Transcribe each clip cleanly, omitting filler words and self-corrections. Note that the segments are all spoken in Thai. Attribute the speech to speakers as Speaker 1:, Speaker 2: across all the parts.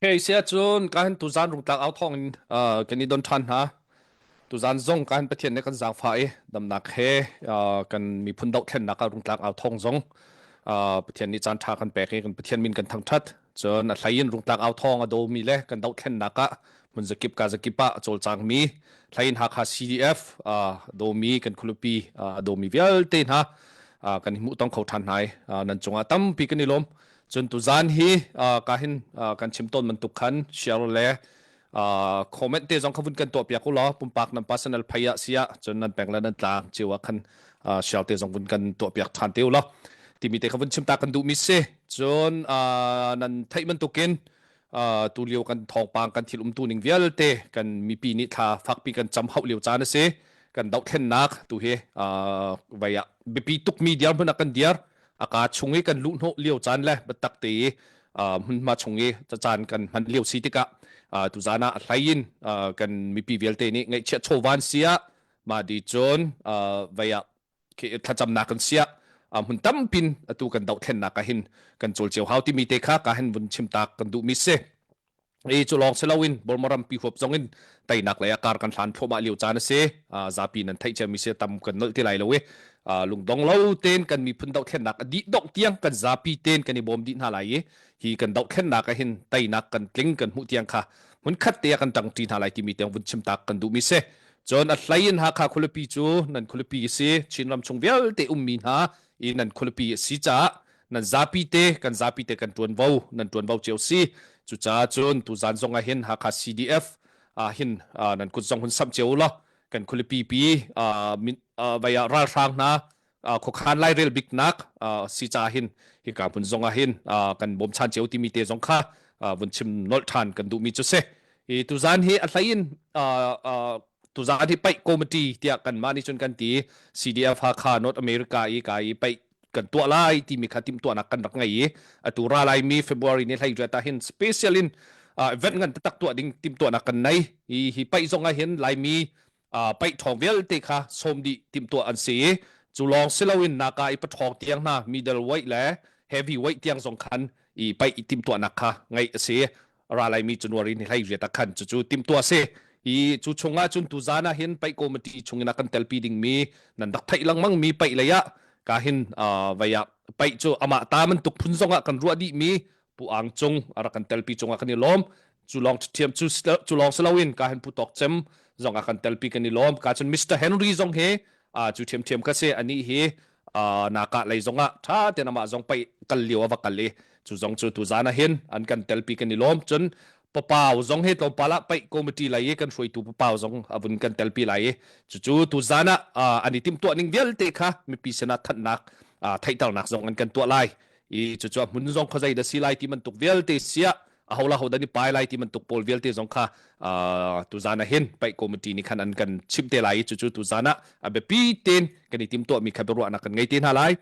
Speaker 1: Hey, sia chun kan tu zan rung tak au thong kan ni don than ha tu zan zong kan pathian ne kan zang phai dam nak he kan mi phun dau thlen nak rung tak au thong zong pathian ni chan tha kan pe ke kan pathian min kan thang that chun a thlain rung tak au thong a do mi le kan dau thlen nak mun zakip ka zakipa chol chang mi thlain ha kha CDF do mi kan khulupi do mi vial te na kan mu tong khau than hai nan chunga tam pi kan ni lom chun tu zan hi kahin kan chimton man tuk khan share le comment te jong khavun kan to pia ko lo pum pak nam personal phaya sia chun nan pengla nan tlang chiwa khan share te jong bun kan to pia than te lo ti mi te khavun chimta kan du mi se chun nan thai man tukin tu liu kan thong pang kan thil tu ning vial te kan mi pi ni tha fak pi kan cham hau liu cha na se kan dau khen nak tu he vaya bp tuk mi diar bun kan diar aka chungi kan lu no liu chan le batak te hun ma chungi cha chan kan han liu si tika tu zana thlain kan mi pi velte ni ngai che chowan sia ma di chon vaya ke thacham na kan sia hun tam pin atu kan dau thlen na ka hin kan chol cheu hauti mi te kha ka hin bun chim tak kan du mi se e chulong selawin bolmaram pi hop zongin tai nak la yakar kan hlan phoma liu chan se zapi nan thai che mi se tam kan nol ti lai lo we lung dong lo ten kan mi phun dau khen nak di dok tiang kan zapi ten kan ni bom din ha lai hi kan dau khen nak ka hin tai nak kan tling kan hu tiang kha mun khat te kan tang tin ha lai ti mi teng vun chim tak kan du mi se chon a thlain ha kha khulapi chu nan khulapi se chinram chung vial te min ha in nan khulapi si cha nan zapi te kan tuan vo cheu si chu cha chun tu zan zong a hin ha kha CDF hin nan kut zong hun sam cheu lo kan khulapi pi min vaya ral rang na kho khan lai rel big nak si cha hin hi ka pun zong a hin kan bom chan cheu ti mi te zong kha bun chim nol than kan du mi chu se e tu zan hi a thlain tu zan hi pai committee tia kan mani chun kan ti CDF ha kha North America i ka i pai kan tua lai ti mi khatim tua nak kan rak ngai atura lai mi February ni lai ta hin special in event ngan tak tua ding tim tua nak kan nai hi pai zonga hin lai mi pai thong vel te kha som di tim tua an se chu long silawin naka i pa thong tiang na middle weight le heavy weight tiang zong khan i pai tim tua nak kha ngai se ra lai mi January ni lai ta khan chu tim tua se i chu chunga chun tu zana hin pai committee chungina kan telpi ding mi nan dak thai lang mang mi pai la ya kahin vaya pai chu ama taman tuk phun zonga kan ruadi mi pu ang chung ara kan telpi chunga kan lom chu long thiam chu long salawin kahin pu tok chem zonga kan telpi kan lom ka chun Mr Henry zong he chu thiam ka se ani he na ka lai zonga tha te nama zong pai kal liwa wa kal le chu zong chu tu zana hen an kan telpi kan lom chun papaw zong he to pala pai committee lai kan hroi tu papaw zong avun kan telpi lai chu tu zana ani tim to ning vial te kha mi pi sena that nak thai tal nak zong an kan to lai i chu mun zong khazai da si lai ti man tuk vial te sia a hola hoda ni pai lai ti man tuk pol vial te zong kha tu zana hen pai committee ni khan an kan chip te lai chu tu zana abe pi ten kan ni tim to mi khaberu ana kan ngai ten ha lai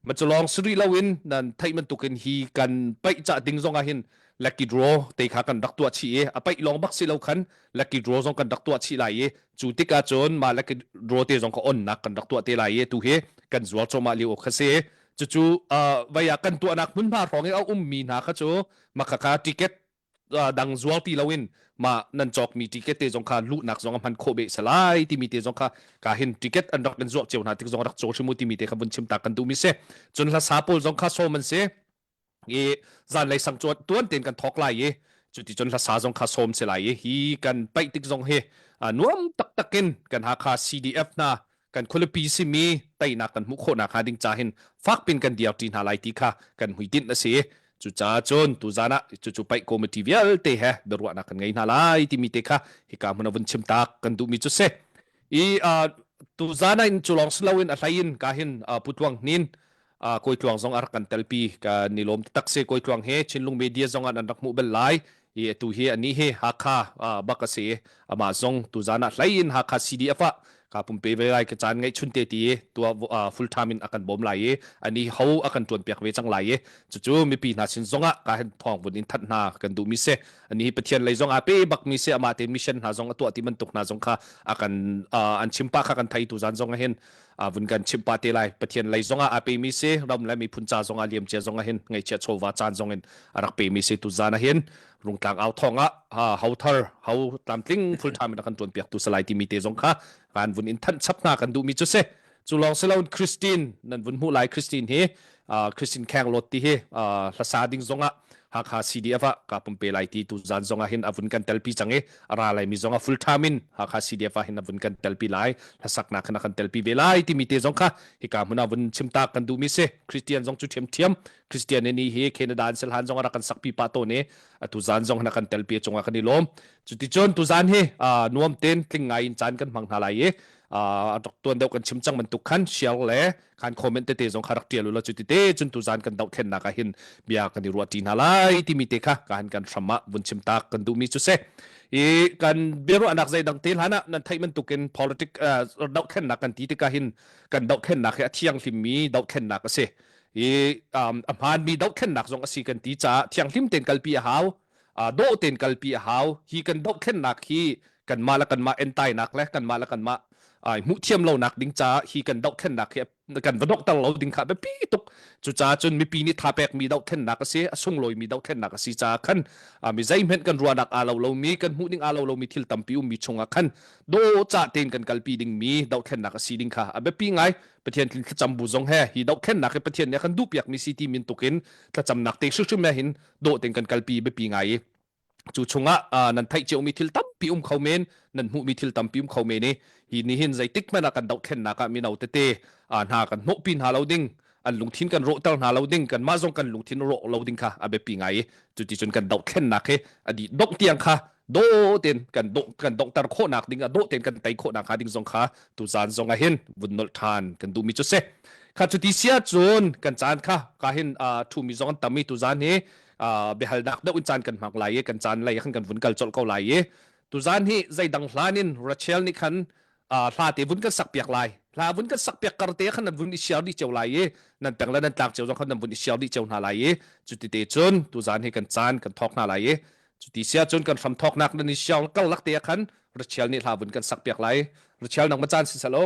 Speaker 1: ma chalong sri lawin nan thai man tukin hi kan pai cha ding zong a hin lucky draw te kha kan dak tua chi a pai long bak si lo khan lucky draw zong kan dak tua chi lai chu tika chon ma lucky draw te zong ko on nak kan dak tua te lai tu he kan zual choma li o khase chu vaya kan tu anak mun ba rong au mi na kha chu makaka ticket dang zual ti lawin ma nan chok mi ticket te zong kha lu nak zong han khobe salai ti mi te zong kha ka hin ticket an dak den zuak cheu na tik zong dak chu mu ti mi te kha bun chim ta kan du mi se chun la sapol zong kha so man se zan lai sang chuan tuan ten kan thok lai chu ti chon la sa zong kha som se lai hi kan pai tik zong he nuam tak takin kan ha kha CDF na kan khulapi si mi tai na kan mu kho na kha ding cha hin fak pin kan diaw tin ha lai ti kha kan huitin na se chu cha chon tu zana chu pai committee vial te he berwa na kan ngai na lai ti mi te kha hi ka mun vun chim tak kan du mi chu se i tu zana in chulong slawin a hlain ka hin putwang nin koi tuang zong ar kan telpi ka nilom takse koi tuang he chinlung media zong an rak mu bel lai e tu he ani he hakha bakase ama zong tu zana hlain hakha CDF กับปุ่มเปย์ไว้ไรกันจานไงชุนเตตีตัว full time in อากันบ่มไหลอันนี้เขาอากันจวนเปียกไว้จังไหลจู่ๆมีปีนาชินซงการทองบนอินทัดนากันดูมิเซอันนี้ประเทศไรซงเปบักมิเซมาเตมิเชนหาซงตัวที่มันตกนาซงค่ะอากันอันชิมปากันไทยตุจานซงเห็นวุนกันชิมปาเตไลประเทศไรซงเปมิเซเราไม่มีพุนจาซงเลียมเจซงเห็นไงเชียโชวาจานซงเห็นอารักเปมิเซตุจานเห็นรุงกลางเอาทองเขาเธอเขาตามติ้ง full time นักกันจวนเปียกตุสไลที่มีเตซงค่ะการวุนอินทันชับนากันดูมิจุเซจุลองเซลล์คริสตินนั่นวุนหูไลคริสตินเฮคริสตินแข่งรถที่เฮลาซาดิงซงหากหา CDF กับปุ่มเปไลที่ตุจานซงเห็นอวุนกันเตลปีจังอะไรอะไรมีซงfull time หากหา CDF เห็นอวุนกันเตลปีไลลาสักนักนักกันเตลปีเบไลที่มีเตซงค่ะฮิกามุนอวุนชิมตากันดูมิเซคริสเตียนซงจุดเทียมเทียมคริสเตียนนี่เฮแคนาดาเซลฮันซงรักันสักปีปาโตเนตุจานซงนักกันเตลปีจงกันนิลมจุดที่จนตุจานเฮนวมเต็นทิ้งไงจานกันมังหาไลตัวเดียวกันชิมจังมันตุกขันเชียวเลยการคอมเมนต์เตะจงคารักเตียลุลจุดที่เตจนตุจานกันดาวเข็นนักหินเบียกันดีรัวตีนอะไรที่มีเตะค่ะการกันสมะบุญชิมตากันดูมีจุดเสกันเบียร์อันดักใจดังเตลฮานะนั่นไทยมันตุกิน politics ดาวเข็นนักกันที่เตะกันหินกันดาวเข็นนักเที่ยงทิมมีดาวเข็นนักเสอัมพานมีดาวเข็นนักจงอสีกันที่จะเที่ยงทิมเต็นกัลปีหาวโดเต็นกัลปีหาวฮีกันดาวเข็นนักฮีกันมาละกันมาเอ็นไตนักและกันมาละกันมามุเทียมเราหนักดิ้งจ้าฮีกันดอกเข็นหนักกันวันดอกตั้งเราดิ้งขาแบบปีตุกจุจ้าจนมีปีนี้ทาแปกมีดอกเข็นหนักเสียส่งลอยมีดอกเข็นหนักสีจ้าขันมีใจเห็นกันรัวหนักเรามีกันมุดิ้งเรามีทิลตัมปิวมีชงขันโดจ้าเต็นกันกัลปีดิ้งมีดอกเข็นหนักสีดิ้งขาแบบปีไงประเทศที่จำบุจงแห่ฮีดอกเข็นหนักประเทศเนี่ยขันดูเปียกมีซีทีมินตุกินถ้าจำหนักเตะชุ่มแม่เห็นโดเต็นกันกัลปีแบบปีไงจูชงนันไทยเจ้ามีทิลตัมปิวเขาเมนนันหูมีทิลตัมปิวเขาเมนี่ฮีนี่เห็นใจติ๊กมันกันดอกเข็นนักมีเอาเตะหากันโนปินหาเราดิ้งอันลุงทินกันโรตหาเราดิ้งกันมาจงกันลุงทินโรเราดิ้งค่ะอาเบปีไงจุดที่จนกันดอกเข็นนักอดีตดอกเตียงค่ะโดเต็นกันดอกตาโคนักดิ้งโดเต็นกันไตโคนักหาดิ้งจงค่ะตุจานจงเห็นวุนนอลทานกันดูมีจุดเสค่ะจุดที่เสียจนกันจานค่ะก็เห็นทูมีจงตามีตุจานเฮเบลดักเดาอุนจานกันหมากไหลกันจานไหลขันกันฝุ่นกัลจอลเกาไหลตุจานที่ใจดังพลานินรัชเชลนี่ขันพลาเตวุ่นกันสักเปียกไหลพลาวุ่นกันสักเปียกกระเตะขันนั้นวุ่นอิเชียดิเจ้าไหลนั่นแปลงแล้วนั่นตากเจ้าจงขันนั้นวุ่นอิเชียดิเจ้าหน้าไหลจุดที่เตจนตุจานให้กันจานกันทอกหน้าไหลจุดที่เสียจนกันฟำทอกนักนั่นอิเชียก็ลักเตะขันรัชเชลนี่พลาวุ่นกันสักเปียกไหลรัชเชลนังมาจานสิสโล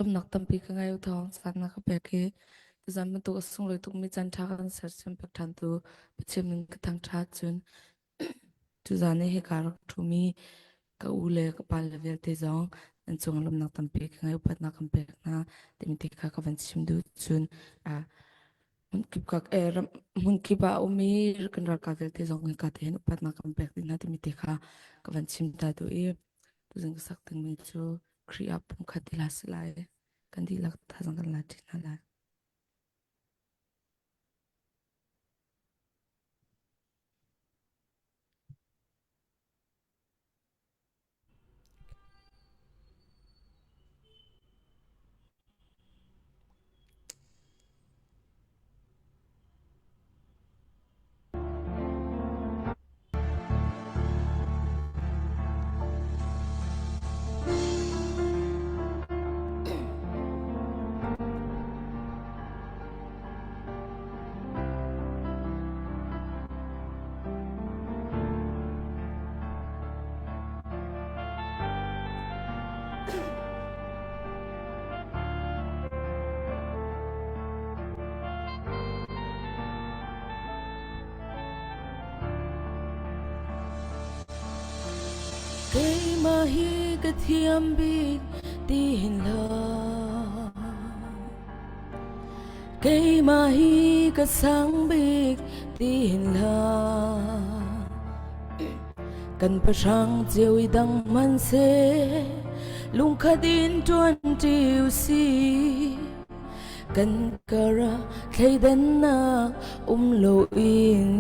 Speaker 2: ลมนักตั้มปีกันไงอุทองสันนักเปียกตุจันมันตัวส่งเลยตุกมีจันทากันเสร็จจนเปียกทันตัวไปเชื่อมกันทางชาจนตุจันนี่ให้การทุมีกับอุเลกับปาเลเวลเตจงนั่นส่งลมนักตั้มปีกันไงอุปนักกันเปียกนะแต่มีที่ข้ากับวันชิมดูจนมันคิดกับมันคิดว่าอุมีกันรักกับเวลเตจงกันกัดเห็นอุปนักกันเปียกดีนะแต่มีที่ข้ากับวันชิมตาดูตุจันก็สักถึงมีจูครีอัพผมขัดที่ลาสไลกันที่ลักท่าสังกันลาจินาลาเกยมาฮีกะเทียมบีตีหินลาเกยมาฮีกะสังบีตีหินลากันประชังเจียวดังมันเซลุงคดินจวนจิวซีกันกะระใครดันนาโลอิน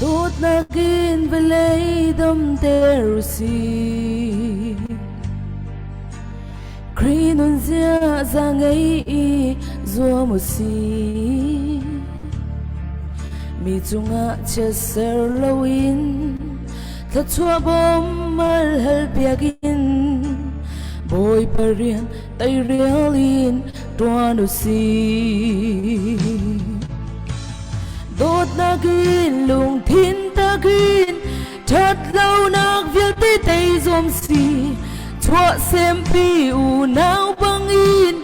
Speaker 2: Tut nakin velay dam terusi Kri nun zia za ngei i zua mu si mi chunga che ser loin ta chua bom mal hel biagin boy parian tay realin tuanu si đốt nagin lung thin tagin thật lâu nag viết tê tay zoom si chua xem pi u nao bang in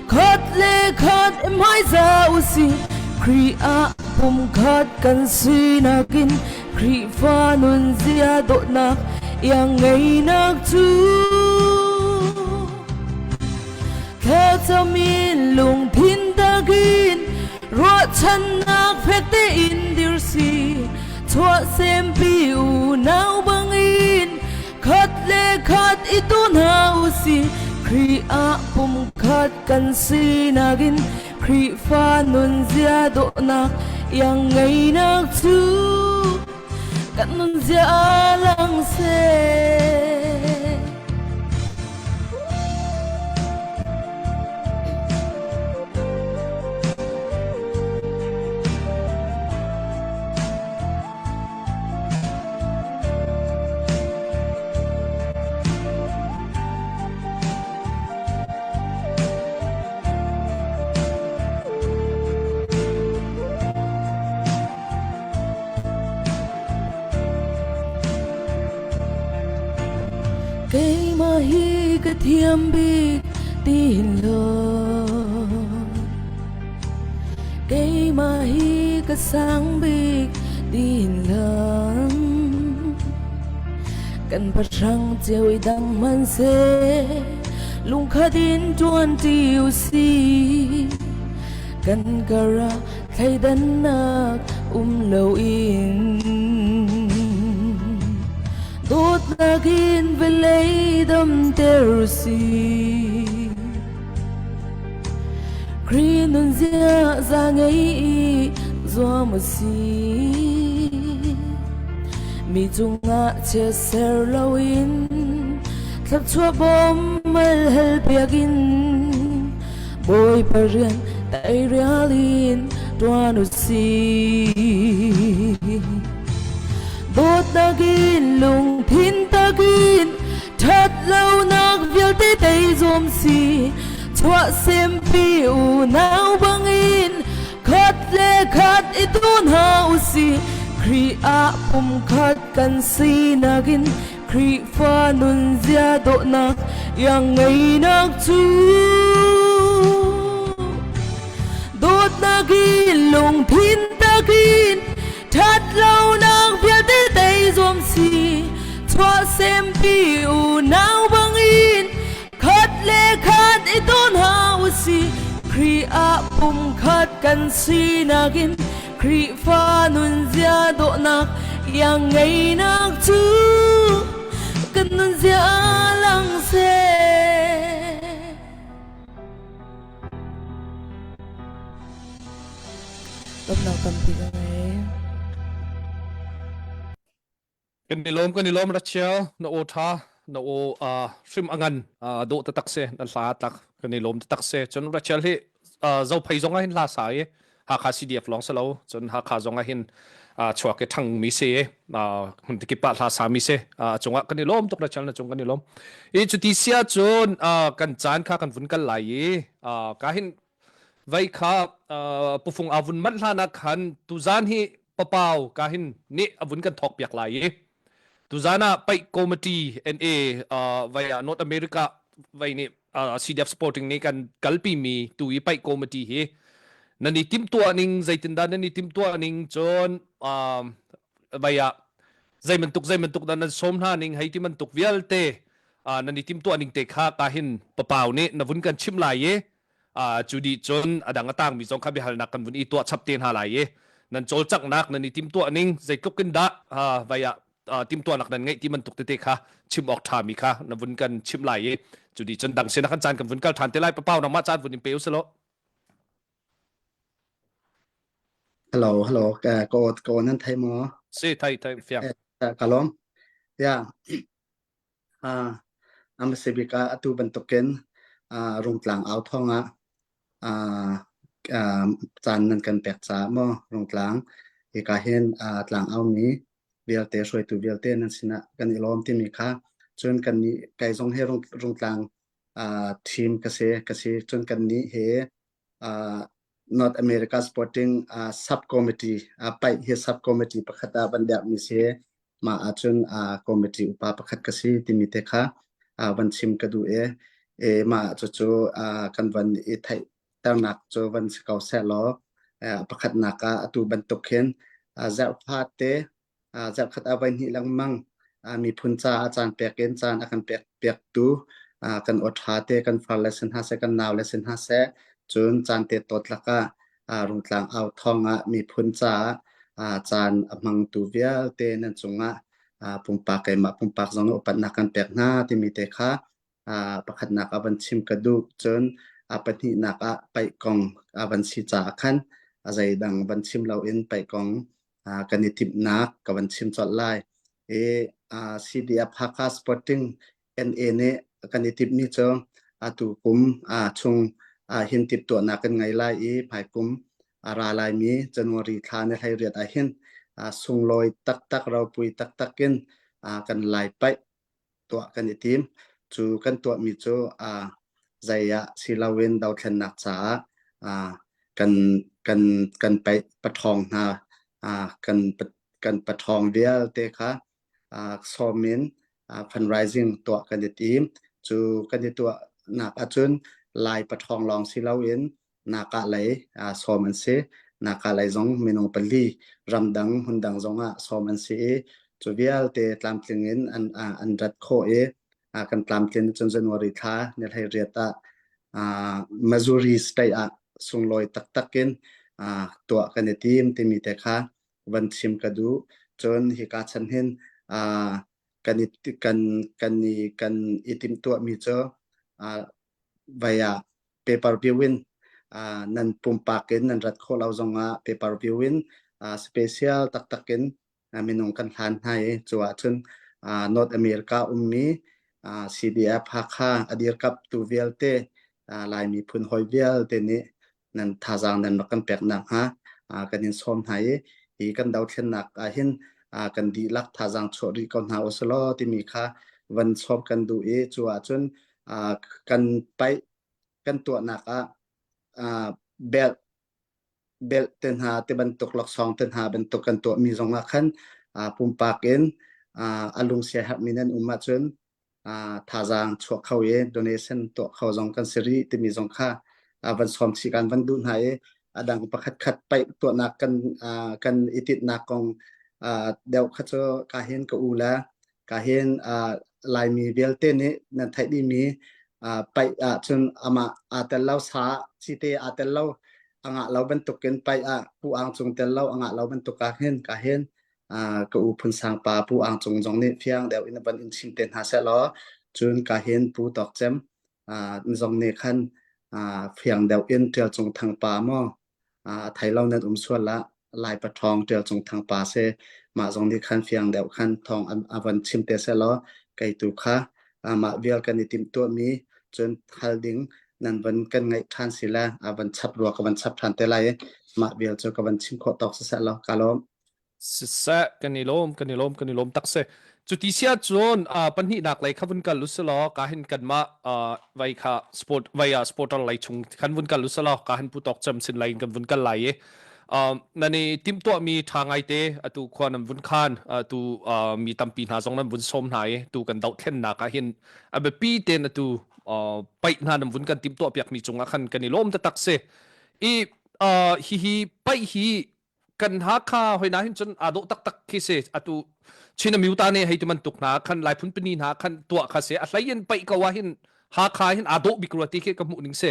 Speaker 2: khát lê khát em hai ra u si kri a bum khát kan si nagin kri pha nun zia do nak yang ngày nak chu khe chamin lung thin tagin ro chan nak phek te in dir si chua xem pi u nao bang in khát lê khát itun hau si kri a pum khát kan si nagin kri pha nun zia do nak yang ngày nak chu kan nun zia lang se cây mà hi cái thiêm bi tin lo cây mà hi cái sáng bi tin lắm cần bắt răng chiều đằng man se lung khát in chuan tiêu si cần gara thay đan nak lâu in đốt nagin về lấy đâm tơ si kri nun zia za ngei zua mu si mi chunga che ser loin thap chua bom mal hel biagin boy parian tay realin tuanu si đốt nagin lung thin tagin thật lâu nak viết tê tay zoom si chua xem pi u nao bang in khát lê khát itun hau si kri a pum khát kan si nagin kri pha nun zia do nak yang ngày nak chu đốt nagin lung thin tagin thật lâu nak viết tê tay zoom si chua xem pi u nao bang in khát lê khát itun hau si kri a pum khát kan si nagin kri pha nun zia do nak yang ngày nak chu kan nun zia lang se tâm nào tâm thì
Speaker 1: kan nilom rachel na o tha na o shrim angan do ta takse na la tak kan nilom ta takse chon rachel hi zo phai zonga hin la sai ha kha cdf long salo chon ha kha zonga hin chwa ke thang mi se hun ti pa la sa mi se chonga kan nilom tok rachel na chong kan nilom e chuti sia chon kan chan kha kan vun kal lai ka hin vai kha pufung avun mat la na khan tu zan hi papau ka hin ni avun kan thok piak lai Tuzana pai committee NA via North America vai ni CDF Sporting ni kan kalpi mi tu i pai committee he nani tim tua ning zaitinda nani tim tua ning chon via zaimantuk dan somna ning hai timantuk vialte nani tim tua ning te kha ka hin papau ni navun kan chim lai ye chudi chon adang atang mi jong kha bi hal nak kan vun i tua chapten ha lai ye nan chol chak nak nani tim tua ning zaikop kin da via tim tua nak nan ngai timan tuk te kha chim ok tha mi kha na vun kan chim lai ye chudi chan dang se na kan chan kan vun kal than te lai pa pau na ma chan vun im peu selo
Speaker 3: hello cô nan thay mo
Speaker 1: se thai fiang
Speaker 3: kalom ya am sebika atu bentuken รุงกลางเอาท่องอ่าจานนั้นกันแปกจ้าม่อรุงกลางอีกาเห็นกลางเอามีเบียลเตช่วยตูเบียลเตนั่นสินะกันอีลอมที่มีค่าจนกันนี้ไก่ทรงให้รุงกลางทีมเกษจนกันนี้เฮอ่า North America Sporting Subcommittee ไปเฮ Subcommittee ประคัตบันเดียมีเสมาจนCommittee อุปประคัตเกษที่มีเตค่ะวันชิมกระดูมาจู่กันวันไทยตั้งนักจู่วันสกาวเซลล์ประคัตนักตูบรรทุกเห็นเจ้าพาเตเจ้าขัดเอาไว้นี่ลังมังมีพุนจ่าอาจารย์เปียกเอ็นจานอาการเปียกตูกันอดหาเตกันฟังเลสเซนฮาเซกันนาวเลสเซนฮาเซจนจานเตตดละก็รุงกลางเอาทองมีพุนจ่าจานมังตูเวียเตนันจงปุ่มปากไก่มาปุ่มปากจงอุปนักกันเปียกหน้าที่มีเตค่ะประคัตนักบันชิมกระดูจนปฏินักไปกองบันชีจ่าขันใจดังบันชิมเราเอ็นไปกองกันนิติบนักกับบันชิมจอดไล่CDF ฮักคาสปอร์ติ้งNAเนี่ยกันนิติบนี่เจอตูกุมชงเห็นติดตัวนักกันไงไล่ภายกุมราลายมีจันวรีทานในไทยเรียดเห็นส่งลอยตักเราปุยตักกินกันไล่ไปตัวกันนิติมจูกันตัวมีโจใจศิลาเวนดาวเทนนักษากันไปประทองกันประทองเดียเตค่ะซอมินfundraising ตัวกันทีมจูกันตัวนักอาจุนลายประทองลองศิลาเวนนักอะไรซอมันเซนักอะไรจงมินงปลีรำดังหุ่นดังจงซอมันเซจูเบียเตตามเลิงอันรัดโคกันตามเลิงจนวริธาในไทยเรียตมาจูริสไตส่งลอยตักกินตัวกันทีมที่มีแต่ค่ะวันชิมกระดูจนฮิกาชันเห็นกันอิติมตัวมีเจอvia paper viewing nan pumpakin nan rat kho lau zonga paper viewing special takin minong kan hlan hai chuwa chun North America ummi CDF hakha adir kap tu velte lai mi phun hoi vel te ni nan thajang nan makan pek nak ha kanin som hai hi kan dau thlen nak hin kan di lak thajang chori kon ha oslo ti mi kha van som kan du chuwa chunกันไปกันตัวหนักเบลเต็นหาเตบันตกหลักสองเต็นหาบันตกกันตัวมีสองขันปุ่มปากเอ็นอลุงเสียหักมีนันอุมาจนทาจางชัวเข้าโดเนชั่นตัวเข้าจงกันซีรีที่มีสองค่าวันสอมสีการวันดุนหายดังประคัดไปตัวหนักกันอิติดหนักของเดี๋ยวเขาจะกาเห็นกับอูแล้วกาเห็นลายมีเวลเต้นนี้นั่นไทยดีมีไปจนแต่เราสาสิเตแต่เราเราบรรทุกกันไปผู้จงแต่เราเราบรรทุกกาเห็นก็อุปนสังปาผู้จงนี่เพียงเดี๋ยวอินบันอินชิมเต็นหาเสลอจนกาเห็นผู้ตอกเจมจงนี่ขันเพียงเดี๋ยวอินเดียวจงทางป่าหม้อไทยเราเนี่ยส่วนละลายประทองเดียวจงทางป่าเสมาจงนี่ขันเพียงเดี๋ยวขันทองวันชิมเตเสลอไก่ตุค่ะมาเวียลกันในติมตัวมีจนฮัลดิงนั่นวันกันไงทานสิละวันชับรัวกับวันชับทานเตลัยมาเวียลจนกับวันชิมขอตอกเสร็จแล้วกาลม
Speaker 1: กันนิลมตักเสจุดที่เสียจวนปัญหาหนักเลยขับวนกันลุสลอการเห็นกันมาไว้ค่ะสปอร์ตไว้สปอร์ตอะไรชงขันวนกันลุสลอการเห็นผู้ตอกจำสินไหลกันวนกันไหลนั่นนี่ทีมตัวมีทางไอเตะตัวควานวนคานตัวมีตั้มปีนาจงนั้นวนส้มไหนตัวกันดาวเทนนักเห็นแบบปีเตนตัวไปนานวนกันทีมตัวเปียกมีจงขันกันนิลมตักเสฮีไปฮีกันหาค่าหอยน้าเห็นจนอาโดตักคิเสตัวชินามิวตาเนี่ยให้ตัวมันตกหนาขันหลายพุ่นปนีหนาขันตัวข้าเสอะไรยันไปก็ว่าเห็นหาค่าเห็นอาโดบิกรติเคกับมุนิงเส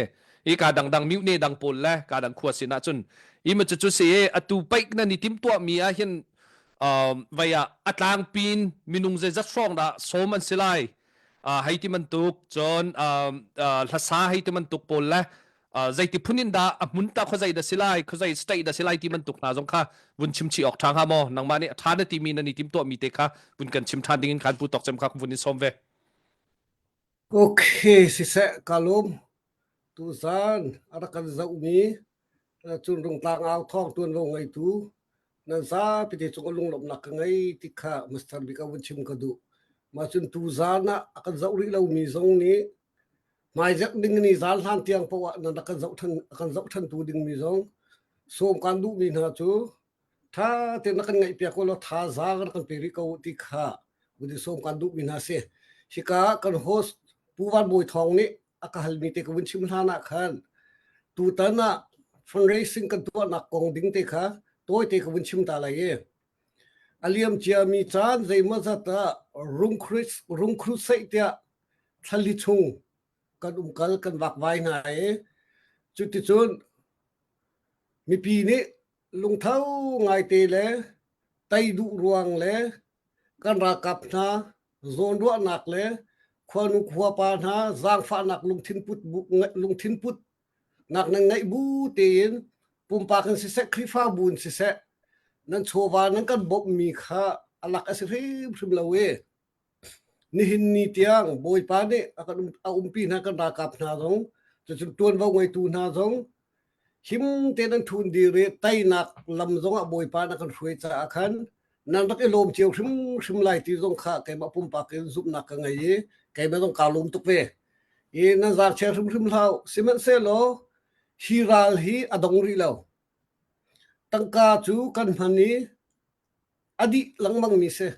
Speaker 1: การดังมิวเนดังปนและการดังขวดสินะจนมันจะจุดเสียตัวไปนั่นนี่ทิมตัวมีเห็นไว้อัตลางปีนมินุงเจจัดฟองดาโซมันสิไลให้ที่มันตกจนทัศน์ให้ที่มันตกปนและใจที่พุ่นินดามุนตาเขาใจดัสิไลเขาใจสเตย์ดัสิไลที่มันตกนาจงค่ะวุนชิมชีออกทางหามอนังมาเนี่ยทานที่มีนั่นนี่ทิมตัวมีเตค่ะวุนกันชิมทานดิ้งขันผู้ตกจำค่ะวุนนิสอมเว
Speaker 4: โอเคสิเสกาลุม tu san ara kan zau mi chun rung tlang au thong tuan lo ngai tu nan za pi te chung lung lop nak ngai ti kha master bi ka wun chim ka du ma chun tu zana akan zau ri lo mi zong ni mai jak ding ni zal han tiang po na akan zau than tu ding mi zong som kan du mi na chu tha te na kan ngai pia ko lo tha za kan pe ri ko ti kha bu som kan du mi na se shika kan host puwan boi thong ni aka hal mi te ko wun chim hana khan tu ta na fundraising kan tu na kong ding te kha toy te ko wun chim ta la ye aliam chia mi chan zai ma za ta rung khru sai te thali chung kan kal kan wak vai na e chu ti chun mi pi ni lung thau ngai te le tai du ruang le kan ra kap na zon ro nak le khwanu khwa pa na zang fa nak lung thin put nak na ngai bu tin pum pa kan si se khrifa bun si se nan chowa nan kan bob mi kha alak asri phrim lawe ni hin ni tiang boi pa ne akan pi na kan ra kap na dong chu tuan wa ngoi tu na dong him te nan thun di re tai nak lam zong a boi pa na kan hrui cha akhan nan rak lom chiu hrim lai ti zong kha ke ma pum pa ke zup na ka ngai ke ma zong ka lom tuk ve e na za che hrim hlau simen se lo hiral hi adong ri lo tangka chu kan mani adi langmang mi se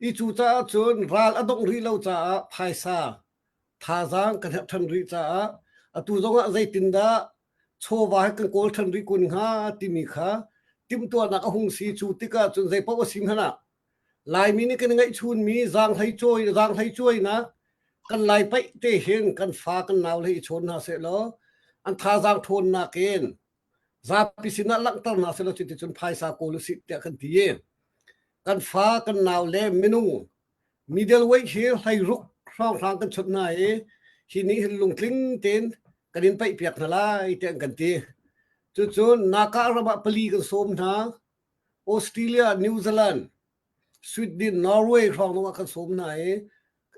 Speaker 4: i chu cha chun ral adong ri lo cha phaisa tha jang kan than ri cha atu zonga zaitin da chowa kan kol than ri kun nga ti mi kha tim to na ka hung si chu ti ka chun zai paw sim hana lai mi ni kan ngai chun mi jang hai choi na kan lai pai te hen kan fa kan naw le chon na se lo an tha jang thon na ken za pisina lang tar na se lo chi ti chun phaisa kol si te kan ti ye kan fa kan naw le minung middleweight here hai ruk rang kan chut na e hi ni lung tling ten kanin pai piak na lai te kan ti chu naka rama pali kan som na Australia New Zealand Sweden Norway rang no kan som na e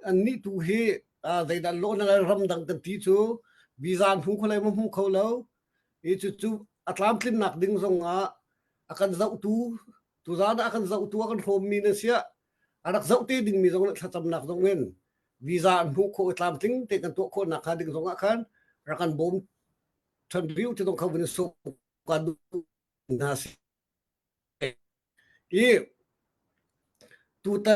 Speaker 4: an ni tu he dai da lo na ram dang kan ti chu bizan hu kholai mu kholo e chu atlantic nak ding zong a akan zau tu za da akan zau tu akan hom mi na sia arak zau te ding mi zong la cham nak zong men visa an hu ko tlam ting te kan to ko na kha ding zong a khan rakan bom than riu te dong kha bin so ka du na si e tu ta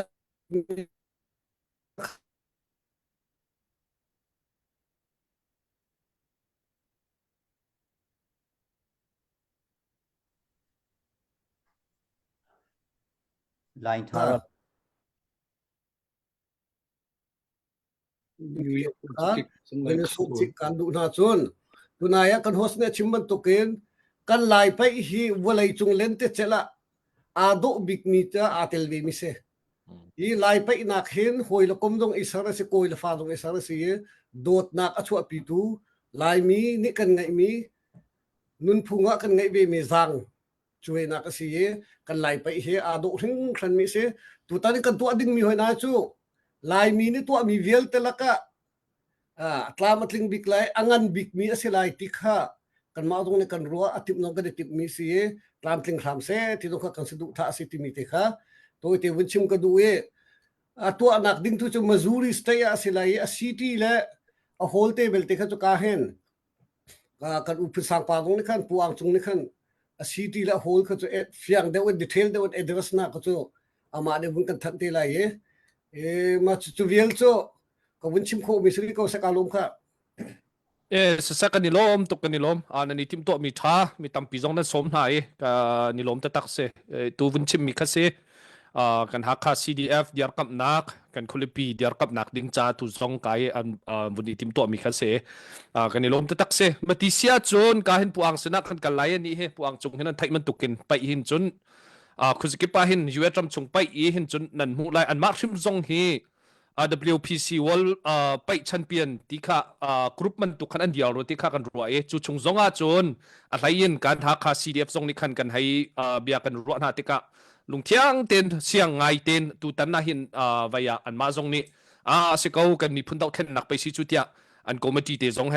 Speaker 5: line thara
Speaker 4: bin so chi kan du na chun tunaya kan host ne chimban to ken kan lai pai hi walai chung len te chela ado big mi cha atel ve mi se i lai pai na khen hoi lo kom dong isara se koi la fa dong isara se dot nak achu pi tu lai mi ni kan ngai mi nun phunga kan ngai ve mi jang chui na ka si kan lai pai he ado thing khan mi se tu ta ni kan tu ading mi hoi na chu lai mi ni tu mi vel te la ka tlamatling bik lai angan bik mi asilai tikha kan ma dong ne kan ruwa atip nong kan tip mi si tlamtling kham se ti dong kha kan sidu tha si ti mi te kha to te winchim ka du e tu anak ding tu chu mazuri stay asilai a city le a whole table te kha chu ka hen kan u pisang pa dong ne khan puang chung ne khan a city le whole kha chu fiang de with detail de with address na ka chu ama de bun kan than te lai e ma chu vel chu ka winchim kho mi sri ko sa kalum kha
Speaker 1: sa kanilom to kanilom anani tim to mi tha mi tampi zong na som nai ka nilom ta tak se tu winchim mi khase kan hakha CDF diar kap nak kan khulipi diar kap nak ding cha tu zong kai an vuni tim to mi khase kanilom ta tak se matisia chon ka hin puang sena khan kalai ni he puang chung hinan thaiman tukin pai hin chun khuziki pa hin yuetram chung pai e hin chun nan mu lai an ma thrim zong hi WPC World pai champion tika group man tu khan an dial ro tika kan ruwa e chu chung zonga chun a lain kan ha kha CDF zong ni khan kan hai bia kan ruwa na tika lungthiang ten siang ngai ten tu tan na hin vaya an ma zong ni se ko kan mi phun dau khen nak pai si chu tia อันก็มาจีเตจงเฮ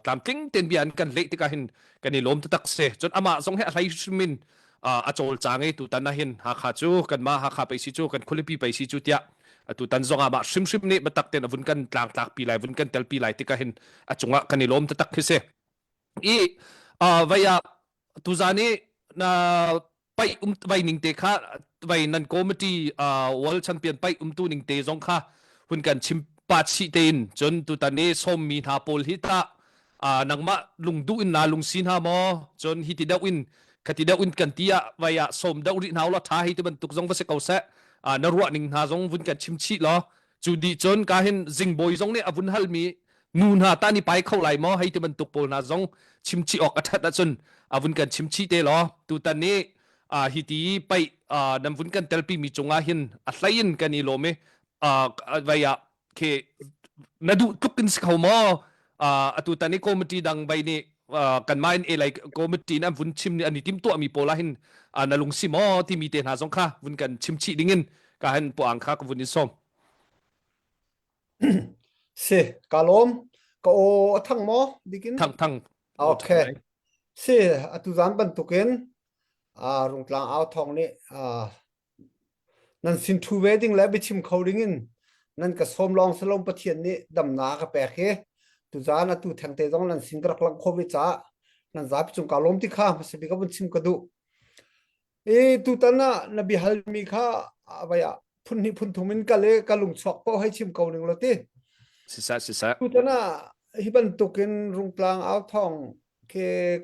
Speaker 1: ตามติ้งเต็นบีอันกันเละที่กันเห็นกันในลมตักเสจนอามาจงเฮอะไรชิมินอาโจลจางไอตุตันนะเห็นหาขาจูกันมาหาขาไปสิจูกันคุลิปีไปสิจูเตียตุตันจงอามาชิมนี่มาตักเต็นอวุนกันตากปีไลวุนกันเตลปีไลที่กันเห็นจงอ่ะกันในลมตักเสอีวายตุจานี่นะไปนิงเตค่ะไปนันคอมมิตี้World Champion ไปตูนิงเตจงค่ะหุ่นกันชิมปัดสิเตนจนตุตันนี้สมมีนาโปลฮิตานังมาลุงดูอินนาลุงซินฮามอจนฮิติดาวินคติดาวินกันเตียวายสมดาวรินฮาวละท้าฮิตมันตุกจงวาสเกาเซนรัวนิงฮาจงหุ่นกันชิมชิลอจูดีจนกาเห็นซิงบอยจงเนี่ยอวุนฮัลมีนูนฮาตานี่ไปเข้าไหลมอฮิตมันตุกโปลนาจงชิมชิออกอัฐจนอวุนกันชิมชิเตลอตุตันนี้ฮิตีไปนำวุนกันเตลปีมีจงอาหินอัลยินกันนี่โลเมวายเคนาดูทุกคนสิเขามอตุตันนี้คอมมิตี้ดังไปนี่กันมาเอไลคอมมิตี้นั้นวุนชิมนี่อันนี้ทีมตัวมีโปลาหินนาลุงซิมอที่มีเตนหาสงค่ะวุนกันชิมชิดิ่งินก็เห็นปวงค่ะกับวุนนิสอม
Speaker 5: สิกาลมก็โอทั้งหมอดิกิน
Speaker 1: ทั้ง
Speaker 5: โอเคสิตุจานบรรทุกินรุงกลางเอาทองนี่นั่นสินทูเวดิ้งและไปชิมเขาดิ่งินนั่นก็สมลองสลมประเทียนนี่ดำนาก็แปลกเฮตุจานตุแทงเตจงนั่นสินกระลังโควิดจ้านั่นจะไปจุงกาลมที่ข้ามาสิบิกับบุญชิมกระดูตุตันน่ะนบีฮัลมีข้าไปพุ่นนี่พุ่นทุมินกะเลกะลุงชอกเป้าให้ชิมเขาหนึ่งละที
Speaker 1: สิสะ
Speaker 5: ตุตันน่ะฮิบันตุกินรุงกลางเอาทองเค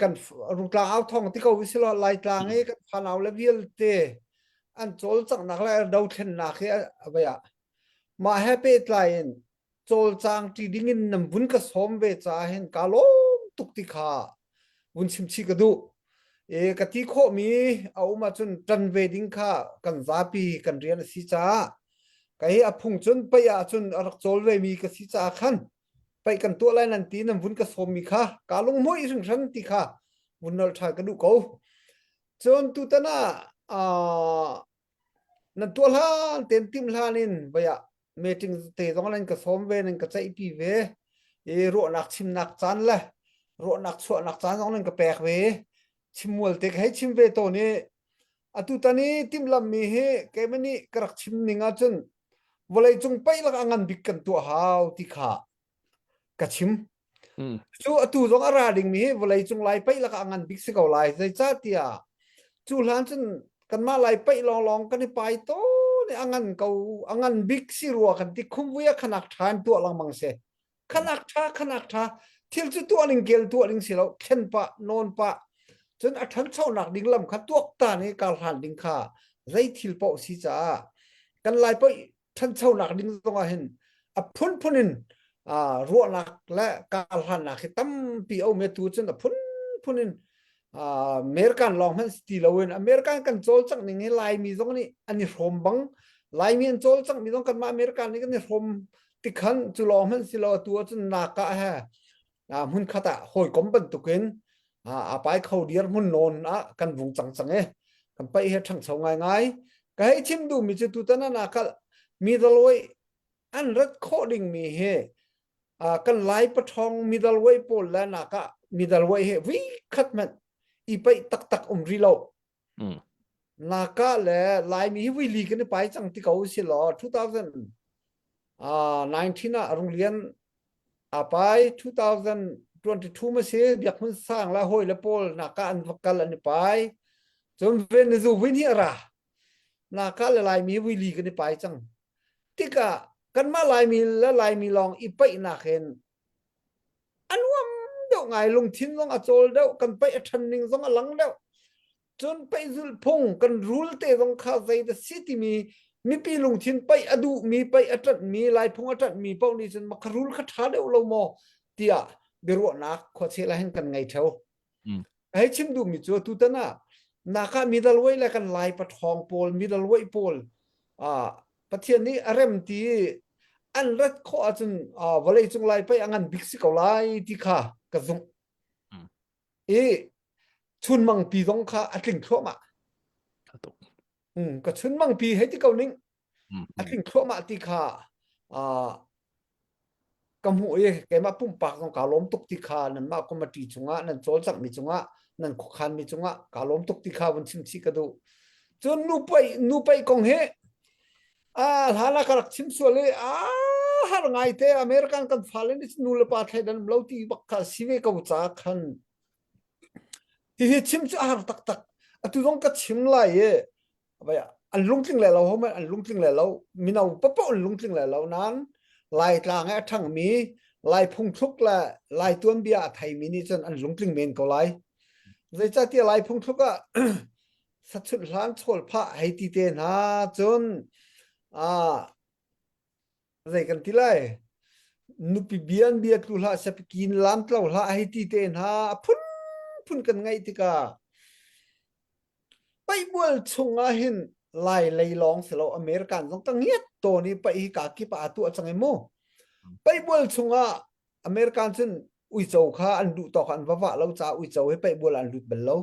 Speaker 5: กันรุงกลางเอาทองที่เขาวิสิลไลกลางให้กันพานเอาเลเวลเตอันโจลจังนักแล้วดาวเทนนักไปมาแฮปปี้ไลน์โจลจังที่ดิ่งนำวุ้นกระสมเวจ้าเห็นกาลมตุกติขาวุ้นชิมชิกระดูกติโคมีเอามาจนจันเวดิ้งค่ะกันซาปีกันเรียนสิจ้าก็ให้อพุงจนไปจนรักโจลเวมีกสิจ้าขันไปกันตัวไรนันตีนำวุ้นกระสมมีค่ะกาลงมวยซึ่งฉันติค่ะวุ้นนอลทากระดูเขาจนตุตนานั่นตัวล้านเต็มติมล้านินไปเมติงเตะตรงนั้นกระสมเวนึงกระใจปีเวรัวนักชิมนักจันละรัวนักชั่วนักจันตรงนั้นก็แปลกเวชิมวัวเต็กให้ชิมเวตัวนี้ตุตานี้ติมลำมีเฮแกมันนี่กระชิมนิงอาจนวันเลยจงไปละงันบิกันตัวหาวที่ขากระชิมจู่ตุจงอาราดิงมีเฮวันเลยจงไล่ไปละงันบิกสิเขาไล่ใจจ้าเตียจู่หลานจนกันมาไล่ไปลองกันไปโตเนี่ยงันเขางันบิกสิรัวกันที่คุ้มเวียขนักทานตัวลังมังเสขนักท่าที่จุดตัวหนึ่งเกลตัวหนึ่งสิเราเข็นปะนอนปะจนอัฐันเช่าหนักดิ่งลำขัดตัวตาในการหันดิ่งขาไรทิลเปาสิจ้ากันไล่ไปท่านเช่าหนักดิ่งตรงเห็นพุ่นรัวหนักและการหันหนักตั้มปีเอาเมตูจนพุ่นอเมริกันลองมันสตีลเวนอเมริกันกันโจลจังนี่ไล่มีตรงนี้อันนี้รวมบังไล่มีอันโจลจังมีตรงกันมาอเมริกันนี่กันนี่รวมติขันจุลองมันสิลอตัวจนนักฮะมุนขตะหอยกลมเป็นตุกินไปเขาเดียร์มุนนนกันวงจังกันไปเฮ็ดทั้งสองง่ายก็ให้ชิมดูมีจุดตัวนั้นก็มีดลอยอันรัดโคดิ้งมีเฮกันไล่ปะทองมีดลอยโปลแล้วนักมีดลอยเฮวิคัดมันอีไปตักรีโลนักและไล่มีวิลีกันไปจังที่เขาสิลอ2019นะโรงเรียนไป2022มาเสียเบียกมันสร้างละห้อยละโปลนักอันวักกันอันไปจนเวเนซุเวเนียระนักละลายมีวิลีกันไปจังที่กันมาลายมีและลายมีลองอีไปนักเห็นอันว่าเดี๋ยวไงลงทิ้งลงอโจลเดี๋ยวกันไปทันนิงลงหลังเดี๋ยวจนไปจุลพงกันรูลเตะลงข้าใจแต่สิที่มีปีลงทิ้งไปอดูมีไปอัตมีลายพงอัตมีเป้านี้จนมาครูลคัดท้าเดี๋ยวเราโมเตียเดี๋ยวนักขวดเชลาเห็นกันไงเท่าให้ชิมดูมิจูตุตนะนักมีดลวยแล้วกันลายปะทองโปลมีดลวยโปลประเทศนี้อารมณ์ที่อันรัดข้อจนวันเลยจงลายไปงันบิ๊กซิเขาลายที่ข้ากระซุงชุนมังปีต้องข้าอัดลิงครัวมาก็ชุนมังปีให้ที่เขานิ่งอัดลิงครัวมาที่ข้า กำหูเอ้แกมาปุ่มปากของกาล้มตุกติคานั่นมาก็มาตีจุงะนั่นโจลจักมีจุงะนั่นขุคันมีจุงะกาล้มตุกติคาวันชิมชิกระดูจนนูไปกองเฮหานักรักชิมส่วนเลยหาไงเตะอเมริกันกันฟ้าเล่นนูเลปาไทยดันเล่าที่บักกาสิเวกอุจาคันที่ชิมจะตักตุต้องกัดชิมไล่ไปอันลุงทิ้งเลยเราเขาไม่อันลุงทิ้งเลยเรามีเอาปั๊บอันลุงทิ้งเลยเรานั้นลายกลางไอ้ทั้งมีลายพุ่งทุกละลายตัวเบียไทยมินิจนอันลุงทิ้งเมนก็ลายใจจะที่ลายพุ่งทุกอะสัตว์สุดล้านโฉลพระให้ตีเตนะจนอะไรกันที่ไรนุปีเบียตุลาเสพกินล้านเราละให้ตีเตนะพุ่นกันไงที่กาไปบัวชงอาหินไล่เลยลองเสลาอเมริกันต้องตั้งเงียบตัวนี้ไปอีกากิปาตัวจังไงโมไปบัวชงอาอเมริกันซึ่งอุยเจ้าข้าอันดูต่อกันว่าเราจะอุยเจ้าให้ไปบัวอันดูเป็นเรา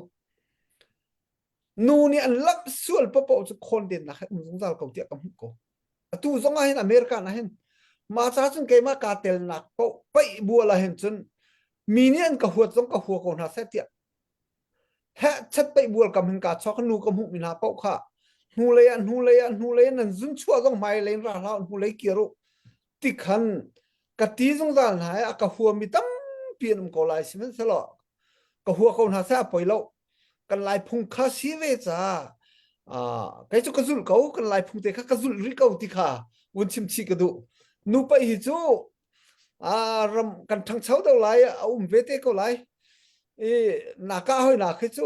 Speaker 5: นูนี่อันลับส่วนปะปะจะคนเด่นนะมึงสงสารเขาเตี้ยกับมึงก็ตู้สงอาหินอเมริกันนะเห็นมาซาจนเกมากาเตลนักก็ไปบัวละเห็นจนมีเนี่ยกับหัวจงกับหัวคนหาเสียเตี้ยแฮะชัดไปบัวกับมึงกาชอกนูกับหุมินาเป้าค่ะนูเลยนั่นจุนชั่วต้องไม่เลยราเรานูเลยเกี่ยวติขันกะตีสงสารหายอากาหัวมีตั้มเปลี่ยนมันก็ลายสิมันสลอกะหัวคนหาเสียไปแล้วกันลายพุงคาสีเวจ้าไก่จุกระสุนเขากันลายพุงเตะกระสุนริเขาติขาวันชิมชีกระดูนูไปหิจูรำกันทั้งเช้าเท่าไรเอาเวเตก็ไรนักเอาให้นักให้โจ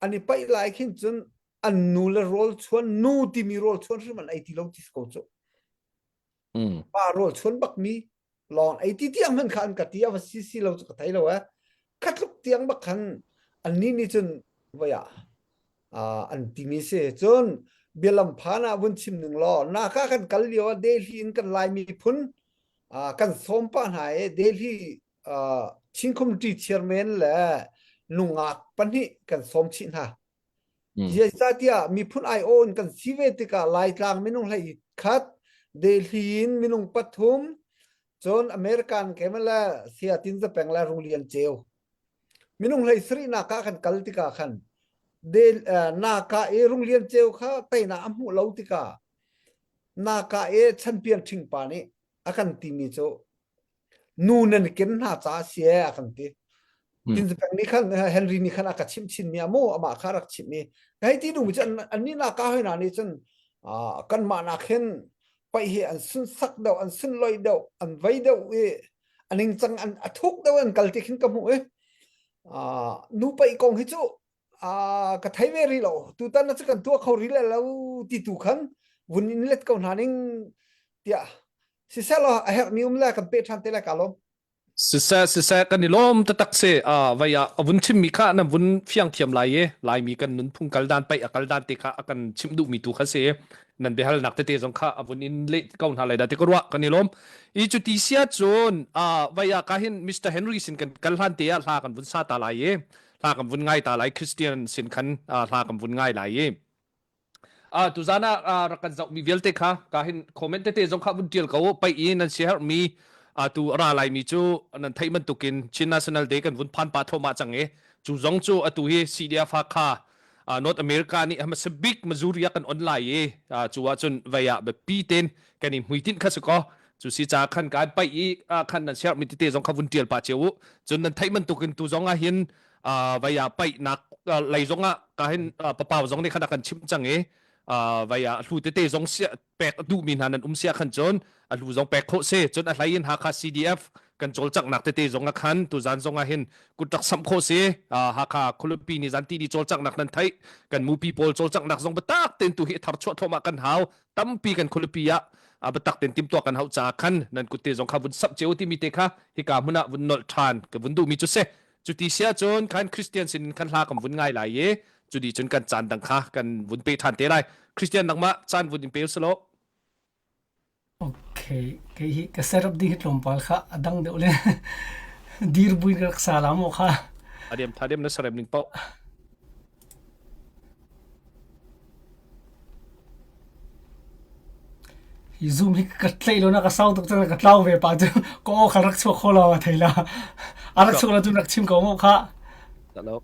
Speaker 5: อันนี้ไปไล่ขึ้นจนอันนูเลโรลชวนนูที่มีโรลชวนซึ่งมันไอที่เราที่สกอตโจป้าโรลชวนบักมีลองไอที่เตียงมันขันกัดที่ว่าซีเราจะกระไทยเราคัดลูกเตียงบักขันอันนี้นี่จนว่าอันที่มีเสจนเบลมพานาวันชิมหนึ่งล้อนักกันกันเลียวเดลีนกันลายมีพุนกันสมปานหายเดลีชิงคอมมิตี้เชียร์แมนแหละนุงอักปันนี้กันสมชินฮะเยสาเตียมีพุนไอโอนกันซีเวติกาลายกลางไม่นุ่งเลยคัดเดลีนไม่นุ่งปฐุมจนอเมริกันแกมันละเสียตินจะแปลงละโรงเรียนเจวไม่นุ่งเลยสรีนาคากันกัลติกาขันเดนาคาโรงเรียนเจวข้าไตนาอัมหูเลาติกานาคาแชมเปี้ยนชิงปานี่อากันทีมีโจนูนันกินหาจ้าเสียกันทีจินสเปงนี่ขันเฮนรี่นี่ขันอากาศชิมเนี่ยโมอามาคารักชิมนี่ไอ้ที่ดูมิจันอันนี้นักให้นานี่จันกันมานักเห็นไปเห็นอันสุนสักเดาอันสุนลอยเดาอันไว้เดาอันนี้จังอันทุกเดาอันกัลติขินกับหูนูไปกองให้จูกระไทเวรีเราตูตันนั่นจะกันตัวเขารีเลยแล้วติดตุขันวันนี้เล็ดเขาหานิ่งเดียสิเซลล์เฮร์นิอุมแลกันเปิดทันเตะกันล้ม
Speaker 1: สิเซกันนี่ล้มตะตักเสวายวุ้นชิมมีข้านะวุ้นเฟียงเทียมลายมีกันนุนพุ่งกัลดานไปกัลดานเตะข้ากันชิมดูมีตัวข้าเสนั่นเบฮัลนักเตะสงข้าวุ้นอินเล็ดก้าวหาเลยได้ก็รัวกันนี่ล้มอีจุดที่เสียจนวายกาเห็นมิสเตอร์เฮนรี่สินกันกัลฮันเตะลากันวุ้นซาตาลายลากันวุ้นง่ายตาลายคริสเตียนสินคันลากันวุ้นง่ายลายตุจานะรักกันจะมีเวลเตค่ะกาเห็นคอมเมนต์เตะสงข้าวุ้นเดียลเขาไปอีนั่นเสียมีตัวอะไรมีจูนั่นไทยมันตุกินชิน national day กันวุ่นพันปาทมาจังจูจงจูตัวเฮ CDF ค่ะNorth America นี่มันสบิกมาจูเรียกันออนไลน์จูว่าจนวิยาแบบปีเต็นกันนี่มุยตินข้าศึกจูสิจาขันการไปอีขันนั่นเชียร์มิติเตจงข้าวุ่นเดียลปาเจ้าจนนั่นไทยมันตุกินตัวจงเห็นวิยาไปนักไหลจงก็เห็นปะเป่าจงในขณะกันชิมจังวิยาลูเตจงเสียแปกดูมินหันเสียขันจนลูจงแปกโคเซจนอะไรยินหาคา CDF กันโจลจักนักเตะจงขันตุจันจงเห็นกุตักสัมโคเซหาคาคุลปีนิจันตีดีโจลจักนักนั้นไทยกันมูปีโพลโจลจักนักจงบัตักเต็นตุหิทาร์ชวทมากันหาวตั้มปีกันคุลปีบัตักเต็นติมตัวกันหาวจากขันนั่นกุเตจงข้าวุนสับเจ้าที่มีเตะค่ะฮิกามุนะวุนนอลทานกับวุนดูมีจุดเซจุดที่เสียจนขันคริสเตียนสินขันลากับวุนง่ายหลายจุดที่จนกันจานดังค่ะกันวุนเปทันเตะไรคริสเตียนดังมาจานวุนอิมเปลสโล
Speaker 6: Okay, kay kasarap di hitlompal ka adang de ule dirbuin ka sala mo ka
Speaker 1: Tadem na sarap ning po
Speaker 6: zoom hi ka tlei lo na ka sau tuk ta ka tlau ve pa chu ko kharak chu khola wa thaila arak chu la chu rak chim ko mo kha
Speaker 1: Hello.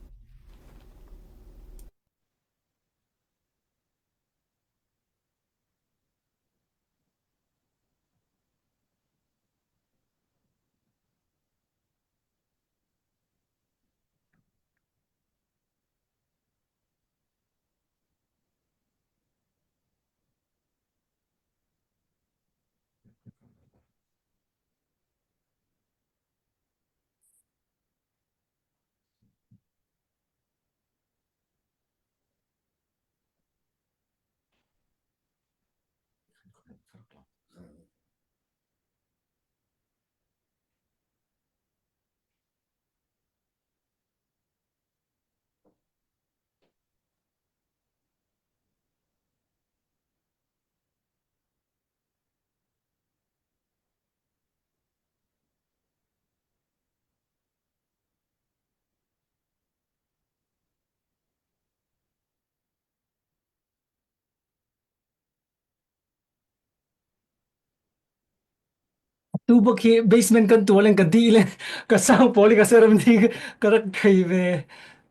Speaker 6: tu bak hi basement kan tu len ka di le ka sang poli ka seram ni ka rak thei ve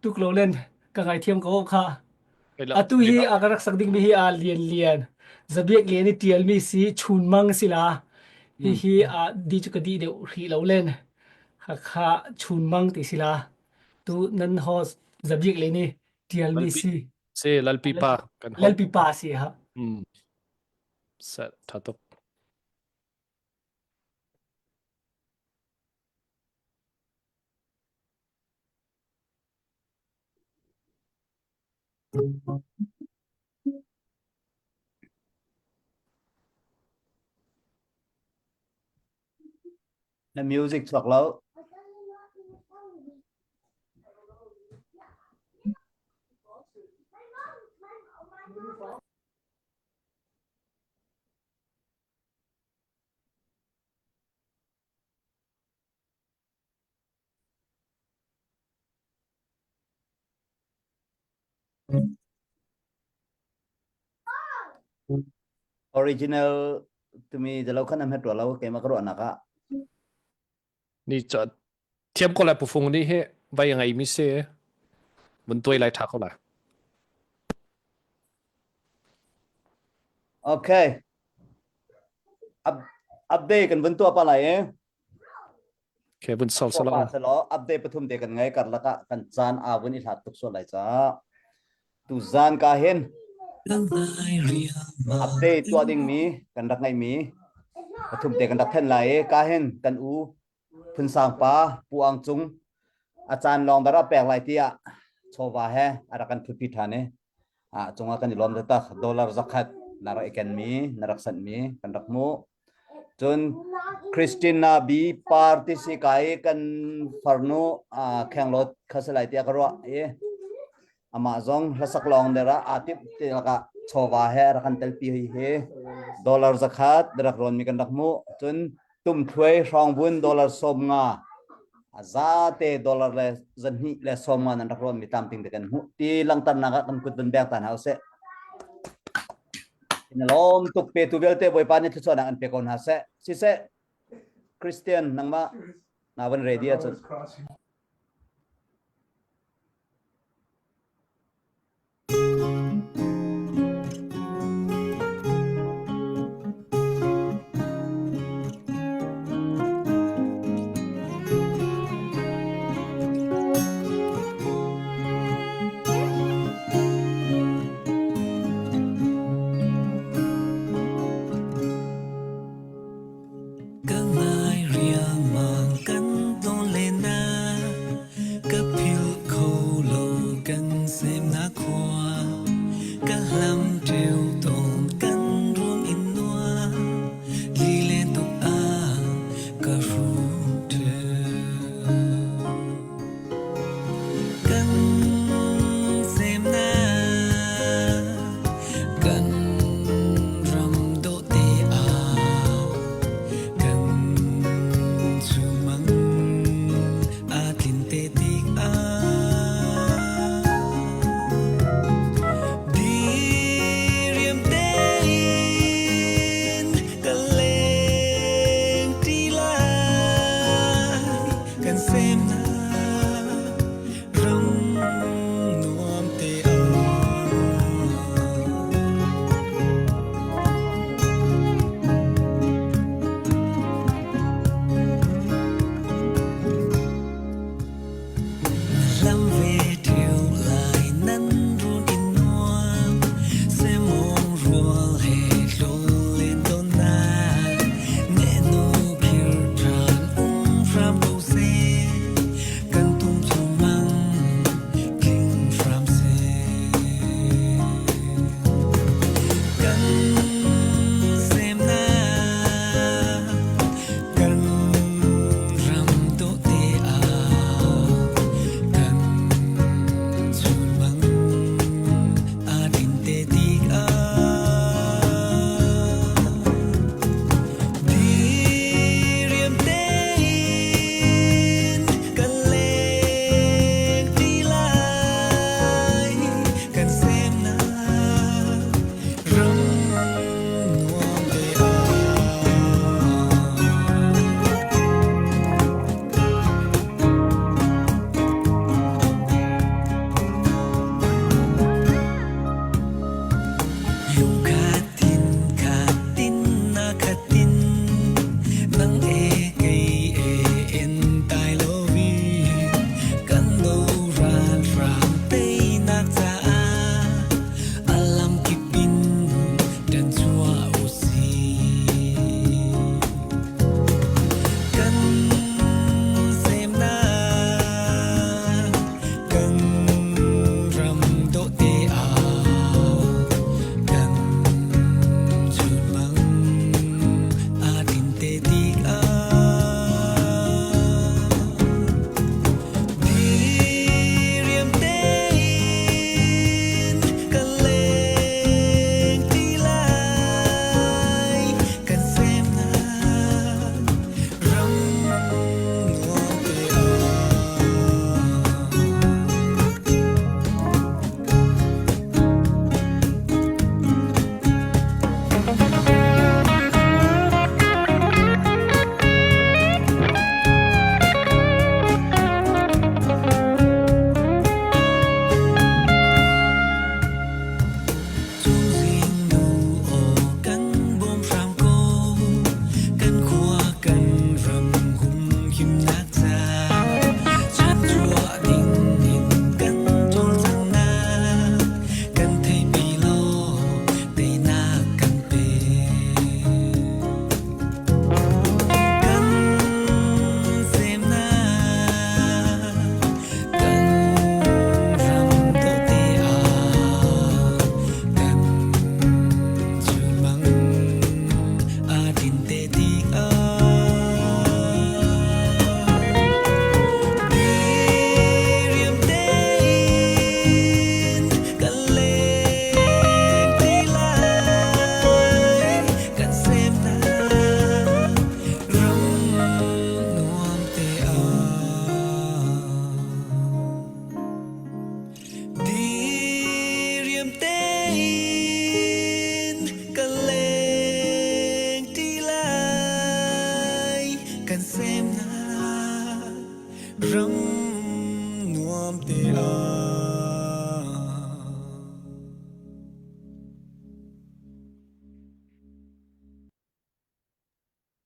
Speaker 6: tu klo len ka ngai thiam ko kha
Speaker 1: Hello.
Speaker 6: atu hi akarak sakding mi hi a lian lian zabiak le ni tial mi si chun mang sila hi a di chu ka di de ri lo len kha kha chun mang ti sila tu nan ho zabiak le ni tial mi
Speaker 1: Lalpi
Speaker 6: si
Speaker 1: se lalpi pa kan
Speaker 6: lal
Speaker 1: hop.
Speaker 6: pi pa si ha
Speaker 1: Set thatuk.
Speaker 3: The music thuộc lâu. Original to me the lâu khăn em hết rồi lâu cái mà cái đoạn nào cả.
Speaker 1: Ni cha thiam ko la pu phung ni he vai ngai mi se mun toi lai tha ko la.
Speaker 3: Okay. Update kan bentuk apa lah ya?
Speaker 1: Ke bun sol
Speaker 3: Apa
Speaker 1: sala.
Speaker 3: selo update pathum de kan ngai kar laka kan chan awun i hlat tuk so lai cha. Tu zan ka hen. Update tu ading mi kan rak ngai mi. Pathum de kan rak then lai ka hen kan u phun sang pa puang chung. Achan long dara pek lai tia. Chowa he arakan phupi thane. Chunga kan ilom ta dollar zakat narak ikan mi narak san mi kan rak mu. Chun Christina B partisi kai kan farno khenglot khasalai tia karwa Amazon lasak long dera atip tilaka chowa he rakan telpi he dollar zakat darak ron mi kan rakmu chun tum thwe rong bun dollar somnga azate dollar le zanhi le somnga nan ron mi tam ting de kan hu ti lang tan na kan kut ben bek tan hause Nalom tuk pe tu velte boy pani tu chona an pe kon ha se si se Christian nangma nawan ready a chon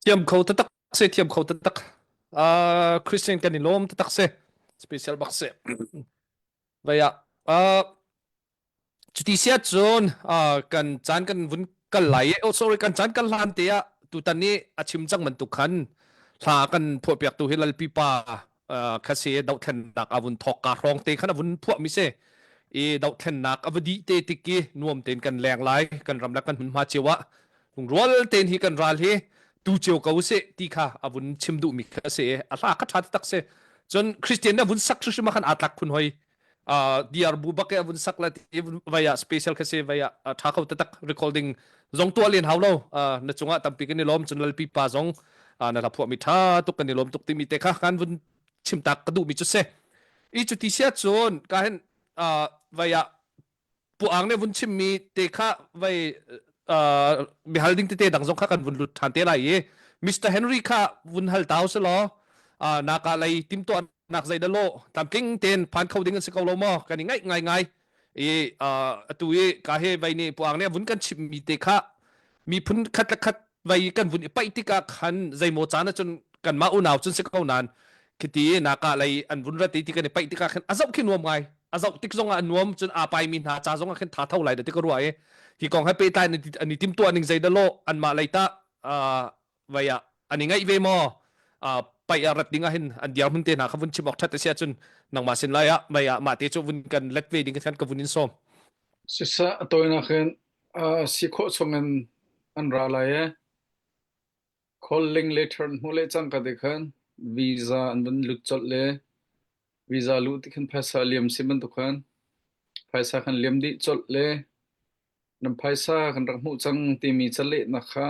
Speaker 1: เทียมเขาตะตักเสเทียมเขาตะตักคริสเตียนกันนิลมตะตักเส special บักเสไว้อะจุดที่เสียจนกันจานกันวุ่นกันไหลโอ้ sorry กันจานกันลานเตียตุตันนี้อาชิมจังมันตุกขันหากันพวกเปียกตุเฮลัลปีปาคาเสียดาวเทนนักอาวุนทอกการรองเตะขันอาวุนพวกมิเซดาวเทนนักอวดีเตติกีนวมเต็นกันแรงไหลกันรำลักกันหุ่นมาเจวะหุงรัวเต็นฮีกันรัลเฮตูเจียวกาวเซตีค่ะอาวุนชิมดุมิคาเสียอาลาคัดชัดตักเซจนคริสเตียนอาวุนสักชุดมาขันอาตักคุณหอยdiar bubak ya bun sakla via special kasi via thakau tatak recording zong tu alien haulo na chunga tampi kan lom chunal pi pa zong na la phu mi tha tu kan lom tuk ti mi te kha kan bun chim tak kadu mi chu se I chu ti sia chun ka hen via pu ang ne bun chim mi te kha vai mi halding te te dang zong kha kan bun lut than te lai ye Mr Henry kha bun hal tau se lo na ka lai tim toนักใจเดโลตามกิ้งเต็นผ่านเขาดิ้งกันสิเขาลมอกันง่ายง่ายตัวกาเฮไว้นี่พวกเนี่ยวุ่นกันชิมมีเตคะมีพุ่นคัดไว้กันวุ่นไปติกาขันใจโมจานะจนกันมาอุณาวจนสิเขานานคิดดีนักอะไรอันวุ่นระตีติกันไปติกาขันอาจจะขึ้นนวมไงอาจจะติกซงอันนวมจนอาไปมีหาจ้าซงขันท่าเท่าไหร่เดี๋ยวติก็รู้ไอ้ที่กองให้ไปตายอันนี้ติมตัวหนึ่งใจเดโลอันมาอะไรตาไว้อันนี้ง่ายเวมอไปอารัดดิ้งหินอันเดียวมันเตนะขบุนชิบอกทัดเสียจนนังมาสินไล่ไม่มาเตจูวุนกันเล็ดเวดิ้งกันกับวุนินส้ม
Speaker 7: สิสะตัวนักเรียนสิโคชงอันราลายcalling letter มูเลจังกันเด็กนวีซ่าอันเป็นลุดจดเลยวีซ่าลุดที่ขันภาษาเลียมสิมันตุกันภาษาขันเลียมดิจดเลยนำภาษาขันรักมูจังตีมีจเลนะคะ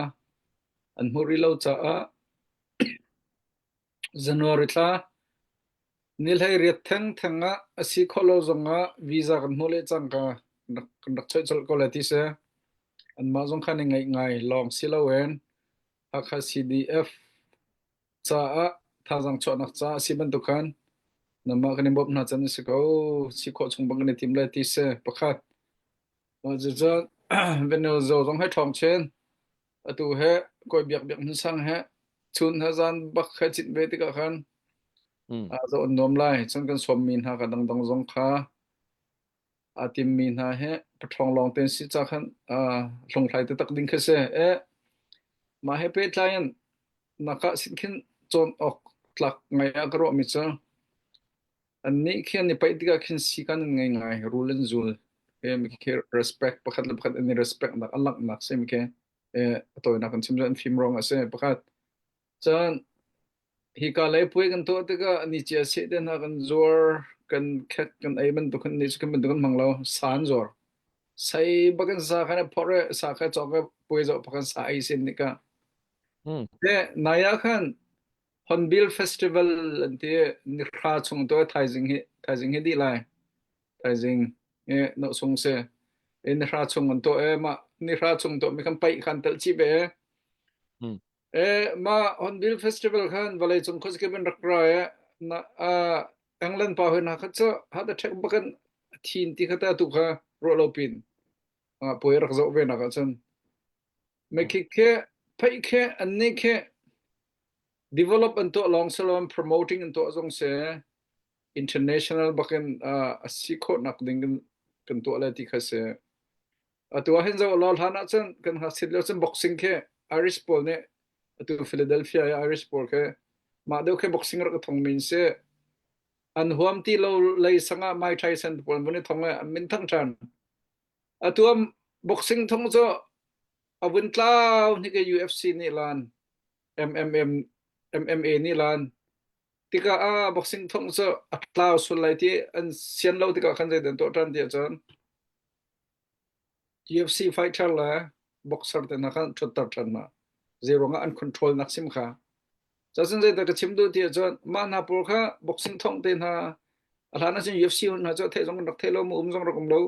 Speaker 7: อันมูริเลาจ้าJanuary ท่านิลให้เรียกทั้งสิโคโลจงวีซ่ากันมูเลจังกันรักใช้จดก็เลยที่เสอันมาจงขันยังไงลองสิลาเวนอาคา CDF จ้าท่าจังชดนักจ้าสิบันตุกันนำมากันในบบน่าจะนึกสิเขาสิโคชงบังกันในทีมเลยที่เสประคัดว่าจะเวนเนซุเอลาจงให้ทองเชนตัวเฮก็เบียกมันสั่งเฮชุนฮะจันบักแค่จิตเวทีกัน จะอุ่นนวมไล่จนกันสวมมีนหากันดังจงค้าติมมีนหาเฮปทองลองเต็นสิจากขันลงไทยตักดิ้งเคเซมาเฮเปตไลน์นักสิขินจนออกหลักไงกระโดดมิจฉาอันนี้แค่ในไปที่กันสิกันไงรูลนจูลมีแค่ respect ประคัดอันนี้ respect นักอันหลักนักเซมีแค่ตัวนักกันชิมจนฟิล์มรองเซประคัดจนฮิกาเลยพูดกันตัวที่ก็นี่เจ้าเสด็จนักกันจอร์กันแค่กันไอ้มันตุกันนี่จะกันมันตุกันมังเราสานจอร์ใส่บักันสาขาเนี่ยพอเลยสาขาจอกก็พูดจอกบักันสาไอซินนี่ก็แต่นายขันฮอนบิลเฟสติวัลที่นิคราชงตัวไทยจิงเฮดีไลไทยจิงนกสงเสนิคราชงตัวมานิคราชงตัวมีคำไปขันเตลชีเบมาฮอนบิลเฟสติวัลขันวันเลยจงคุสกันเป็นรักร้อยนะอังเลนพาเห็นนะเขาจะหาแต่เช็คบักันทีนที่เขาจะถูกเขาโรลปินป่วยรักษาเวนักจันไม่แค่ไปแค่อันนี้แค่ develop อันตัว long term promoting อันตัวจงเสีย international บักันสิโคนักดิ้งกันตัวอะไรที่เขาเสียตัวเห็นจะลอลฮานะจันกันหาสิทธิ์แล้วจัน boxing แค่ Irish Paulเนี่ยตัวฟิลาเดลเฟีย Irish Paul แค่มาเดี๋ยวแค่ boxing รักทองมินเสียอันหัวมที่เราเลยสังไม้ไทสันปนวันนี้ทองมินทั้งจันตัว boxing ทองจะอาวุธกล้าวนี่ก็ UFC นี่ลาน MMA นี่ลานที่ก็ boxing ทองจะกล้าวสุดเลยที่อันเซียนเราที่ก็ขันใจเดินตัวจันที่จัน UFC fighter ละ boxer แต่นักขันชุดตัดจันมา zero งะ uncontrol นักซิมค่ะจะสังเกตแต่ชิมดูที่จันมาหน้าปลุกค่ะ boxing ทองเต็นหาอะไรนั่นจัน UFC น่าจะเทจงรักเทโลมุมจงรักมุมเรา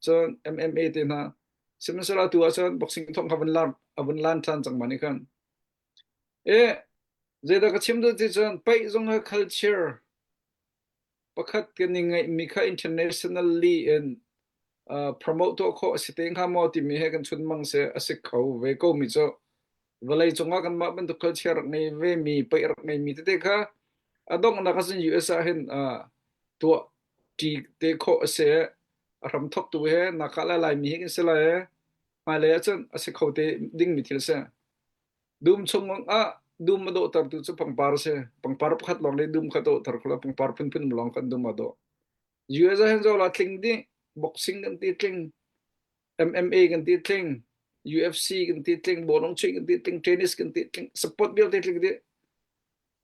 Speaker 7: จัน MMA เต็นหาสิมันสละตัวจัน boxing ทองเขาเป็นล้านจันจังมันนี่กันเจตก็ชิมดูที่จันไปจงหา culture ประคัดกันยังไงมีค่า internationally and promote ตัวเขาสิเต็งข้ามอที่มีให้กันชุนมังเสียสิเขาเวก็มีเจ้า Walai chunga kan ma bentuk culture nei ve mi pai rak nei mi te kha adong na kasin US a hen tua ti te kho se ram thok tu he na khala lai mi hin se la he ma le chen ase khote ding mi thil se dum chung a dum ma do tar tu chu pangpar se pangpar khat long le dum khato tar khula pangpar pun pun long kan dum ma do US a hen zo la tling di boxing kan ti tling MMA kan ti tling UFC kan ti tling bolong chui kan ti tling tennis kan ti tling sport bil ti tling di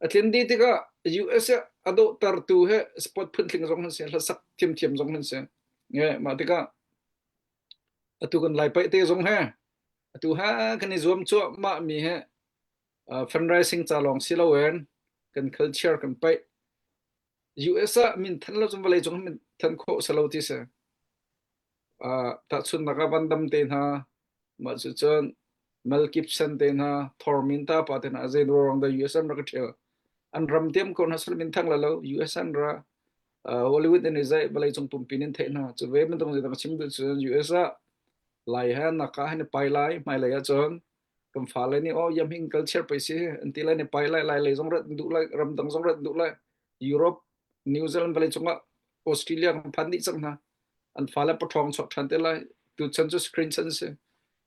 Speaker 7: atlen di ti ka US a ado tar tu he sport pun tling zong han se la sak thiam thiam zong han se nge ma ti ka atu kan lai pai te zong he atu ha kan izom chu ma mi he fundraising cha long silawen kan culture kan pai US a min than lo zum balai zong min than kho salo ti se ta chun naka bandam te na ma chu chon Mel Gibson te na Thorminta pa te na azai dorong da US an rak thel an ram tem ko na sal min thang la lo US an ra Hollywood en izai balai chung pum pinin the na chu ve min tong je da chim du chu US a lai ha na ka ha ne pai lai mai lai a chon kam fa lai ni o yam hing culture pai si anti lai ne pai lai lai lai jong rat du lai ram dang jong rat du lai Europe New Zealand balai chunga Australia kam phan ni chang na an fa la pathong chok than te lai tu chan chu screen chan se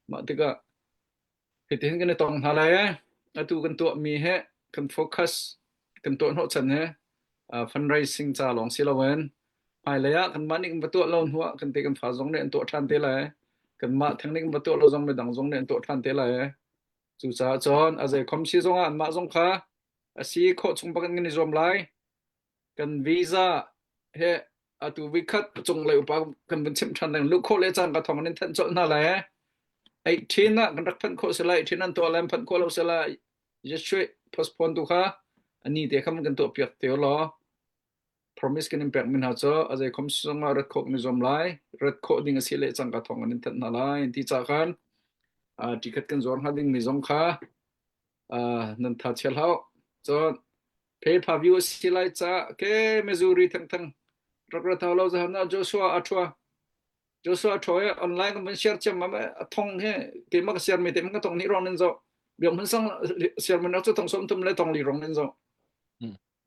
Speaker 7: ma te ka he te kan tong ha lai atu kan to mi he kan focus kan to no chan he fundraising cha long silawen pai lai a kan mani kan to lon huwa kan te kan fa jong ne an to than te lai kan ma thang ni kan to lo jong me dang jong ne an to than te lai chu cha chon azai khom si jong an ma jong kha asi kho chung ba kan ni zom lai kan visa he atu wikat chung lai upa kan bin chim than dang lu kho le chang ka thong nin than chol na lai 18 na kan rak phan kho se lai 18 an to lam phan kho lo se lai je shwe postpone tu kha ani te kham kan to piak te lo promise kan impact min ha cho azai khom song ma rat khok ni zom lai rat kho ding a si le chang ka thong nin than na lai ti cha khan ticket kan zor ha ding mi zong kha nan tha chel hao cho pay per view si lai cha ke Missouri thang thang rak ra thao lo za na Joshua Troy online kan share chem ma thong he ke ma share mi te ma thong ni rong nen zo biang man sang share man cho thong som tum le thong li rong nen zo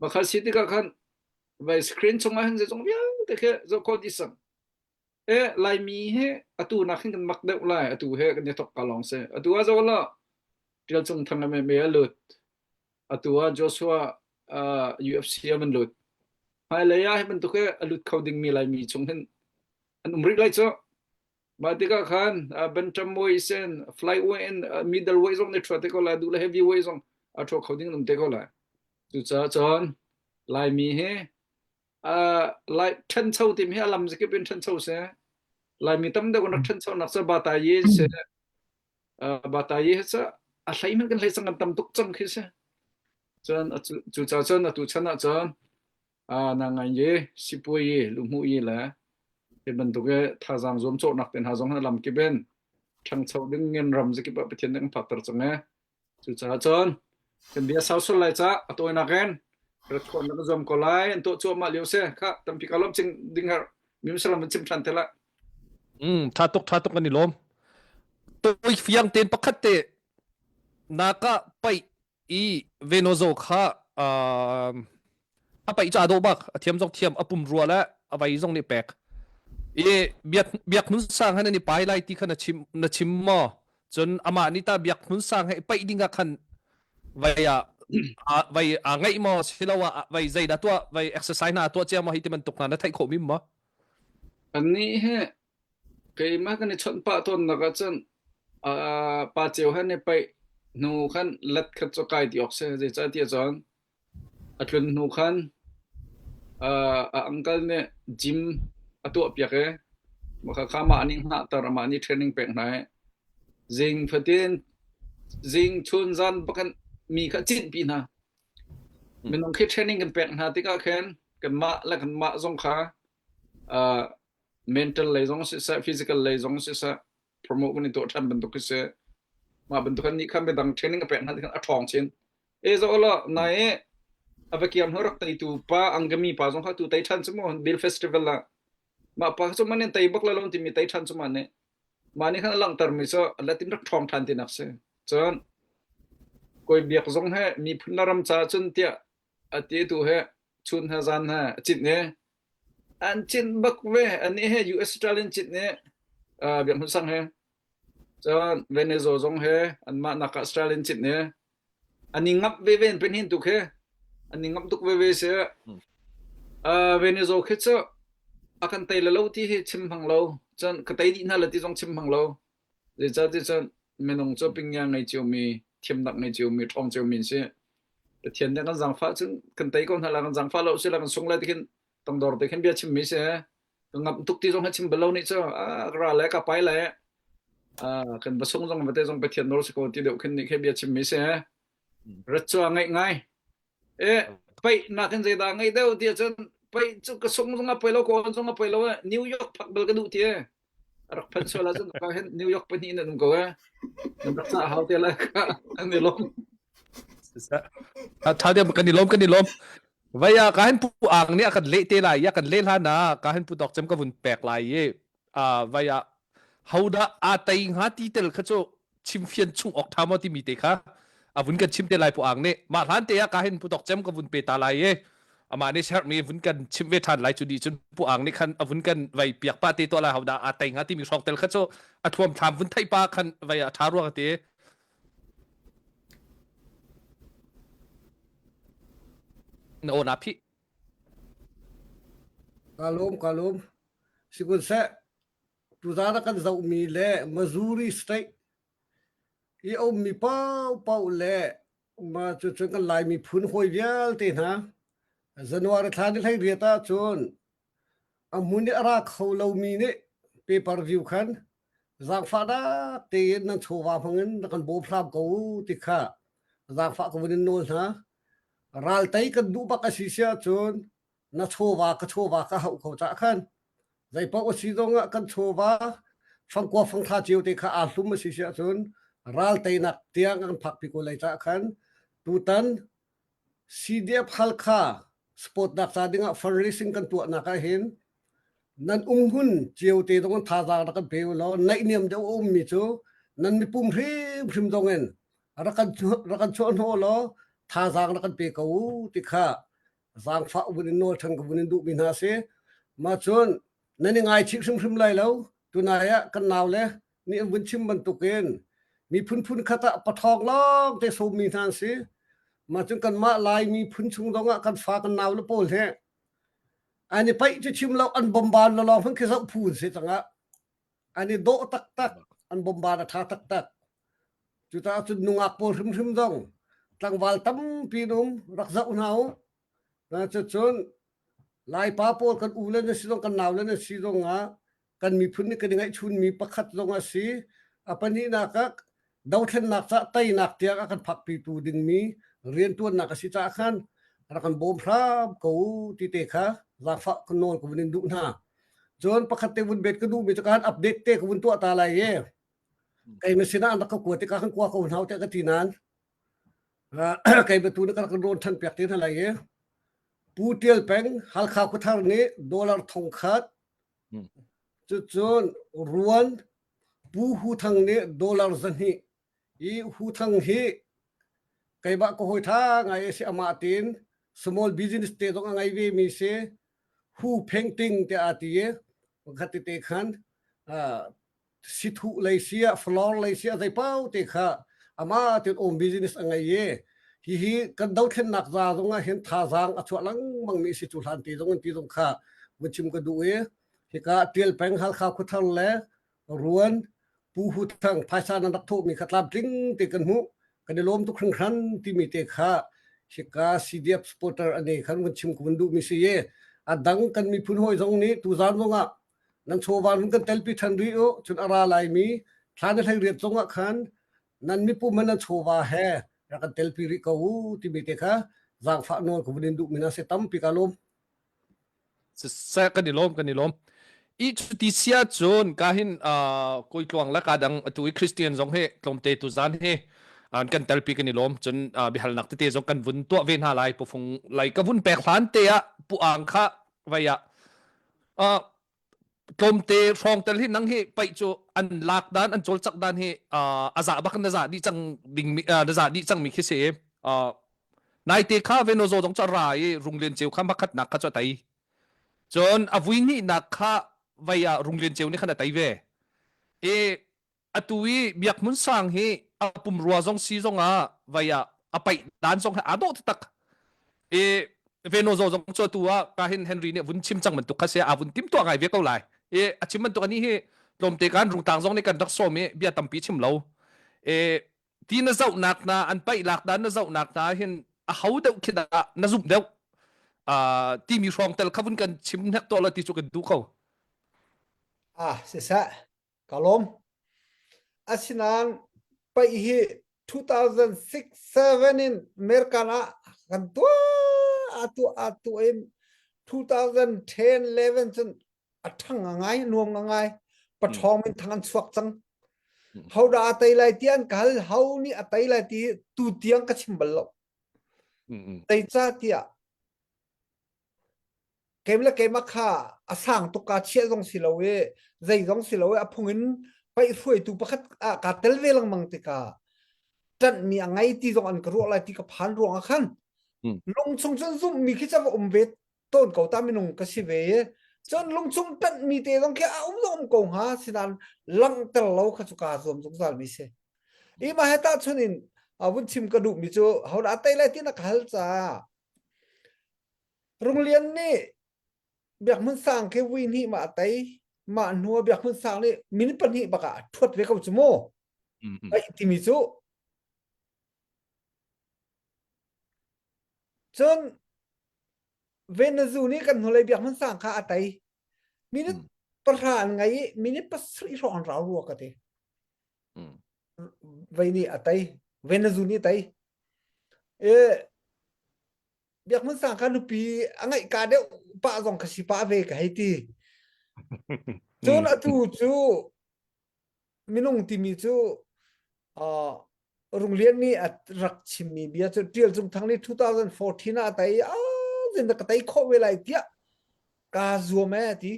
Speaker 7: ma khal si ti ka khan vai screen chung ma han je chung bia te ke zo ko di sang lai mi he atu na khin kan mak de lai atu he kan tok ka long se atu a zo la tial chung thang me me lut atu a Joshua UFC man lut hai le ya he man to ke lut coding mi lai mi chung hen an umri lai cho ba ti ka khan bantamweight sen flyweight and middleweight zong ne thwa te ko la du la heavyweight zong a tho coding num te ko la tu cha chon lai mi he lai thân chau tim he lam je ke ben thân chau se lai mi tam de ko nak thân chau nak sa ba ta ye se ba ta ye sa a hlai man kan hlai sang tam tuk chang khi se chon chu cha chon tu chana chon na ngai ye sipui ye lu mu ye la he ban tu ke tha jang zom cho nak ten ha jong lam ke ben thang chau ding ngen ram je ke ba pathian ding patar chang e chu cha chon kan dia sau sol lai cha atoi na ken rat khon na zom ko lai an to chu ma liu se kha tam pi kalom ching ding har mim salam chim than te la
Speaker 1: tha tok kan ni lom toi fiang ten pakhat te naka pai i venozo kha pai cha do bak athiam jok thiam apum ruala awai jong ni pek biak nun sang han ni pai lai ti khan na chim mo chon ama ni ta biak nun sang hai pai dinga khan vai ngai mo silawa vai zai da to vai exercise na to che mo hi ti man tuk na thai kho mi mo
Speaker 7: an ni he ke ma kan ni chon pa ton na ka chen pa cheu han ne pai nu khan lat khat cho kai ti ok se je cha ti chon atlun nu khan uncle ne gym atu piak e ma kha ma ni na tar ma ni training pek nai jing phatin jing chun zan bakan mi kha chin pi na min ong khit training kan pek na ti ka khen kan ma la kan ma zong kha mental le zong se physical le zong se sa promote ni to tham ban to ke se ma ban to kan ni kham be dang training ka pek na kan a thong chin zo la nai avakiam horak tai tu pa angami pa zong kha tu tai than chmo bil festival la ma pa chu manen tai bak la lon ti mi tai than chu man ne mani khan lang tar mi so latin rak thong than ti nak se chon koi biak zong he mi phunaram cha chun tia ati tu he chun hazan ha chit ne an chin bak ve ani he US Australian chit ne biak hun sang he chan Venezuela zong he an ma nak Australian chit ne ani ngap ve ven pen hin tu he ani ngap tuk ve se Venezuela khe cha akan tai la lo ti he chim phang lo chan ka tai di na la ti zong chim phang lo je cha ti chan menong cho ping yang ngai chiu mi thiam dak ngai chiu mi thong chiu min se thian ne kan jang fa chun kan tai kon hala kan jang fa lo se la kan sung la ti kin tong dor te khen bia chim mi se ngap tuk ti zong ha chim belo ni cha ra le ka pai le kan ba sung zong ba te zong pe thian nor se ko ti deu khen ni khe bia chim mi se ra cho ngai ngai pai na kan je da ngai deu ti chan pai chu ka sung zong a pai lo ko zong a pai lo New York phak bel ka du ti rak phan so la chan ka hen New York pa ni na dum ko nam rak sa hau te la ka ang ni lo
Speaker 1: thao dia kan ni lom vaya kahin pu ang ni akan le te lai ya kan le la na kahin pu dok chem ka vun pek lai ye vaya hauda a tai nga ti tel khacho chim fian chung ok thamo ti mi te kha avun kan chim te lai pu ang ne ma hlan te ya kahin pu dok chem ka vun pe ta lai ye ama ne shar mi vun kan chim ve than lai chu di chun pu ang ni khan avun kan vai piak pa te to la hauda a tai nga ti mi shok tel khacho athuam tham vun thai pa khan vaya tharu ka te no na phi
Speaker 4: kalum sikun se tu zana kan zau mi le Missouri state i om mi pau le ma chu chu kan lai mi phun hoi vial te na January than ni lai riata chun amuni ara kholo mi ne paper view khan zang fa da te nan chowa phangin kan bo phlap ko ti kha zang fa ko bin nol na ral tai kan du ba ka si sia chun na chowa ka hau ko cha khan zai pa o si dong kan chowa phang kwa phang tha chiu te kha a hlum si sia chun ral tai nak tiang an phak pi ko lai cha khan tu tan CDF halkha sport dak sa dinga fundraising kan tu na ka hin nan hun chiu te dong tha za da kan pe lo nai niam de mi chu nan mi pum phrim dong en ra kan cho no lo tha zang na kan pe ko ti kha zang fa bun no thang ko bun du bin ha se ma chon nani ngai chi shim lai lo tu na ya kan naw le ni bun chim ban tu ken mi phun khata pathok long te so mi than se ma chon kan ma lai mi phun chung dong kan fa kan naw lo pol he ani pai chu chim lo an bomban lo long phun ke sa phun se tanga ani do tak an bomban tha tak chu ta chu nungak pol shim dong tlang wal tam pinum rak zau nau na chon lai pa pol kan u le na sidong kan naw le na sidong kan mi phun ni kan ngai chun mi pakhat dong a si apani na ka dau then nak cha tai nak tia kan phak pi tu ding mi rian tuan nak si cha khan ra kan bom phram ko ti te kha za fa kan non ko bin du na chon pakhat te bun bet ka du mi cha kan update te ko bun tu ta lai ye kai me sina an ka ko te ka kan ko ko hau te ka tinan kai betu na kan ron than pek te na lai ye pu tiel peng hal kha ku thar ni dollar thong khat chu chon ruan pu hu thang ni dollar zan hi i hu thang hi kai ba ko hoi tha ngai se ama tin small business te dong ngai ve mi se hu painting te atie khat te khan si thu lai sia floor lai sia dai pau te kha ama te om business ngai ye hi kan dau then nak za zonga hen tha zang a chwa lang mang mi si chu hlan ti zong ti zong kha wachim ka du e hi ka tiel peng hal kha khu thal le ruan pu hu thang phaisa na dak tho mi khatlam tling te kan hu kan lom tu khran khran ti mi te kha hi ka CDF supporter ane khan wachim ku du mi si ye adang kan mi phun hoi zong ni tu zan zonga nan chowan kan telpi than ri o chun ara lai mi thlan thai riat zonga khan nan mi pu man chowa he ra kan telpi ri ko ti mi te kha zang fa non ko bin du mina se tam pi kalom
Speaker 1: sa kan ni lom i ti sia chon kahin koi tlong la ka dang tu Christian zong he tlom te tu zan he an kan telpi kan ni lom chon bihal nak te zong kan vun to ven ha lai pu phung lai ka vun pek hlan te a pu ang kha vaya ตรมเตะรองแต่ที่นังเฮไปจูอันลักด้านอันโจลจักด้านเฮอาซาบักนาซาดิจังดิงนาซาดิจังมีคิเซนายเตะข้าเวโนโซจงจะรายรุงเรียนเจียวข้ามขัดนักขัดจะไตจนอวินี่นักข้าวัยรุงเรียนเจียวนี่ขนาดไตเวอตุยเบียกมุนสังเฮอปุ่มรัวจงซีจงวัยไปด้านจงอาโดตักเวโนโซจงจะตัวกาเฮนรี่เนี่ยวุ้นชิมจังมันตุกเสียอาวุ้นติมตัวไงเวกเอาไลอาชิมมันตัวนี้เฮลมเตะกันรุงต่างจงในกันรักโซมีเบียตัมปีชิมเราที่น่าเจ้าหนักนะอันไปหลักด้านน่าเจ้าหนักนะเห็นเขาเดาคิดน่าจุ่มเดาที่มีรองแต่ละขบุนกันชิมนักตัวละที่สุกันดูเขา
Speaker 5: เสียกาลมอาชินานไปที่2006-7 in เมริกานะกันตัวเอ็ม2010-11จนทั้งง่ายนวมง่ายปะทองมันทั้งสวกจังเขาด่าไตไลเตียนกันเขานี่ไตไลตีตูเตียงก็ชิมบลล์ไตจ้าเตียเกมละเกมมาค่ะสั่งตุกาเชียจงสิลาเวใจจงสิลาเวอพุงินไปช่วยตุประคัดกาเตลเวลังมังติกาจันมีอะไรที่จงอันกรัวอะไรที่กับพันรวงอาคันลงชงจนซุ่มมีคิดจะว่าเวทต้นเก่าตามินงกสิเวจนลงชงจันมีเตต้องแค่ลงกงหาสินันลังตะเลาขจุกาสมสงสารมิเซอีมาให้ตาชนินวุ้นชิมกระดูกมิจูเขาด่าไตไลที่นักฮัลจ้าโรงเรียนนี่เบียกมันสร้างแค่วินที่มาไตมาหนัวเบียกมันสร้างนี่มินปันนี่บักทวดเวกับจโมไอ้ที่มิจูจนเวเนซุนี่กันหัวเลยเบียกมันสร้างข้าไตมินประธานไงมินปัสริร้อนเรารัวกันเตเวนี่ไตเวเนซุนี่ไตเบียกมันสร้างกันนุปีอะไรการเดียวป้าส่งกสิป้าเวกให้ตีจนจูมินุ่งที่มีจูโรงเรียนนี้รักชิมีเบียจูเดียวจงทั้งนี้2014น่ะแต่จินตกแต่ข้อเวลาที่กาซัวแม่ที่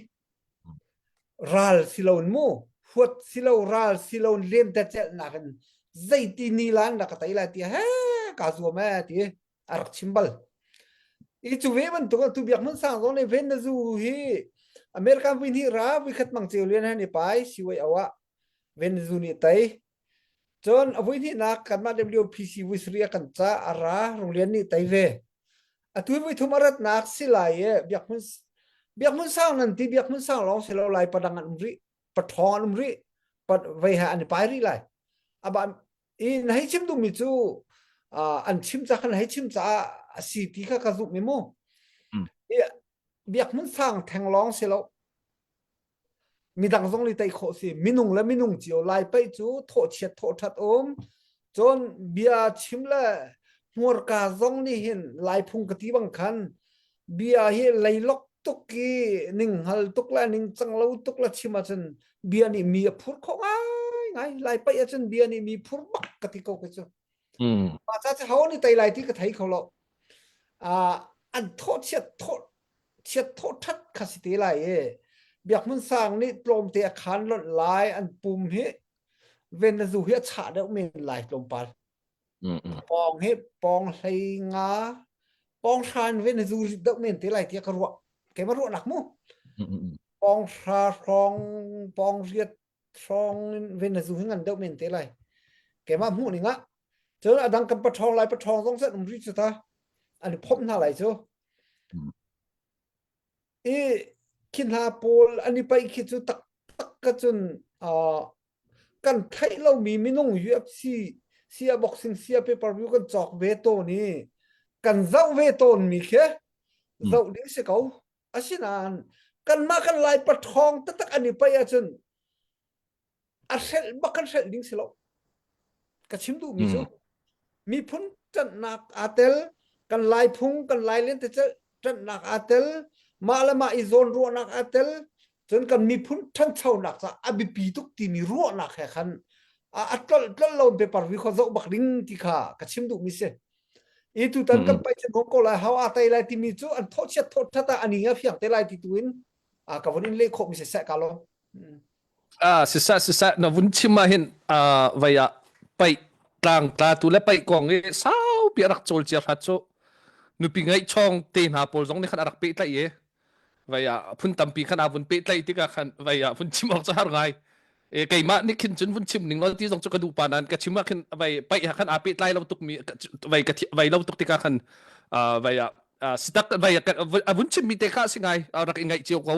Speaker 5: รัลสิลอนมูหัวสิลารัลสิลอนเลี้ยนแต่เจ้าหนักใจที่นิลันนักแต่ละที่กาซัวแม่ที่รักชิมบัลอีจูเวมันตัวเบียกมันสร้างตรงในเวเนซุเออเมริกันวินที่ราวิคัดมังเจเลียนให้ในไปสิวัยเอาเวเนซุนี่ไตจนวินที่นักกันมา WPC วิสเรียกันจ้าอาราโรงเรียนนี่ไตเวตัววิทุมารัตนักสิไลเบียกมันสร้างนั่นที่เบียกมันสร้างลองสิเราไล่ประดังอันริประทองอันริปัดไว้หาอันไปริไลอาบันอีนให้ชิมดูมิจูอันชิมจากให้ชิมจากสิที่ข้ากัซุมิโมเบียกมันสร้างแทงลองสิเรามีดังตรงนี้ไต่โคสิมินุงและมินุงเจียวไล่ไปจูโถเฉียดโถทัดจนเบียชิมละหัวกาซงนี่เห็นไล่พุงกติบังคันเบียเห็นไล่ล็อกตุกีหนึ่งฮัลตุกละหนึ่งจังเราตุกละชิมาจนเบียนี่มีพูดเขาไงไล่ไปจนเบียนี่มีพูดบักกติโกกจูมาจากเขานี่ไต่ไล่ที่กระไทยเขาเราอันโทษเฉียดโทษทัดคาสิติไลเบียกมันสร้างนี่ปลอมเตะขันลดลายอันปุ่มเฮเวเนซุเอลาชาเดอเมนลายปลอมปัลปองเฮปองไฮงาปองทานเวเนซุเดอเมนเตะลายเตะกระรัวแกมารัวหนักมั้งปองทาปองเรียดทองเวเนซุงันเดอเมนเตะลายแกมาหมู่นี่งะเจอดังกับปะทองลายปะทองต้องเส้นริจตาอันนี้พบหน้าไหลเจ้าคิดหาโปลอันนี้ไปคิดจุตักกันจนกันไทยเรามีมินง UFC เสียบ็อกซิ่งเสียเปเปอร์วิวกันจอกเวโตนี่กันเจ้าเวโตนมีแค่เจ้าดิ้งเสียเขาอาชินานกันมากันลายปะทองตักอันนี้ไปจนอาเซลบักกันเซลดิ้งเสียเรากระชิมดูมีจูมีพุ่นจันนักอาเตลกันลายพุงกันลายเล่นแต่จันนักอาเตลมาละมาอีโซนรัวนักอาเตลจนกันมีพุ่นทั้งเช่านักซะอบิปีทุกทีมีรัวนักแค่ขันอัตลเราเปปาร์วิเขาจะบักริงที่ข้ากระชิมดูมิเซอีตุตันกันไปจนของก็เลยเขาอาเตลที่มีจูอันโทษเช็ดโทษทัตอันนี้เพียงเตลที่ตัวอิน ka vonin le kho mi se sa ka lo
Speaker 1: sisa na vun chima hin vaya pai tlang ta tu le pai kong e sao pi rak chol chia hat cho nu pi ngai chong te na pol jong ni khan arak pe tai e vaya phun tam pi khan avun pe tai ti ka khan vaya vun chim ok cha har ngai e kai ma ni khin chun vun chim ning lo ti jong chu ka du pa nan ka chima khin vai pai ha khan a pe tai lo tuk mi vai ka vai lo tuk ti ka khan vaya sitak vaya vun chim mi te kha singai rak ngai chiu ko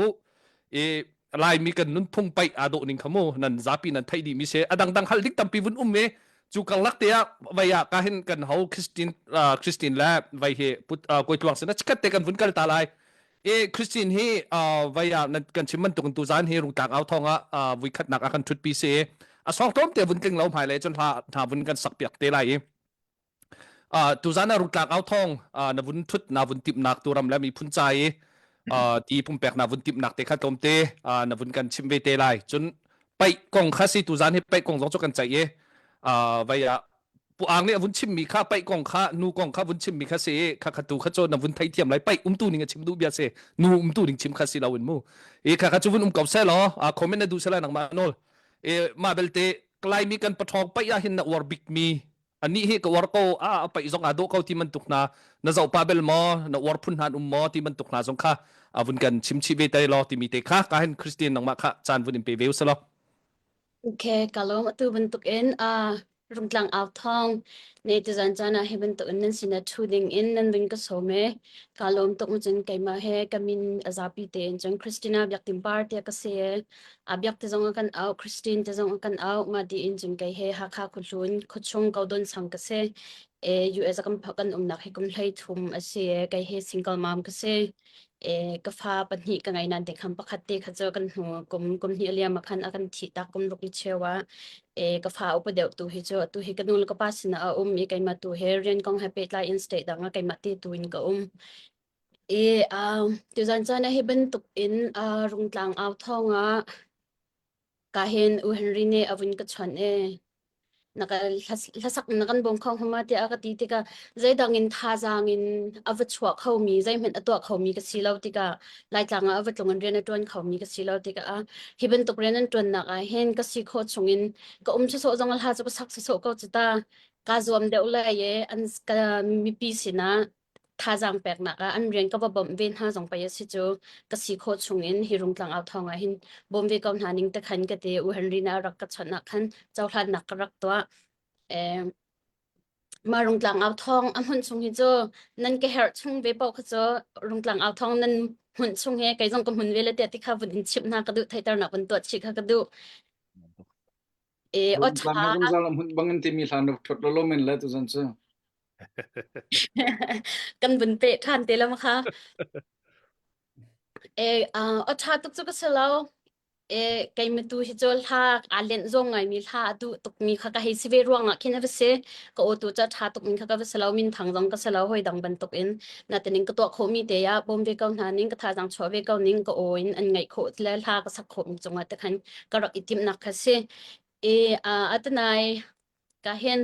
Speaker 1: e lai mi kan nun thung pai ado ning khamo nan zapi nan thai di mi se adang dang hal dik tam pi vun me chu kang lak te ya vaya ka hin kan ho christian la vai he put koi tuang se na chikat te kan vun kal ta lai e christian he vaya nan kan chiman tung tu zan he rung tak au thonga vui khat nak akan thut pi se a song tom te vun keng lo phai le chon tha vun kan sak piak te lai tu zan rung tak au thong na vun thut na vun tip nak tu ram la mi phun chai ti pum pek na vun tip nak te kha tom te na vun kan chim ve te lai chun pai kong kha si tu zan he pai kong zong cho kan chai e vaya pu ang ne vun chim mi kha pai kong kha nu kong kha vun chim mi kha se kha kha tu kha cho na vun thai thiam lai pai tu ning chim du bia se nu tu ning chim kha si lawin mu e kha chu vun kaw se lo comment na du se la nang ma nol e ma bel te klai mi kan pathok pai ya hin na war big mi ani he ka war ko pai zong ado ko ti man tuk na zau pa bel mo na war phun han mo ti man tuk na zong kha vun kan chim chi ve tai lo ti mi te kha ka hin christian nang ma kha chan vun im pe veu se lo
Speaker 8: Okay, kalau tu bentukin rungtlang outong ne tu zanjana he bentukin nan sina tuding in nan bin kasome kalau untuk macam kay mahe kamin azapi te jang Christina biak timpar te kasi abyak te zong akan out Christine te zong akan out nga di in jang kay he hakha kulun kuchong kau don sang kasi US akan pakan nak he kum lay thum asi kay he single mom kasi ka fa panhi ka ngai nan te kham pakhat te kha kan hu kum hi alia makhan akan thi ta kum rok li chewa ka fa upa deu tu hi cho tu hi kanul ka pasina mi kai ma tu he ren kong happy la in state da nga kai ma ti tu in ka tu zan zan he ben tuk in rung tlang aw thonga ka hen u henry ne avin ka chan naka lasak nakan bong khong huma te aka ti tika zai dangin tha zangin avachwa khomi zai men atwa khomi ka silaw tika lai tlanga avatlongan ren atwan khomi ka silaw tika hiben tok ren antwan na ka hen ka si kho chungin ka so jangal ha chu sak so ko chita ka zom de ula ye an ka mi pi sina tha jang pek na ka an ren ka bom ven ha jong pa ye si chu ka si kho chungin hirung tlang aw thonga hin bom ve kam haning te khan ka te u henry na rak ka chana khan chawhlan nak rak toมารงกลางเอาทองหุ่นชงฮิโจนั่นก็เฮร์ชงเวปอกขจรงกลางเอาทองนั่นหุ่นชงเฮไกจงกับหุ่นเวลเตียที่ข้าวุ่นชิบนากระดูไทยตาหนักบนตัวชิกกระดูอด
Speaker 7: Bang
Speaker 8: ช้า
Speaker 7: bang zalam bangin ti mi hlan thot lo men la tu zan chu
Speaker 8: กันบนเปะทานเตแล้วมั้งคะอดช้าตุกตุกก็เสร็จไกมาดูฮิจอลท่าเลนซงไงมีท่าดูตุกมีข้าก็ให้สิเวรวงคิดนะเวสก็โอตูจะท่าตุกมีข้าก็เวสเรามินทางซงก็เสเราหอยดังบันตุกอินนาแต่นิ่งก็ตัวโคมีเดียบอมเวก้าวนานิ่งก็ท่าจังชัวเวก้าวนิ่งก็โอินอันไงโคตรแล้วท่าก็สักโคมีจงว่าแต่คันก็รักอิติมนักค่ะสิอัตนายก็เห็น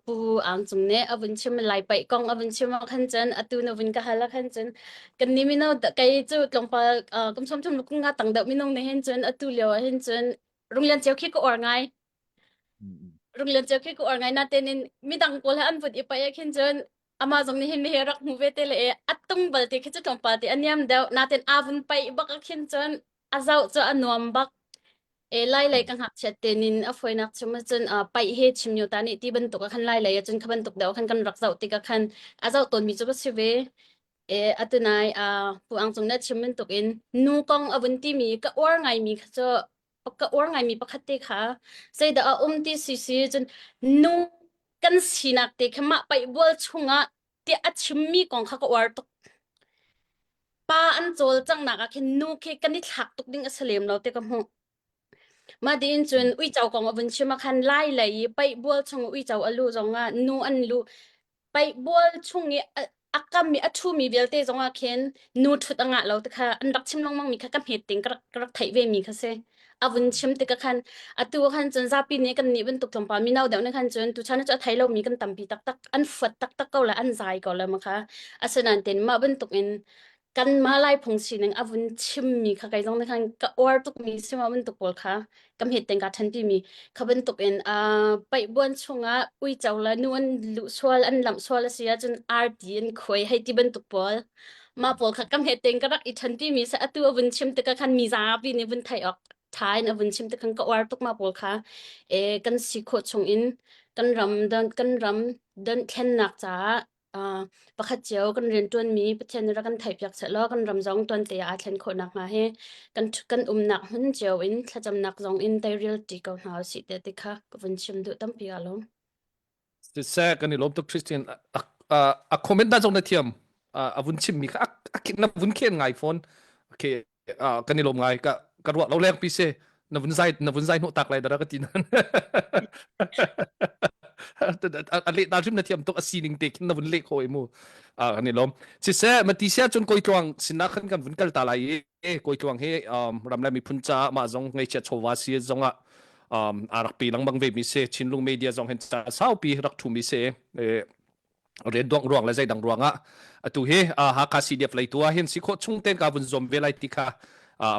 Speaker 8: ปูอ่างจงเนี่ยอวินชิมไล่ไปกองอวินชิมขันจันอตูนอวินก็ฮัลละขันจันกันนี้มิโนไกจูลงไปกุมชมชมลูกงาตังเดมิโนในเห็นจันอตูเลียวเห็นจันโรงเรียนเจ้าขี้ก็อ่อนไงโรงเรียนเจ้าขี้ก็อ่อนไงนาเตนินมีตังโกลอันบุตรอีไปเห็นจันอามาจงนี่เห็นไม่เฮรักมูเวเตเลอัตตุงบัลติคิดจะลงไปที่อันยามเดวนาเตนอาวุนไปบักเห็นจันอาเจ้าจะอันนวมบักไล่กังหักเชตเตนินฝอยนักชมจนไปเฮชิมอยู่ตานี่ที่บรรทุกขันไล่จนขบันทุกเดาขันกันรักเจ้าติกขันเจ้าตนมีจุดสิเวอัตนายผู้อังจงนัดชิมบรรทุกอินนูกองอวันที่มีก็อ้วนไงมีขจะก็อ้วนไงมีปกติค่ะใส่เดาที่ซีจนนูกันสีนักติขมาไปบัวชงอ่ะที่อัดชิมมีกองข้าก็อ้วนตุกป้าอันโจลจังนักแค่นูแค่กันนี่หักตุกดิ้งอัสเลมเราติกหัวมาดินจนอุ้ยเจ้าของอวันชิมาคันไล่เลยไปบัวชงอุ้ยเจ้าอลูจงอ่ะนูอันลูไปบัวชงนี้อักกามีอัทูมีเวลเตจงอ่ะเคนนูทุดอ่ะเราแต่ค่ะอันรักชิมลงมั่งมีค่ะกับเหตุติงกระไทยเวมีค่ะเซอวันชิมติกคันอัตัวคันจนซาปีนี้กันนี่เป็นตุกจงปามีน่าเดี๋ยวนี้คันจนตุชานะจะไทยเรามีกันตั้มปีตักอันฝัดตักเกาละอันใจเกาละมั้งค่ะอาศัยนั้นเต็นมาเป็นตุกอิน กันมาไล่พงศินึงอาวุนชิมมีค่ะไกลตรงนั้นก็อวดตุกมีสิมามันตุกปอลค่ะกำเหตุแต่งการทันทีมีขบันตุกเอ็นไปบวนชงอุยเจ้าละนวลลุสวลอันลำสวลเสียจนอาร์ดีนคอยให้ที่บันตุกปอลมาปอลค่ะกำเหตุแต่งก็รักอีทันทีมีสักตัววุนชิมแต่ก็คันมีซาบีในวุนไทยออกท้ายนะวุนชิมแต่กันก็อวดตุกมาปอลค่ะกันสิโคชงอินกันรำเดินแค่หนักจ้าประคัดเจียวกันเรียนตัวมีประเทศนี้กันไทยเปียกเสร็จแล้วกันรำจองตัวเตียอาเทนคนหนักมาให้กันหนักมันเจียวอินถ้าจำหนักจองอินไตเรียลตีก็หาสิเดติค่ะก็เป็นชิมดูตั้มปีอารมณ์
Speaker 1: จะแทรกกันในลมตุกคริสเตียนคอมเมนต์ด้านจงในเทียมวุนชิมมีค่ะคิดนับวุนเขียนไงฟอนโอเคกันในลมไงก็รู้เราแรงพิเศษนับวุนใจโนตักเลยแต่ละก็ตีนั้น อันเล็กตามชิมในเทียมตุกอาศีนิงเด็กนับวุนเล็กโหยมูกันในลมจะแทรกมันตีเสียจนกอยกวางสินักขันกันวุนกัลตาลายกอยกวางให้รำแล้วมีพุนจ้ามาจงไงเช็ดโชวาซีจงอารักปีหลังบางเวมิเซชินลุงเมีเดียจงเห็นจะสาวปีรักทูมิเซเรียนดวงรวงและใจดังรวงตัวเฮหากาซีเดียฟไลตัวเห็นสิโคชุ่งเต็งกับบุญจอมเวลัยติกา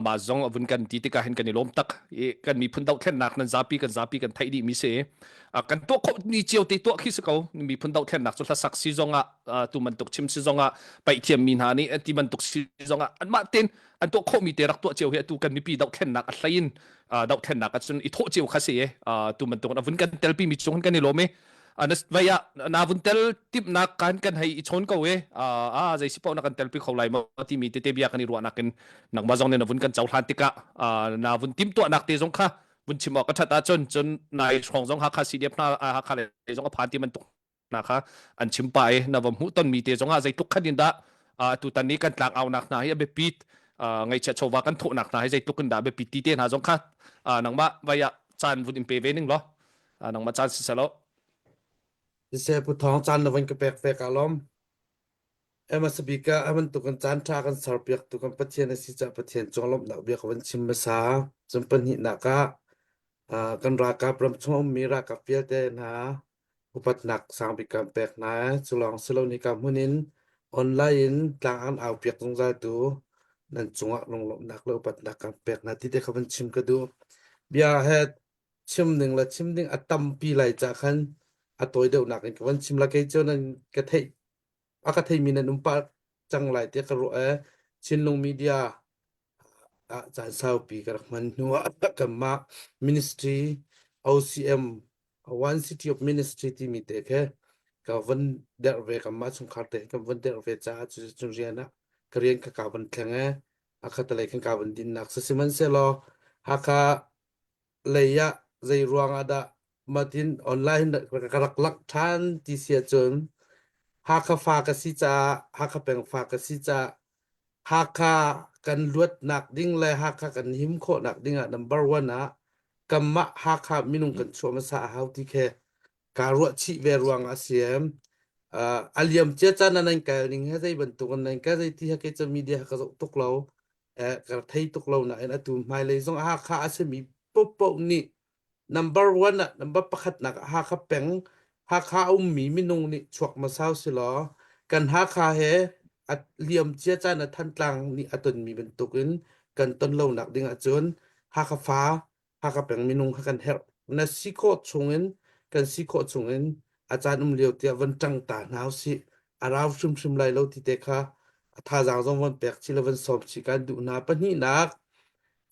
Speaker 1: มาจงบุญกันติติกาเห็นกันในลมตักกันมีพุ่นดาวแค่นักนั้นจับปีกันไทยดีมิเซกันตัวเขามีเจียวตีตัวคิสเขามีพุ่นดาวแค่นักสุดท้ายสักซีจงตัวมันตกชิมซีจงไปเทียมมินหานี่ที่มันตกซีจงอันมาเต้นอันตัวเขามีเตรักตัวเจียวเฮตัวกันมีปีดาวแค่นักอะไรยินดาวแค่นักจนอีโตเจียวข้าเสียตัวมันตกบุญกันเตลปีมีจงกันในลมอันนั้นว่านาวุนเตลทิปนักกันให้ชนเขาใจสิปอนักกันเตลปีเขาไล่มาที่มีเตเบียกันนี่รัวนักกันนักมาจงเนี่ยนาวุนกันเจ้าทันติกะนาวุนทิมตัวนักเตจงค่ะวุนชิมออกกันชัดจนนายของจงฮักคาซีเดียพนาฮักคาเลยจงผ่านที่มันตกนะคะอันชิมไปนาวุนหูต้นมีเตจงใจตุกขันดินดาตุตันนี้กันหลังเอานักนาให้เบปิดไงเชชวากันทุนักนาให้ใจตุกันดาเบปิดตีเตนหาจงค่ะนักมาว่าจานวุนอิมเปเวนึงเหรอนักมาจานสิเสร็จ
Speaker 9: Saya putong chan na van ka pek alom. Ema sabika aman tukan chan tha kan sarpiak tukan pathian si cha pathian chonglom na biak wan chim masa champan hi na ka kan ra ka pram chom mi ra ka pial te na upat nak sang bikam pek na chulong selo ni ka munin online tlang an au piak tong za tu nan chunga longlom nak lo upat nak kam pek na ti te ka wan chim ka du bia het chim ning atam pi lai cha khanตัวเดียวนักกันวันชิมละเกจนั้นกระเทยกระเทยมีนันอุปาจังไรเดียกรู้ชินลงมีเดียจานสาวปีกระมันนัวกับมา ministry OCM one city of ministry ที่มีเด็กกับวันเดอร์เวกับมาสงขลาเด็กกับวันเดอร์เวจ้าจุนเรียนนะกเรียนกับวันแข่งอาตะเลยกับวันดินนักสิมันเซลล์หากเลยะใจรวงอาดามาดินออนไลน์กระลักท่านที่เสียจนหากฝากสิจาหากเป็นฝากสิจาหากกันลวดหนักดิ้งเลยหากกันหิมโคหนักดิ้งnumber one นะกำมะหากมินุงกันชัวมาสาหาวที่แค่การวชิเวรวังอาเซียมอาเลียมเจ้าจานันกันนิ่งให้ใจบรรทุกันนั่นก็ใจที่ให้เจ้ามีเดียก็ตกเรากระไทยตกเรานะไอ้ตัวไม่เลยส่งหากอาเซียมีปุ๊บนี่number one number ประคัดนักหากแปงหากมีมินุงนี่ชวกมาเศร้าสิล้อกันหากเฮเลียมเจ้าจานทันกลางนี่ตุนมีเป็นตุกินกันต้นเล่าหนักดิ่งจนหากฟ้าหากแปงมินุงหากันเฮรนั่นสิโคชงเงินกันสิโคชงเงินอาจารย์เลียวเตียวันจังตาหนาวสิอาราวชุมไลเราที่เด็กค่ะถ้าจางจงวันแปกชิลวันสอบสิการดูนาปนี่นัก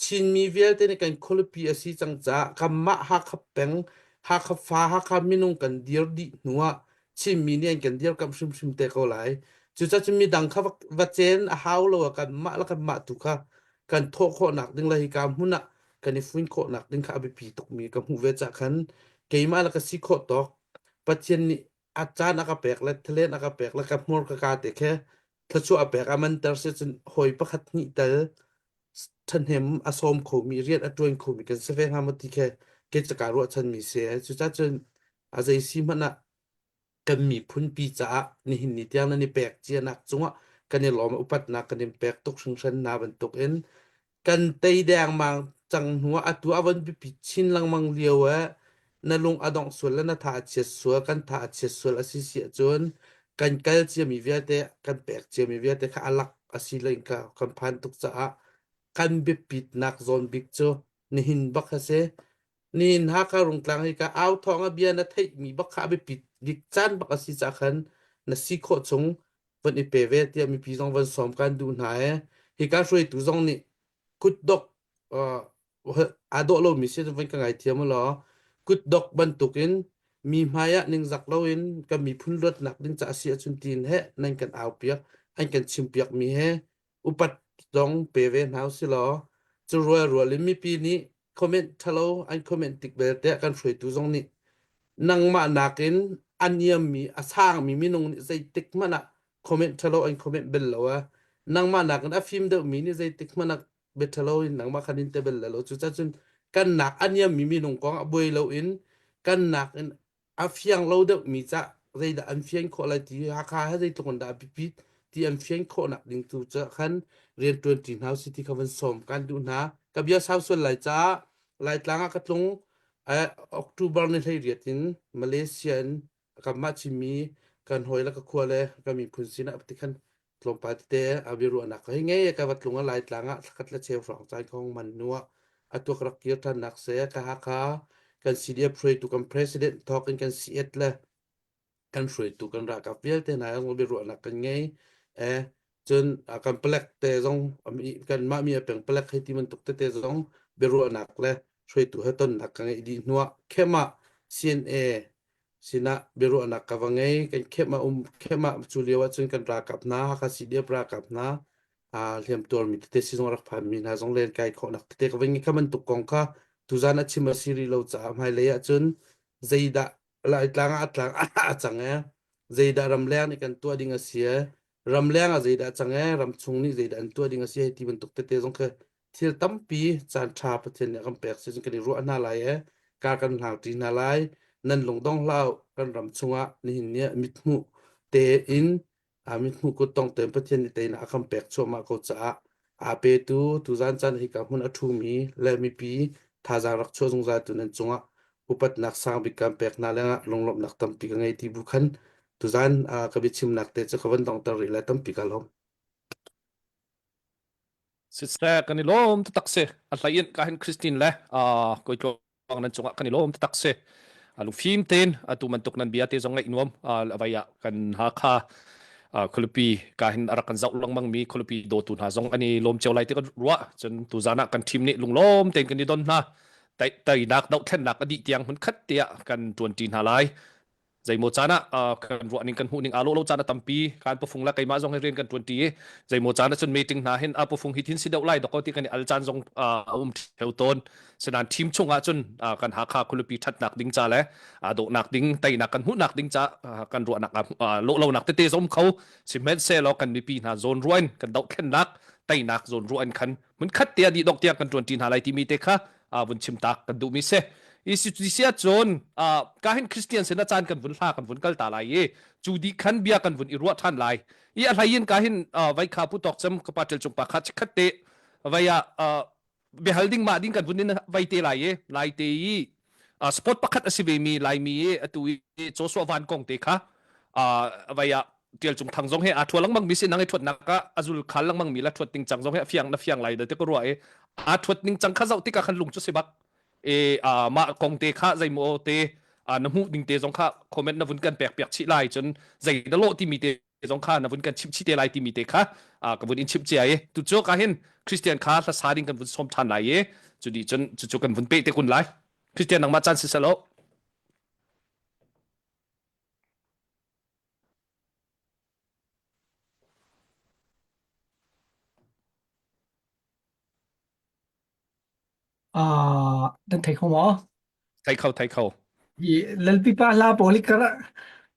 Speaker 9: ชินมีเวลเตในการคุลปีอาศัยจังจ้าคำมะฮักแปงฮักฟ้าฮักมินุงกันเดียร์ดินัวชินมีเนี่ยกันเดียร์กับชุมเตะเขาไหลจุดจะมีดังข้าวัดเจนฮาวโลกันมะแล้วกันมะถูกค่ะกันโทษโคหนักดึงเลยการหุ่นน่ะกันในฟื้นโคหนักดึงข้าไปปีตกมีกับหูเวจากขันเกี่ยมาแล้วก็สิโคตอกปัจเจนนี่อาจารย์นักแปลกและทะเลนักแปลกแล้วกับมรกกาเตะแค่ถ้าชั่วแปลกมันเตอร์เซจนหอยประคัดนี่เตอท่านเห็นอาสมขมีเรียนอดวนขมีกันเสวงหามติแค่เกิจการว่าท่านมีเสียจุดจ้าจนอาศัยสิมันน่ะกันมีพุ่นปีจ้านี่หินนี่เตียงนั่นนี่แปลกเจียนักจังวะกันนี่หลอมอุปัตนักกันนี่แปลกตกชุงชันนาบรรทุกเอ็นกันเตยแดงมังจังหัวอตัวอวันปิชินลังมังเลียวนั่นลงอดองส่วนแล้วน่ะถาเฉียดสัวกันถาเฉียดสัวแล้วสิเสียจนกันเกลเจียมีเวียเตกันแปลกเจียมีเวียเตข้าลัก asi lain ka kan phan tuk cha a kan be pit nak zon big cho ni hin bak ha se nin ha ka rung tlang hi ka au thong a bia na thei mi bak kha be pit dik chan bak asi cha khan na si kho chung van i pe ve ti mi pi zong van som kan du na e hi ka shui tu zong ni kut dok a do lo mi se van ka ngai thiam lo kut dok ban tukin mi maya ning zak lo in ka mi phun lot nak ding cha si chun tin he nan kan au piak an kan chim piak mi he upat dong pe ve nau si lo chu ro li mi pi ni comment thalo an comment tik bel te kan shui tu zong ni nang ma nakin aniam mi asang mi minung ni zai tik mana comment thalo an comment bel lo wa nang ma nakin a film de mi ni zai tik mana bet thalo in nang ma khanin te bel lo chu cha chun kan nak aniam mi minung kong a boi lo in kan nak in a fiang lo de mi cha zai da an fiang kho la ti ha kha ha zai tukon da pi ti an fiang kho nak ding tu cha khan rian 20 house city khawan som kan du na ka bia sau sun lai cha lai tlanga ka tlung october ni thei riatin malaysian ka ma chimi kan hoila ka khwale ka mi phun apti khan tlom pa te abiru anak ka nge ka watlunga lai tlanga khat la cheu rong chai khong man nuwa atuk rak kir than nak se ka ha kha kan cdf pray to kan president talking kan siet la kan shui tu kan ra ka piel te na ngol biru anak kan nge chun kan plek te zong kan ma mi peng plek hai ti man tuk te zong biru anak le shui tu ha ton nak kan di nuwa khema cna sina biru anak ka wangai kan khema chuliwa chun kan ra kap na ha ka cdf ra kap na liam tor mi te si zong rak phan mi na zong len kai kho nak te ka wangi ka man tuk kong kha tu zana chima siri lo cha mai le ya chun zaida la itlang atlang achang e zaida ramlang ni kan tua ding asia ramlang a zaida chang e ram chung ni zaida an tua ding asia ti ban tuk te zong kha thil tampi chan tha pathen ya kam pek se kan ru ana lai e ka kan hang ti na lai nan long dong lau kan ram chunga ni hin ne mitmu te in mitmu ko tong te pathen ni te na kam pek cho ma ko cha a pe tu zan chan hi ka hun athu mi le mi pi tha za rak cho jong za tu nan chunga upat nak sang bi kam pek na lenga longlop nak tam pi ngai ti bu khan tu zan ka bi chim nak te cha khawan dong tar ri la tam pi ka lom
Speaker 1: Sister kanilom tatakse atlayin kahin Christine le ko ito ang nan chunga kanilom tatakse alu film ten atu mantuk nan biate zonga inwam avaya kan hakha kulupi kahin arakan zau lang mang mi kulupi do tu na zong ani lom chawlai te ka ruwa chen tu zana kan team ni lunglom ten kan ni don na tai nak dau thlen nak adi tiang hun khat tia kan 20 halai zai mo chana kan ruwa ning kan hu ning alo lo chana tampi kan pofung la kai ma zong ren kan 20 zai mo chana chun meeting na hen pofung hitin si dau lai do ko ti kan al chan zong theu ton senan team chunga chun kan ha kha khulupi that nak ding cha le do nak ding tai nak kan hu nak ding cha kan ruwa nak lo nak te zom khau simen se lo kan mi pi na zone ruin kan dau thlen nak tai nak zone ruin kan mun khat tia di dok tia kan 20 halai ti mi te kha vun chim tak kan du mi se isu sia chon kahin Christian sena chan kan vun hla kan vun kal ta lai ye chudi khan bia kan vun irwa than lai i a hlain kahin vai kha pu tok cham ka patel chung pa kha chikhat te vaya be holding ma ding kan vun in vai te lai ye lai te i spot pakhat asibe mi lai mi ye atu Joshua van kong te kha vaya tial chung thang zong he thua lang mang mi sin nang thot naka azul khal lang mang mi la thot ting chang zong he fiang lai de te ko ruwa e thot ning chang kha zau ti ka khan lung chu se bak ma kong te kha zai mo te na mu ding te zong kha comment na vun kan pek chi lai chun zai da lo ti mi te zong kha na vun kan chip chi te lai ti mi te kha ka vun in chip chi ai tu cho ka hen Christian kha la sa ding kan vun som than lai ye chu di chun chu kan vun pe te kun lai Christian nang ma chan si sa lo
Speaker 6: dan thei không mo
Speaker 1: thai khau
Speaker 6: i lalpi pa la poli kara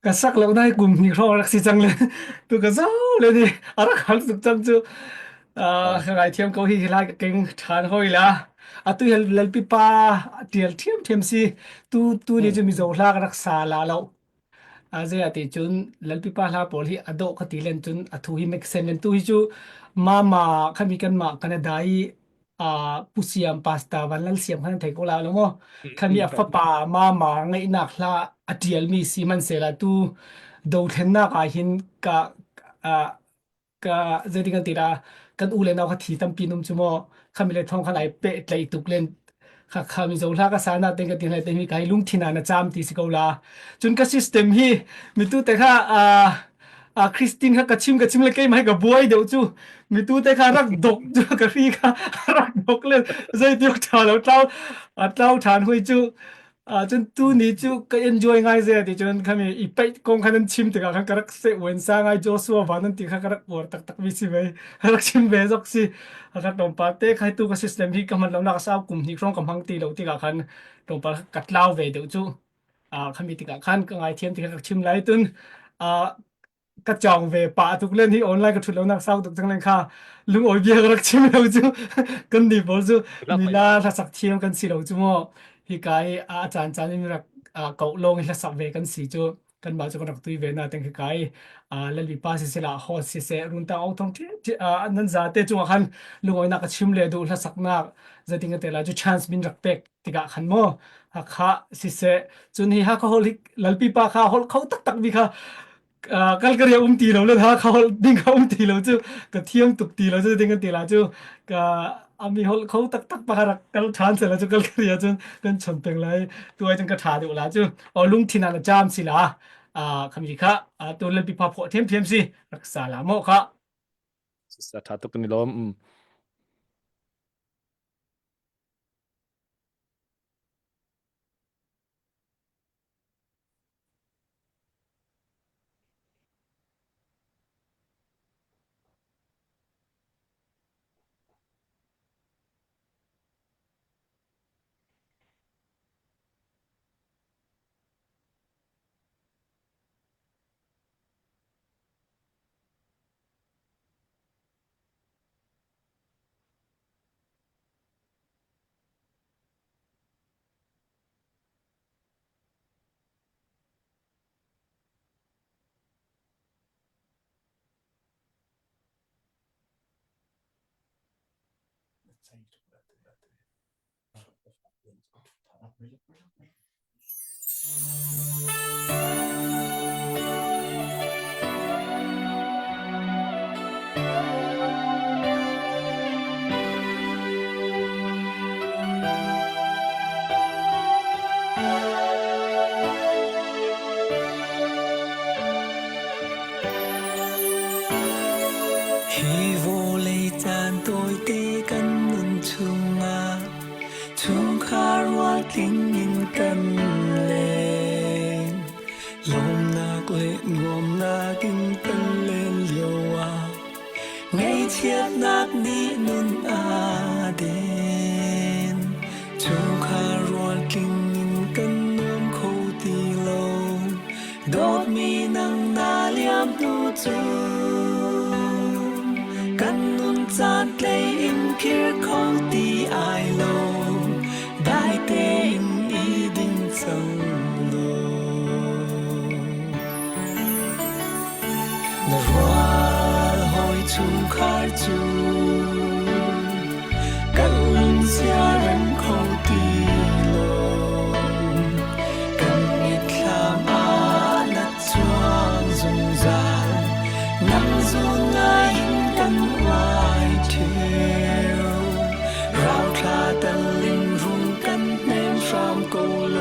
Speaker 6: kasak lo dai kum ni ro rak si chang le tu ka zo le ni ara khal suk cham chu ngai thiam ko hi la keng than hoi la tu lalpi pa tial thiam si tu ni chu mi zo la rak sa la lo aze ati chun lalpi pa la poli ado khati len chun athu hi mek sen len tu hi chu mama khami kan ma kana dai pusiam pasta vanlal siam khan thei ko la lo mo khami afa pa mama ngai nak hla atial mi si man se la tu do then na ka hin ka ka jadi kan tira kan ule naw khathi tampi num chumo khamile thong khalai pe tlai tuklen kha khami zo la ka sana teng ka tin lai te mi kai lung thina na cham ti sikola chun ka system hi mi tu te kha Christine kha kachim le kai mai ka boy deu chu mi tu te kha rak dok chu ka ri kha rak dok le zai tiok tha lo tao than hui chu chun tu ni chu ka enjoy ngai ze ti chun khami I pai kong khanan chim te ka khan karak se wen sa ngai Joshua vanan ti kha karak por tak mi si ve karak chim be jok si kha tom pa te khai tu ka system hi ka man lo na ka sa kum ni krong kam hang ti lo ti ka khan tom pa kat lao ve deu chu khami ti ka khan ka ngai thiam ti kha chim lai tun ka chong về pa tuk len hi online ka thulo nak sau tuk chang len kha lung oi bia rak chim lo chu kan ni bol chu mila la sak thiam kan si lo chu mo hi kai chan mi rak ko long hi la sak ve kan si chu kan ba chu kan rak tui ve na teng hi kai la li pa si la ho si se run ta au thong thi nan za te chu khan lung oi na ka chim le du la sak na za ting te la chu chance bin rak pek ti ka khan mo ha kha si se chun hi ha ka hol lalpi pa kha hol khau tak bi kha kal kariya ti lo le ha khol ding kha ti lo chu ka thiam tuk ti lo chu ding ti la chu ka ami hol khau tak pa rak kal than se la chu kal kariya chu kan chon peng lai tu ai chang ka tha de la chu lung thina na jam si la khami kha tu le pi pa pho thiam si rak sa la mo kha
Speaker 1: sa tha tuk ni lom
Speaker 10: Hi vô lê chan tôi tê căn nun chunga chung kha rua kinh in căn lên lom na lệ ngom na kinh căn lên liều ngày chiết nát ni nun đến chung kha rua kinh in căn nuông khâu tì lâu đốt mi nang na liam nu chungกันนุนจานเตยอิมคิรเขาตีไอโลได้เตอิมอีดิงจังโลนรวาหอยชุมคาร์จูกันลุนเสียรันเขาตีโลกันอิดลามอานัดจวงจงจานนังจูนายกันวายเที่ยวเราคลาตะลิงรุงกันเนมฟรามโกโล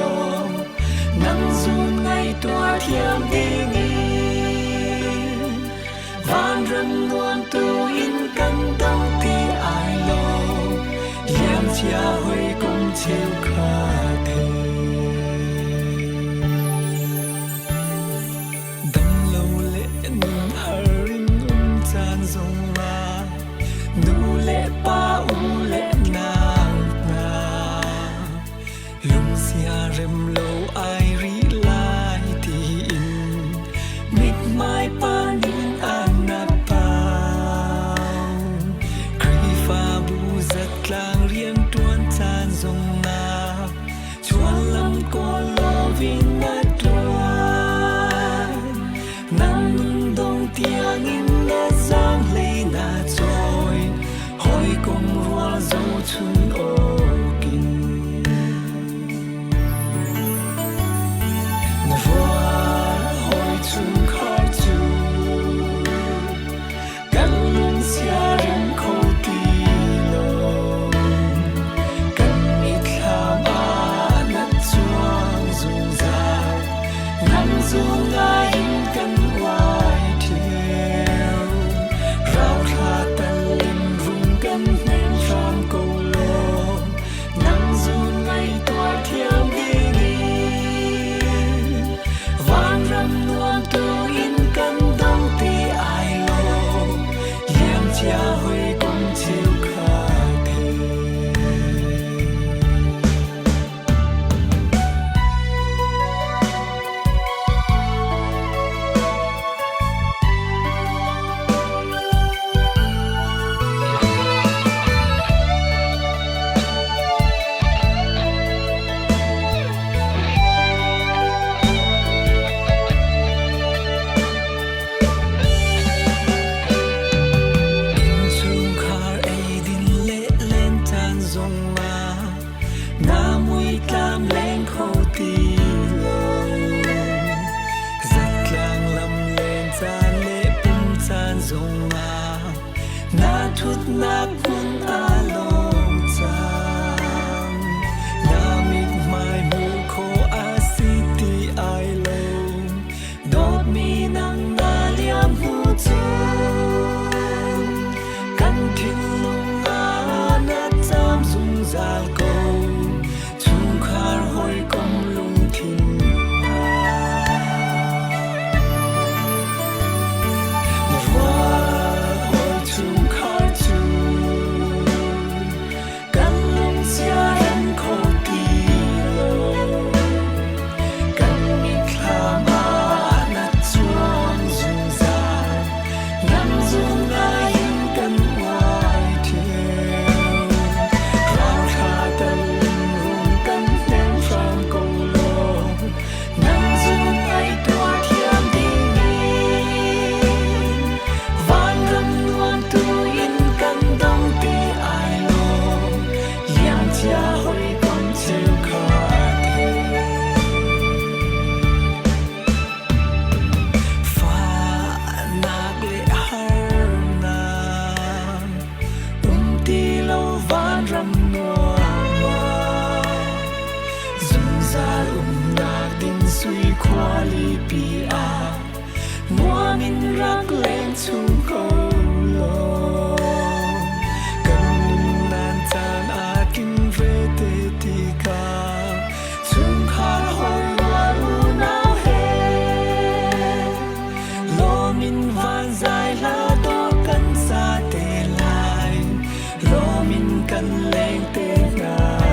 Speaker 10: นังซูนไงตัวเทียมดีงีวานรำนวลตูอินกันต้องตีไอโลเยี่ยมเชียหวยกงเชียวคาเทดังโลเลนุนฮารินอุนจานซงดูเล่ป้าอูเล่นาลุงเสียเร็มโลไอรีไลที่อินมิดไม้ปานินอานาปาวครีฟ้าบูจัดกลางเรียนตวนจานทรงนาชวนลำกัวโลวินนัดดวนนั่งนุ่งดงเตียงอินและจางเลยนาจอยhoi kong rua zo chun o kin rạc đình suy khoa ly bì à Ngoa mình rạc lên chung câu lô Cần nàn tàn à kinh về tê tì ca Chung khá hồi loa u nào hê Lô mình vang dài là đô cần xa tê lại Lô mình cần lên tê ngài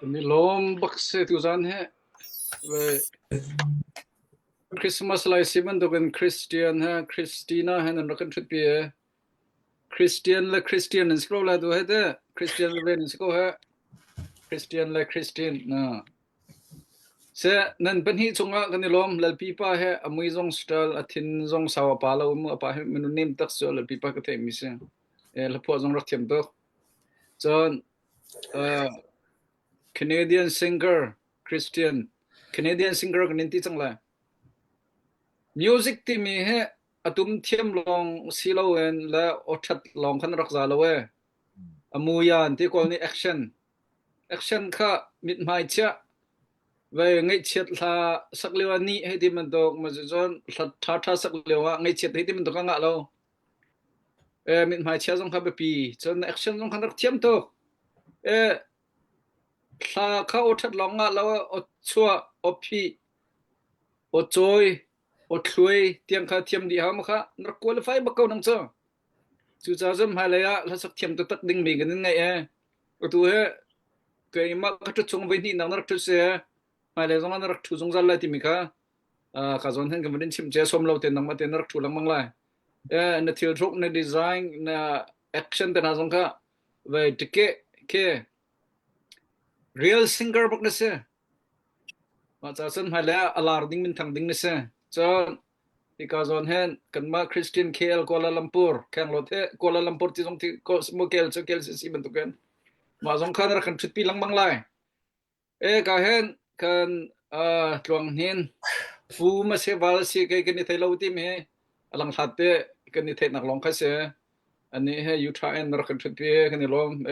Speaker 7: Ni lom bakse tu zan he ve Christmas lai siman dogen Christian ha Christina han an rakan thut pi Christian la Christian in scroll la do he de Christian la ven sko ha Christian la Christian na se nan ban hi chunga kan ni lom lal pi pa he amui zong style athin zong sawa pa lo mu pa he menu nim tak so lal pi pa ka the mi se la po zong rak thiam do chon Canadian singer Christian Canadian singer kan ti chang la music ti mi he atum thiam long silo en la othat long khan rak za lo we amuyan ti ko ni action kha mit mai cha ve ngai chet la saklewa ni he ti man dok ma zon tha saklewa ngai chet he ti man dok nga lo mit mai cha jong kha be pi chon action jong khan rak thiam to Sa ka othat longa lawa o chua o phi o choi o thlui tiang kha thiam di ha ma kha nar qualify ba ko nang cho chu cha jam hai la ya la sak thiam to tak ding mi gan ngai o tu he ke ma ka tu chung ve ni nang nar tu se hai le zong nar thu jong zal la ti mi kha ka zon hen kam din chim che som lo te nang ma te nar thu lang mang lai na thil thok na design na action te na jong kha ve tike ke real singer bak na se ma cha san hai la alar ding min thang ding na se chon because on hand kan ma Christian KL Kuala Lumpur kan lo the Kuala Lumpur ti jong ti ko mo kel si ban tu kan ma jong khan ra kan thut pi lang mang lai ka hen kan tuang hin fu ma se wal si ke ni thai lo ti me alang that te kan ni thai nak long kha se ani he you try and ra kan thut pi kan ni lom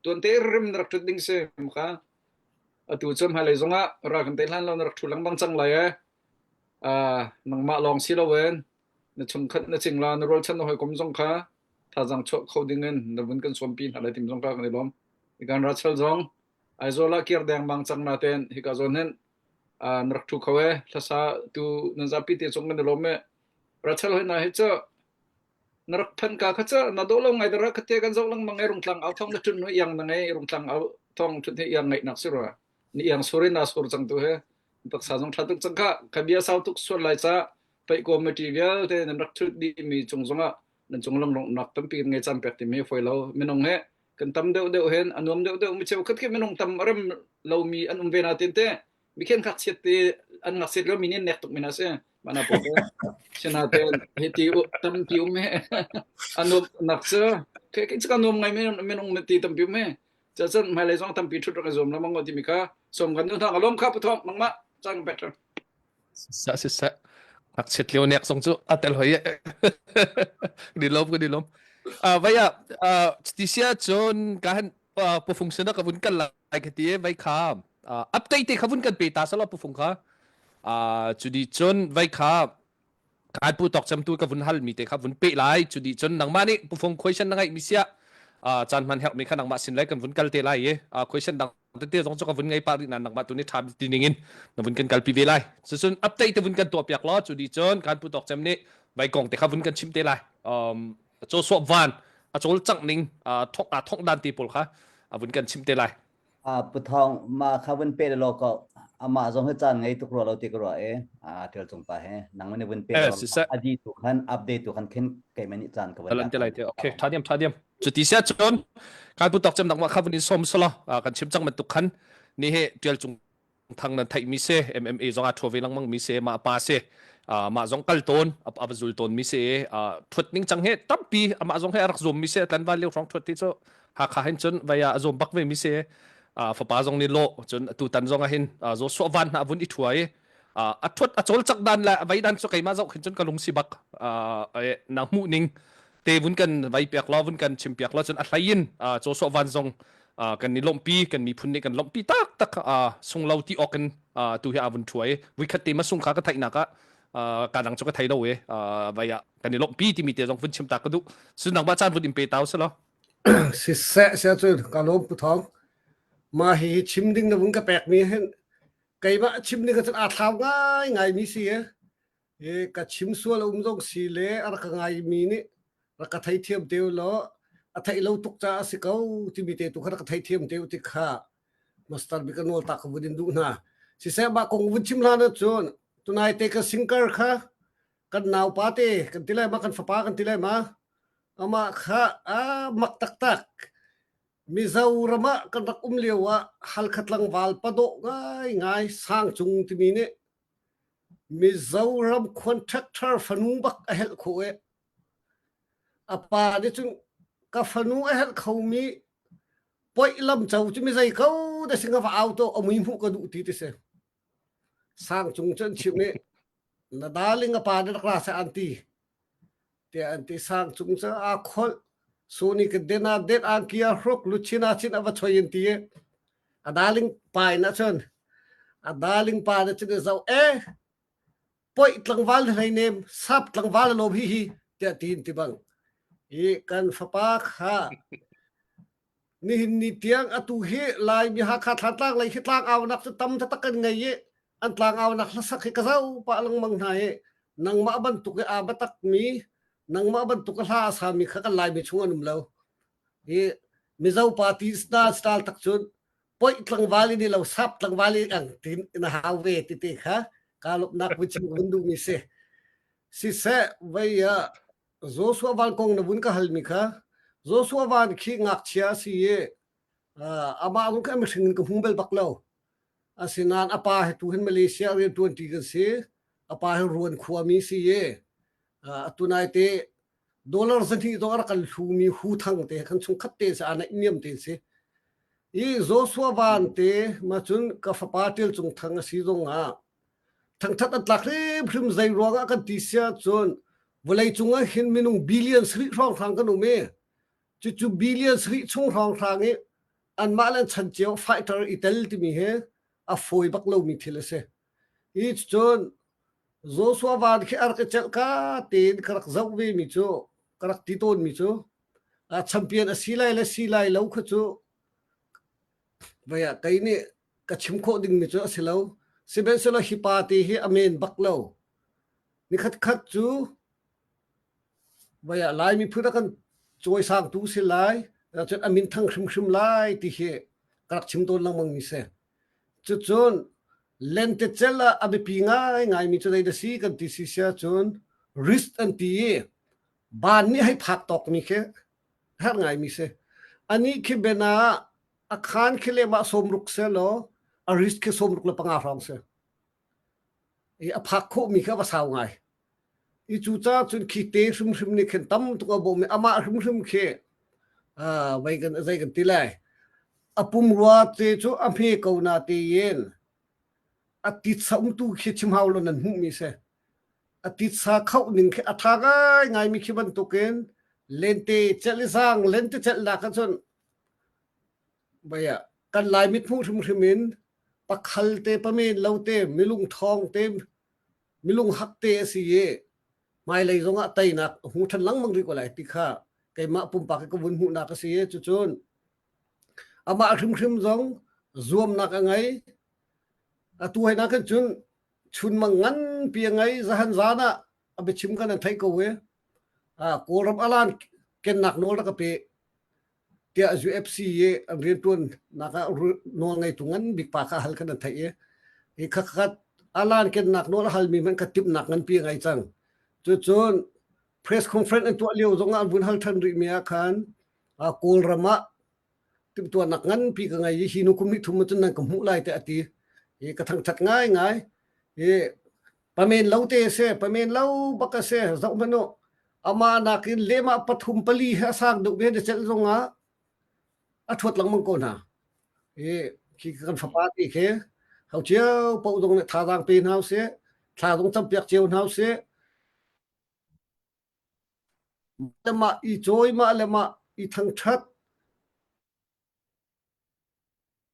Speaker 7: tuan te rim ra thut ding se ma kha tu chom hai le zonga ra kan te hlan lo rak thulang bang chang lai nang ma long si lo wen na chung khat na ching la na rol chan hoi kom zong kha tha jang cho khoding en na bun kan som pin hala tim zong ka kan lom ikan ra chal zong ai zo la kier dang bang chang na ten hi ka zon hen nrak thu khawe thasa tu na za pi te chong kan lom me ra chal hoi na he cho narak phan ka kha cha na do lo ngai da ra khate kan zong lang mangai rung tlang au thong na chun no yang na ngai rung tlang au thong chun the yang ngai nak sura ni yang sore na sor chang tu he tak sa jong thatuk chang kha khabia sau tuk so lai cha pai ko material te nan rak thu di mi chung zonga nan chung long long nak tam pi ngai cham pek ti me foi lo menong he kan tam deu hen anom deu mi cheu khat ke menong tam aram lo mi an ve na tin te mi khen khak chet te an nak set lo mi ne nek tuk mi na se mana po te sena te he ti tam pi me anom nak se ke cha nom ngai menong me ti tam pi me cha chan mai le zong tam pi thut ra zom la mang ti mi kha som kan nu thang alom kha pu thom mang ma chang better
Speaker 1: sa ak chet leo nek song chu atel hoi di lom vaya tisia chon kan pu function ka bun kan lai ka ti vai kha update ka bun kan pe ta sala pu fung kha chu di chon vai kha kan pu tok cham tu ka bun hal mi te kha bun pe lai chu di chon nang ma ni pu fung question na ngai mi sia chan man help mi kha nang ma sin lai kan bun kal te lai question dang เตี้ยสองจกับวันไงปารินันนักมาตัวนี้ทำตีนิงินนับวันกันกัลปีเวลัยส่วนอัปเดตวันกันตัวเปียกล้อจุดดีจนการพูดตอกจำนี้ใบกองแต่ครับวันกันชิมเตลัยโจสวบวันโจลจังนิงทอกดันตีปุลค่ะวันกันชิมเตลัย
Speaker 11: ปุทองมาข้าวันเปรโลก็อามาจงให้จันไงทุกเราติกรัวเที่ยวจงไปนังวันวันเปรอดีตุขันอัปเดตตุขันเข็นไก่มันจันกับวัน
Speaker 1: ลันเตลัยโอเคท่าเดียมจุดที่เสียจนการพูดตอกจำนักมาครับวันนี้สมสละกันชิมจังมันตุขันนี่เหเที่ยวจงทางนั้นไทยมิเซ่ MMA จงอาทัวร์เวลังมังมิเซ่มาปาเซ่มาจงกัลตนอับจุลตนมิเซ่ทุดนิ่งจังเหตั้มปีมาจงให้รักซมมิเซ่ตันวาเลี้ยวรองทุดที่โซหากเห็นจนวิยาซมบักเวมิเซ่ฝาจงนิโลจนตูตันจงเห็นโจสววันวุนอิถวยทุดโจลจักดันละวิดันสุกัยมาจงเห็นจนกลุงสิบักนักมูนิ่งเตวุนกันวิเปียกล้อวุนกันชิมเปียกล้อจนอัลไลยินโจสววันจงกันนิลมปีกันมีพุ่นนี่กันลมปีตักส่งเราที่ออกกันตัวที่อาวุธช่วยวิคัตติมาส่งขาก็ไทยนักการดังจก็ไทยเราไปกันนิลมปีที่มีเตะจงพุ่นชิมตากระดูซึ่งนักบ้าจานพุ่นอิมเปต้าซะแล้ว
Speaker 4: สิเสะเสียจนการล้มปุทองมาเห็นชิมดิ้งนะวุ้งกระแปกมีเห็นไก่มาชิมดิ้งก็จะอาทาวง่ายมีเสียกับชิมส่วนเราจงสีเล่อะไรก็ง่ายมีนี่แล้วก็ไทยเทียมเดียวล้อไทยเราตุกจ้าสิเขาที่มีเตตุขนักไทยเทียมเดียวที่ข้ามาสตาร์บิกันโนตักวุดินดูนะสิเสบะคงวุ้นชิมลานะจนตัวนายเตกันซิงเกอร์ข้ากันนาวปาเตกันที่ไรมากันฟ้ากันที่ไรมาอามาข้ามักตักมิซาวรมะกันรักเลี้ยวฮัลขัดลังวาลปะโดง่ายสร้างจุงที่มีเนี่ยมิซาวรำคอนแทคเตอร์ฟันุบักเฮลโคเอปาดิจุงกับฟันูเฮลเขามีปอยลำเจ้าจะไม่ใช่เขาแต่สิ่งที่เอาตัวเอามือหูกระดูตีติเสสร้างจุงจนชิมเนี่ยนาดาลิงกับปาเดรักราษอันตีแต่อันตีสร้างจุงจะอาคอลโซนิกเดนาเดนอันกี้รกลุชินาชินอวัชยันตีอาดาลิงปายนะชนอาดาลิงปาเดชเดเจ้าปอยตลังวาลไรเนมซับตลังวาลโลบีฮีเจ้าตีนติบังกันฟ้าข้านี่นิเตียงอตุเฮลายมีหาขาดทางเลยคิดทางเอานักจะตำจะตะกันไงอันทางเอานักละสักกระเจ้าปะลังมังไทยนังมาบันตุกอาบัตักมีนังมาบันตุกลาสามีข้ากันลายมีช่วงนุ่มแล้วมีเจ้าปาร์ตี้สตาร์ตักชุนปอยตลังวาลีนี่เราซับตลังวาลีอังตินนะฮาวเวติเตค่ะการลบนักวิจิวันดูมีเสสิเสไว้โจสววันคงนวุนก็ฮัลมิค่ะโจสววันขี้งักเชียสิอามาลุงก็ไม่ถึงกับหุ่นเบลบักเลวสินานอาปาให้ตัวเห็นมาเลเซียเรียนตัวที่กันสิอาปาให้รวนขวามีสิตัวนายเตดอลลาร์สันที่ตัวรักกันหูมีหูทั้งเตขันชงคัดเตสอันนี้มเตสิโจสววันเตมาจนกับฟ้าปาเตลจงทั้งสิจงทั้งทัดอันหลักเลยพริมใจรัวกันติเสียจนเวลาจุงเห็นมีนุ่งบิลเลียนสริทองทางกันหนูเม่จู่บิลเลียนสริช่องทางทางนี้อันมาเล่นชันเจียวไฟเตอร์อิตาลีที่มีเหฟอยบักเลวมีทีละเสียจนโจสวาวันที่อาร์เคเจลก้าเต็นกระจับเวมิจูกระติโตนมิจูแชมเปี้ยนสีไลแล้วขจูเวียไกนี่กระชิมโคดิ้งมิจูสิแล้วสิเป็นสิแล้วฮิปาตีฮีอเมนบักเลวนี่ขัดจูว่าลายมีพูดกันช่วยสร้างตู้สิลายจนอามินทั้งชิมลายที่เหกระชิมตัวลังมังมิเสจนเล่นเตเจล่าอภิพิง่ายมีจุดใดเดสีกันที่สิเสียจนริสต์อันที่บ้านนี้ให้พักตกมีแค่หาง่ายมิเสอันนี้คือเบน่าอาคารคือเลมาสมรุกเสลออาริสคือสมรุกเลปังอาฟรองเสพักโคมีแค่ภาษาไงจู่จ้าจนคิดเตะซึมนี่เข็นตั้มตัวบ่มีอามาซึมเขไว้กันตีเลยปุ่มรัวเตจูอเมริกาหน้าเตียนติดสามตู้คิดชิมฮาวลนั่นหุ่มีเสติดสาเข้าหนึ่งทางง่ายมีคิดบันตุกเองเลนเตเจลิซังเลนเตเจลลักจนไปกันลายมิดหูซึมมินปักขัลเตปเมนเลวเตมิลุงทองเตมิลุงฮักเตสิเยไม่เลยตรงอ่ะไตนักหูทันลังมังดีกว่าไรติข้าไก่มาปุ่มปากก็วนหูนักเสียจุนอามาครึมจง zoom nak angai tu hai nak chun mangan pi angai zahan zana abe chim kan thai ko we koram alan ken nak no la ka pe tia UFC ye amrin tun naka no ngai tungan big pa ka hal kan thai e khat alan ken nak no la hal mi man ka tip nak ngan pi ngai chang chun press conference an to leo zonga bun hal than ri mia khan kol rama tim to nak ngan pi ka ngai hi nu kum ni thum chun nan ka mu lai te ati e ka thang that ngai e pamen lau te se pamen lau baka se zau mano ama nakin lema pathum pali ha sang du be de chel zonga athot lang mang ko na e ki kan fa pa ti ke hau chiao po dong ne tha dang pin hau se tha dong cham piak chiao hau se ma i joy ma le ma i thang that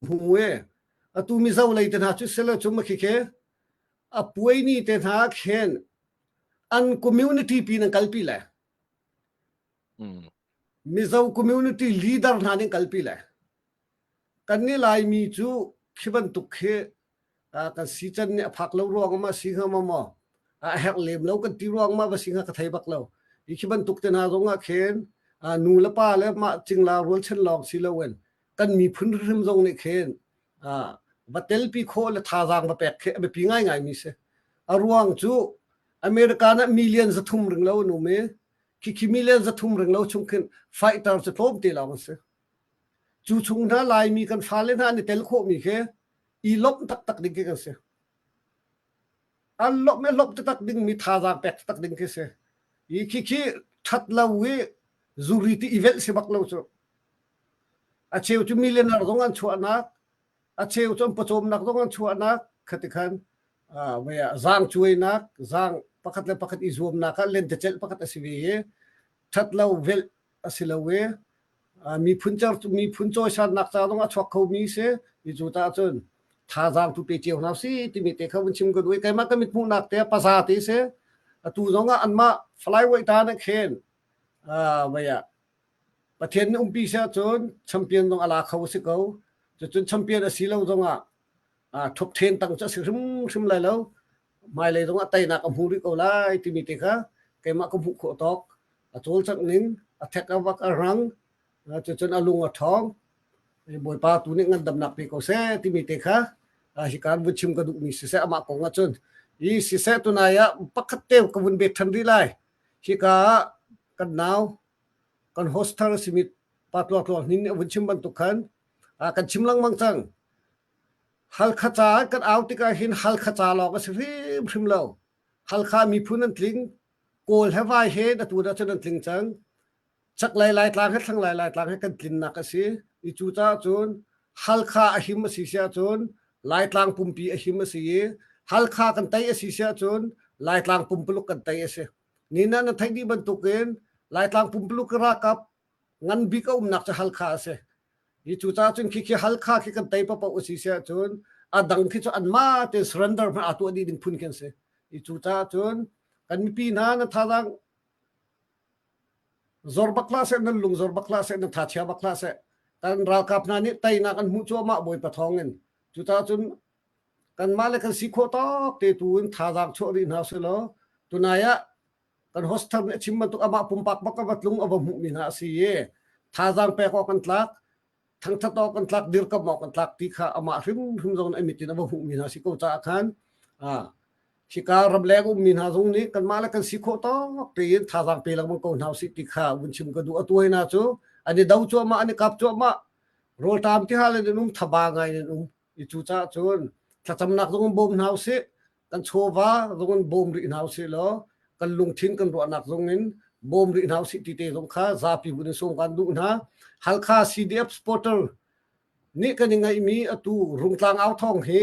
Speaker 4: huwe atu mi zau lai ten ha chu sela chu ma ki ke a puai ni te tha khen an community pi nan kalpi la mi zau community leader na ni kalpi la kan ni lai mi chu khiban tu khe kan si chan ne phak lo rong ma si ha ma mo hek lem lo kan ti rong ma ba si ha ka thai bak lo i khiban tuk te na zonga khen nu la pa le ma ching la rol chen lok si lo wen kan mi phun rim zong ne khen batel pi kho le tha jang ba pek khe be pi ngai mi se aruang chu america na millions thum ring lo nu me ki millions thum ring lo chung khen fighter se thom te la se chu chung na lai mi kan fa le na ni tel kho mi khe i lop tak ding ke kan se an lop me lop tak ding mi tha jang pek tak ding ke se i ki that la we zuri ti event se bak lo chu a cheu chu millionaire dong an chu na a cheu chom pachom nak dong an chu na khatikhan we zang chui nak zang pakhat i zoom nak len te chel pakhat asiwi that lo vel asilawe mi phuncho san nak cha dong a chok kho mi se i chu ta chun tha jang tu pe cheu na si ti mi te khawun chim ko doi kai ma ka mit mu nak te pasa ti se tu dong a an ma fly way ta na khen weประเทศนี้ปีเสียจนแชมเปี้ยนต้องอาลาเขาสิเขาจนแชมเปี้ยนสีเราต้องท็อป10ตั้งจะซึมเลยแล้วไม่เลยต้องไต่นักหูริโกไลที่มีติค่ะแกมาก็หุกตอกโจลสักนึงแท็กวักรังจนอาลุงท้องบอยปาตัวนี้เงินดำหนักไปก็เสียที่มีติค่ะฮิการวิชิมกระดูกมีเสียมาของจนอีเสียตัวนายปักเตวกับวันเบ็ดทันดีไลฮิกากันหนาวkan hostel simit patlo nin win chim ban tukhan kan chimlang mangchang hal khacha kan autika hin hal khacha lo ka sim lo hal kha mi phunan tling kol hawai he da tu da chen tling chang chak lai tlang he thang lai tlang he kan tlin na ka si I chu cha chun hal kha a him si sia chun lai tlang pumpi a him si hal kha kan tai a si sia chun lai tlang pumpuluk kan tai se ni na thai di ban tuken lai tlang pumpuluk rakap ngan bi ka nak cha hal kha se I chu cha chun ki hal kha ki kan tai pa si sia chun a dang ki chu an ma te surrender ma atu di ding phun ken se I chu cha chun kan mi pi na tha dang zor bakla se nan lung zor bakla se nan tha chia bakla se kan ra kap na ni tai na kan mu chu ma boi pa thongen chu cha chun kan ma le kan si kho to te tuin tha dang cho ri na se lo tunaya kan hostel ne chimman tu ama pumpak bakabat lung aba mu mi na si ye tha dang pe ko kan tlak thang tha to kan tlak dir ka mo kan tlak ti kha ama rim zon emitin aba mu mi na si ko cha khan shika rablego min ha zong ni kan ma le kan si kho to te tha dang pe lang ko na si ti kha bun chim ka du atoi na chu ani dau chu ma ani kap chu ma rol tam ti ha le num thaba ngai ne num I chu cha chun tha cham nak zong bom na si kan chowa zong bom ri na si lo kan lung thin kan ro nak zong in bom ri na si ti te zong kha za pi bun song kan du na hal kha CDF supporter ni kan ngai mi atu rung tlang au thong he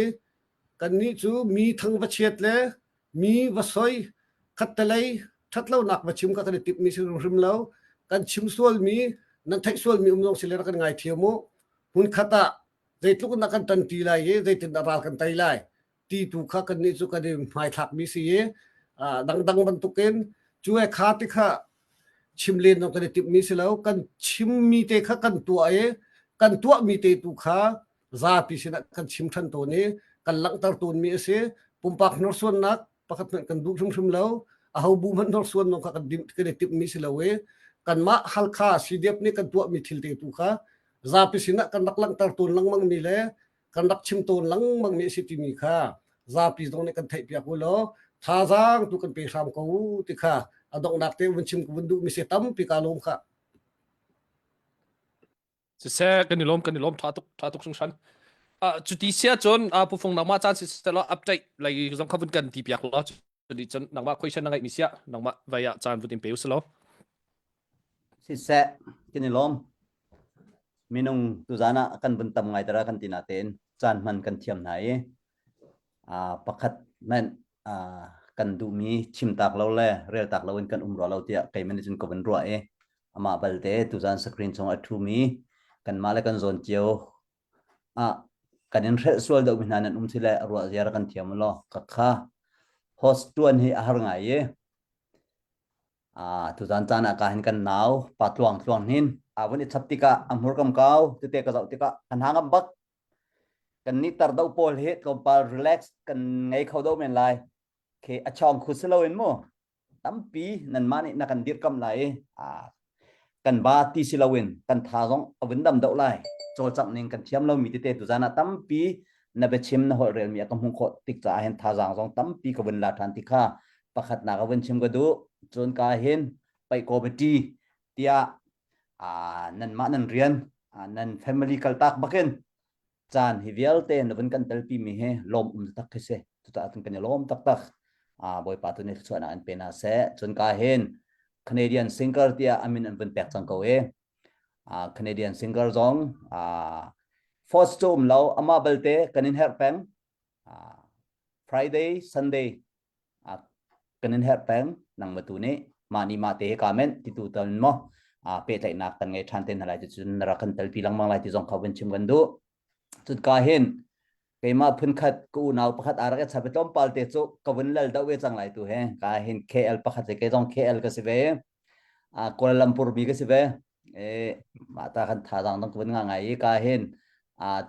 Speaker 4: kan ni chu mi thang ba chet le mi va soi khat talai thatlo nak ba chim ka kan tip mi rim lo kan chim sual mi nan thai sual mi umjong sile kan ngai thiamo hun khata zeitluk na kan tan ti lai ye zeitin da kan tai lai ti tu kha kan ni chu kan mai thak mi si ye dang ban tuken chu e kha ti kha chim len no kan tip mi silo kan chim mi te kha kan tua e kan tua mi te tu kha zapi sina kan chim than to ni kan lang tar tun mi ase pumpak nor suan nak pakat kan du shum lo a hau bu man nor suan no ka kan dim ke tip mi silawe kan ma halkha sidep ni kan tua mi thil te tu kha zapi sina kan nak lang tar tun lang mang mi le kan rak chim ton lang mang mi si ti mi kha zapi dong ni kan thai pia ko lo tha jang tu kan pe sam ko ti kha adong nak te win chim ko du mi se tam pi ka lom kha
Speaker 1: se kan ni lom tha tuk sung shanจุดที่เสียจนผู้ฟงนักมาจานสิสละอัปเดตเลยต้องข้าวนกันที่เปียกล้อจุดที่จนนักมาคุยเช่นนักไอ้มิเสียนักมาวิยาจานวุฒิเปียวสละ
Speaker 11: si se kinilom minung tuzana kan bentam ngai tara kan tinaten chan man kan thiam nai pakhat man kan du mi chim tak lo le rel tak lo kan umro lo tia kai man jin ko ban ro ama balte tuzan screen chong athu mi kan mala kan zon cheo kan in re sual do minan sila ro ziar kan thiam lo ka kha host tuan hi ahar ngai tuzan chana ka hin kan naw patluang hin awani chaptika amhur kam kau tete ka zau tika kan hangam bak kan ni tar dau pol het ko par relax kan ngai khau do men lai ke achong khuslo en mo tampi nan mani na kan dir kam lai kan ba ti silawin kan thazong awin dam dau lai chol chak ning kan thiam lo mi tete tuzana tampi na be chim na hol rel mi akam hung kho tik cha hen thazang jong tampi ka win la than tikha pakhat na ka win chim ga du chon ka hin pai committee tia nan ma nan rian nan family kal tak baken chan hivial te na ban kan talpi mi he lom tak khese tu ta tun kan lom tak boy patu ne chona an pena se chon ka hin Canadian singer tia amin an ban pek chang ko Canadian singer zong first tom lo ama balte kanin her peng Friday Sunday kanin her peng nang matune mani mate comment ti tu tan mo pe tai nak tan ngai than ten halai chun ra kan tel pi lang mang lai ti jong khawin chim gan du chut ka hin keima phun khat ku naw pakhat ara ka chabetom palte chu kawin lal da we chang lai tu he ka hin KL pakhat ke jong KL ka sibe Kuala Lumpur bi ka sibe mata kan tha jang dong kawin nga ngai ka hin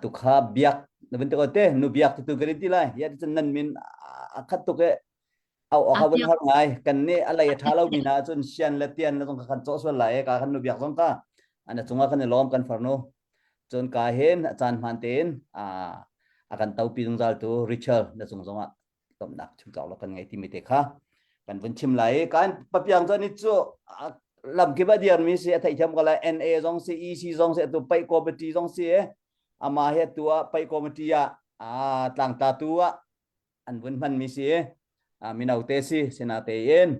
Speaker 11: tu kha biak nabin te ko te nu biak tu gari ti lai ya chun nan min khat tu keเอาเขาเป็นเขาไงกันนี่อะไรท้าเรามีนะจนเชียนและเตียนแล้วต้องขันโจ้ส่วนไหลการขันนุบยักต้องก้าอันนี้จงว่าขันล้อมกันฝันโนจนกาเห็นอาจารย์มันเต็นอาการเต้าปีตรงใจตัวริชาร์ดแล้วจงว่าตำหนักชุมเจ้าเรากันไงที่ไม่เตะค่ะกันเป็นชิมไหลการปะเปียงจนนี่จู่ลำกี่บาทเดียร์มีเสียไทยทำกันเลย NA จงเสีย EC จงเสียตัวไปคอมมิตี้จงเสียมาเหตุตัวไปคอมมิตี้ต่างตาตัวอันเป็นมันมีเสียminaw tesi sinatein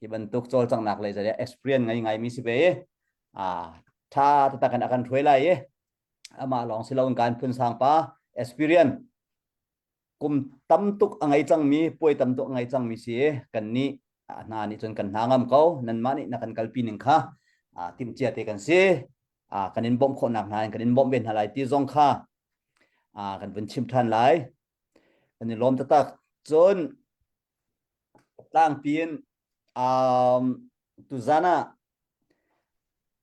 Speaker 11: ibentuk chol chang nak le ja experience ngai mi si be tha tatakan akan thwelai ama long silong kan phun sang pa experience kum tamtuk angai chang mi poi tamtuk angai chang mi si kan ni na ni chon kan hangam ko nan mani na kan kalpi ning kha tim chia te kan si kanin bom kho nak nan kanin bom ben halai ti zong kha kan bun chim than lai kan lom tatak chon lang pin tuzana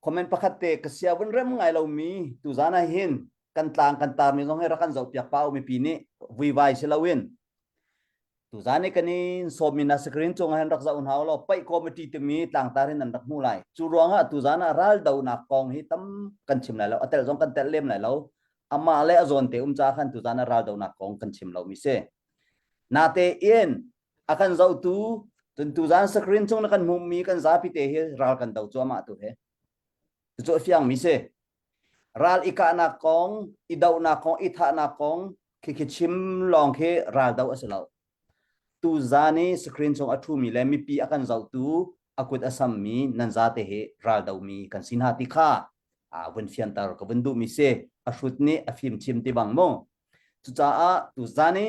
Speaker 11: comment pakate kasya bun rem ngai lo mi tuzana hin kan tlang kan tar mi zong hera kan zau piak pau mi pini vui vai silawin tuzani kanin somina screen chong han rak za un haw lo pai committee te mi tlang tar hin nan rak mu lai chu ronga tuzana ral dau na kong hi tam kan chim lai lo atel zong kan tel lem lai lo ama le azon te cha khan tuzana ral dau na kong kan chim lo mi se na te in akan zau tu tentu zan screen chung na kan mummi kan zapi te he ral kan dau chu ma tu he chu fiang mi se ral ika na kong idau na kong itha na kong khichim long khe ral dau asalo tu zani screen chung athu mi le mi pi akan zau tu akut asam mi nan za te he ral dau mi kan sin ha ti kha wen fian tar ko bundu mi se ashut ni afim chim ti bang mo chu cha tu zani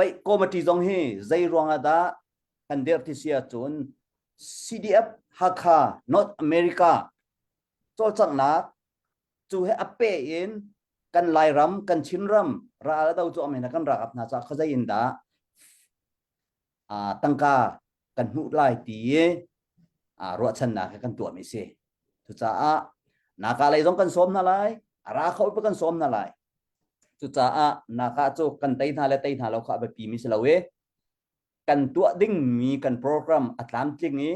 Speaker 11: pai committee jong hi zai ronga da kan der ti sia chun CDF hakha North America chol chang na chu he ape in kan lai ram kan chin ram ra la dau chu amena kan ra ap na cha khazai in da tangka kan hu lai ti ro chan na kan tu mi se chu cha na ka lai jong kan som na lai ra khau pa kan som na lai จุจ้านักจูกันไตนาเลไตนาเราข้าไปปีมิสลาเวกันตัวดิ้งมีกันโปรแกรมอัตลันติกนี้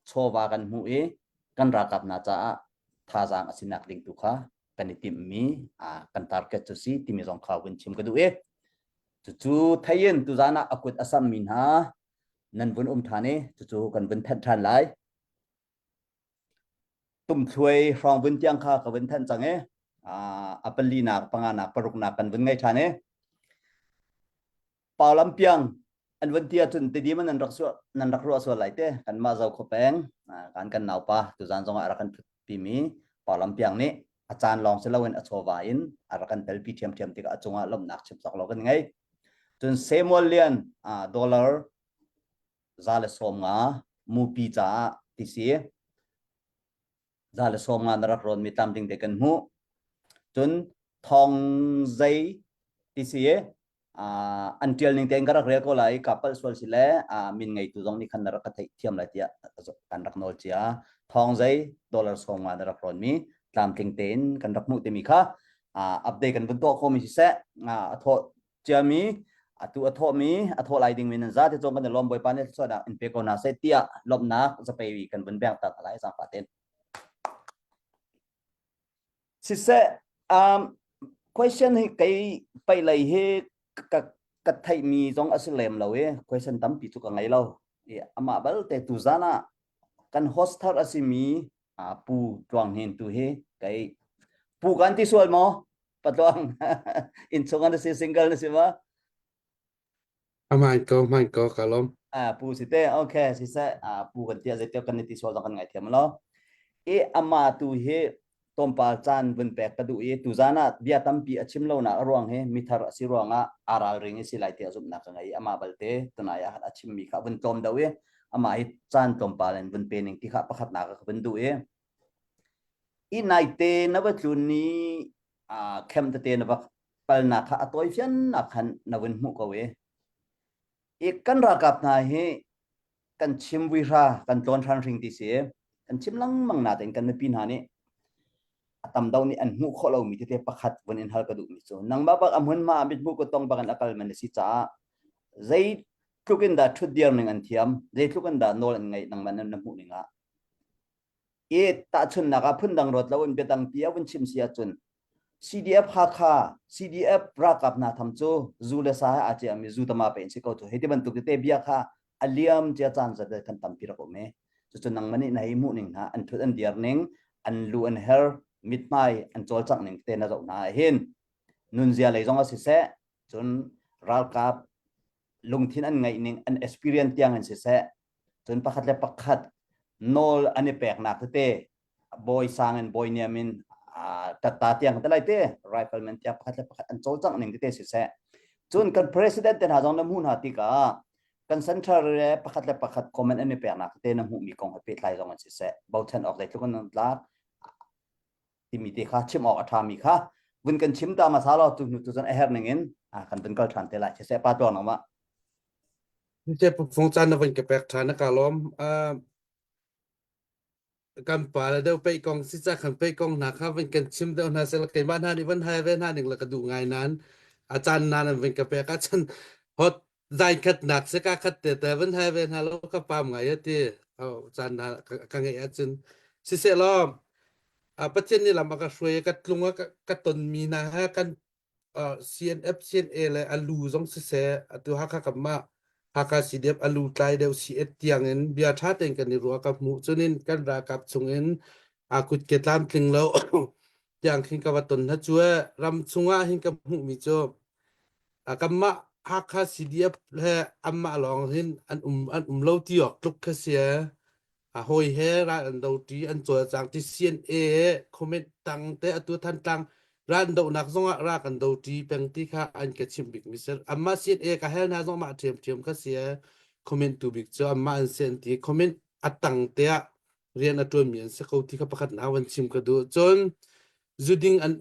Speaker 11: โชว์ว่ากันหูกันรักกับนาจ้าท่าจางสินักดิ้งตุค่ะกันติมมีกันทาร์เก็ตจุสีติมิจงข้าวินชิมกันดูจู่ไทยนตุจานะอกุดอสัมมินฮานันวนทานีจู่กันวินทันทันไลตุ้มช่วยฟองวินเตียงข้ากับวินทันจังอัปลีนักปังนักปรุกนักกันวินไงทานีปาวลำเปียงอันวันที่จุนติดีมันนันรักรัวส่วนไหลเต้กันมาเจ้าขบแปงกันหนาวปะตุจานจงอารักันปีมีปาวลำเปียงนี้อาจารย์ลองเสลาเวนอโชวาอินอารักันเตลปีเทียมติกอาจงอาลมนักชิบสักโลกันไงจน$1,000,000ดอลลาร์ซาเลสอมงามูปีจ้าติเสียซาเลสอมงานรักรอนมีตามติงเด็กันหูจนทองใจติเสียอันเดียวนึงเต็งก็รักเรียกก็เลยกับเปิลสวลสิเล่มินไงตัวตรงนี้คันรักกันเทียมไรเดียกันรักโนเจียทองใจดอลลาร์สองงานรักรอนมีตามติงเต็งกันรักมุติมีค่ะอัปเดตกันบนโต๊ะคอมมิชเซ่ทอเจียมีตัวทอมีทอไลดิ้งมินจ้าที่จงกันจะล้อมบอยปานเนี่ยส่วนอินเปโกนาเซเตียล้อมนักจะไปกันบนแบงตัดอะไรสังกัดเต็นสิเซ่question ให้ไปเลยให้กับไทยมีจงอัศเลมเราquestion ตั้มปีทุกไงเราอามาบัลแต่ตุจานะกัน host ทัดอาศิมีปูจวงเห็นตัวให้ปูกันที่ส่วนมั้งปัจจุบันอินทรงกันที่singleนี่สิวะ
Speaker 9: ไม่ก็kalom
Speaker 11: ปูสิเต้โอเคสิเซ่ปูกันที่จะเทียบกันที่ส่วนกันไงเทียมเราอามาตัวให้ตมปาจันบนแปกกระดูตุจานะเบียตัมปีอชิมโลนะรวงมิทาร์สิรวงอาราริงสิไลที่อาจุมนักไงอามาบัลเตตุนายาอชิมมีข้าบนตมดาวอามาฮิจันตมปาเลนบนเพนิงที่ข้าประคัดนักบนดูอีนายเตนวัตถุนี้เข้มเตนวักปลนักอัตอยฟินนักขันนวันมุกอีกันรักกับนายกันชิมวิรากันตอนทานริงที่เสียกันชิมลังมังนาแต่กันไม่ปีนหานี่ตำดาวนี่อันมุขเรามีที่เทปขัดวันอินฮัลกระดูมิโซนังบ้าบักอมหุนมาบิดมุกต้องบักันอักลมันสิจ้าใจทุกันดาชุดเดียวนึงอันเทียมใจทุกันดาโนลไงนังมันนั่นมุนิงะตาชุนนักพุ่นดังรถแล้ววันเบตังเปียวันชิมเสียจุน CDF ฮักค่ะ CDF รักกับนาทำโจจูเลสาอาเจียมีจูตมาเป็นสิเขาตัวเฮติบันตุกเตเบียค่ะอัลเลียมเจ้าจันจะได้กันตั้มพิรักโมจุนนังมันนี่ในมุนิงะอันทุนอันเดียร์นึงอันลูอันเฮร์มิดไม่อันโจลจังหนึ่งเตนเราหน้าเห็นนุนเสียเลยจงอาศิเสจนรักกับลงทิ้งอันไงหนึ่งอัน experience ยังอันเสจนประคัดและประคัดโนลอันนี้แปลกหนักเตะบอยสังอันบอยเนี่ยมินตัดตาเตียงแต่ไรเตะ rifleman เตียประคัดและประคัดอันโจลจังหนึ่งเตะเสจนกัน president เตนหาจงน้ำหุ่นหาติกากันสันทราเรประคัดและประคัดคอมเมนต์อันนี้แปลกหนักเตะน้ำหุ่นมีกองให้เป็ดไล่จงอันเสบ่าวเทนออกได้ทุกคนนั่นละที่มีที่ข้าชิมออกอัฐามีข้าวันกันชิมตามมาสาเราตุนตุจันเอเฮร์นึงเองกันเป็นก็ทันเตลัยเสียป้าตัวน้องว่า
Speaker 9: เจ็บฟงจันนะวันกับแปกฐานนะkalomกันป่าแล้วเดี๋ยวไปกองสิจ้าขันไปกองหนักครับวันกันชิมเดี๋ยวน่าเสร็จกันบ้านห้านี่วันไทยวันห้าหนึ่งแล้วก็ดูไงนั้นอาจารย์นานวันกับแปกอาจารย์พอใจขัดหนักเสียก็ขัดแต่วันไทยวันห้าเราก็ปามไงที่เอาอาจารย์นานกันไงอาจารย์สิเสร็จแล้วประเทศนี้เรามาก็ช่วยกันลุงว่าก็ตนมีนะฮะกันCNF CNA เลยอาลูจงเสียตัวฮักกับมาฮักCDFอาลูไตเดียวCETอย่างนั้นเบียร์ทัดเองกันในรัวกับหมู่จนนี้กันรากับส่งเงินกุดเกตามถึงแล้ว อย่างขึ้นกับตนถ้าช่วยรำส่งว่าหินกับหมู่มีโจกับมาฮักCDF และอัมมาลองหินอันเล่าที่ออกลุกเสียหอยเฮร้านดาวตีอันตัวจางที่ CNA คอมเมนต์ตังแต่ตัวทันตังร้านดาวนักส่งร้านดาวตีเป็นที่ข้าอันกระชิมบิกมิเซอร์อัมมา CNA ก็ให้น่าส่งมาเทียมก็เสียคอมเมนต์ตัวบิกเจออัมมาอันเซนที่คอมเมนต์อัดตังแต่เรียนตัวเมียนสักเขาที่เขาประกาศนาวันชิมก็ดูจนจุดิงอัน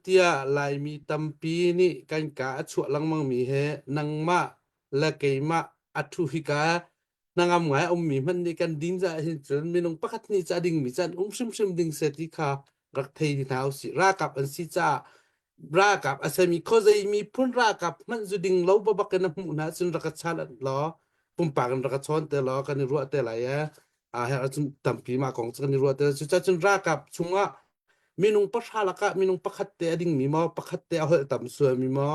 Speaker 9: เตียลายมีตัมปีนี่กันกาชัวลังมังมีเฮนังมาและเกยมาอัตุฮิกานางam ngai mi man ni kan din za hin chun minung pakat ni cha ding mi chan sim sim ding se ti kha rak thei ni nau si ra kap an si cha รากับอาศัยมีข้อใจมีพุ่นรากับมันจะดิ่งเราบบักกันนะมุนะซึ่งรักชาติล้อปุ่มปากกันรักช้อนแต่ล้อกันรัวแต่ไหลเฮาจุนตัมปีมาของกันรัวแต่สุดท้ายจนรากับชุงอ่ะมีนุ่งปัชาละกะมีนุ่งปักขัดแต่ดิ่งมีมอปักขัดแต่เอาเหตัมสวยมีมอ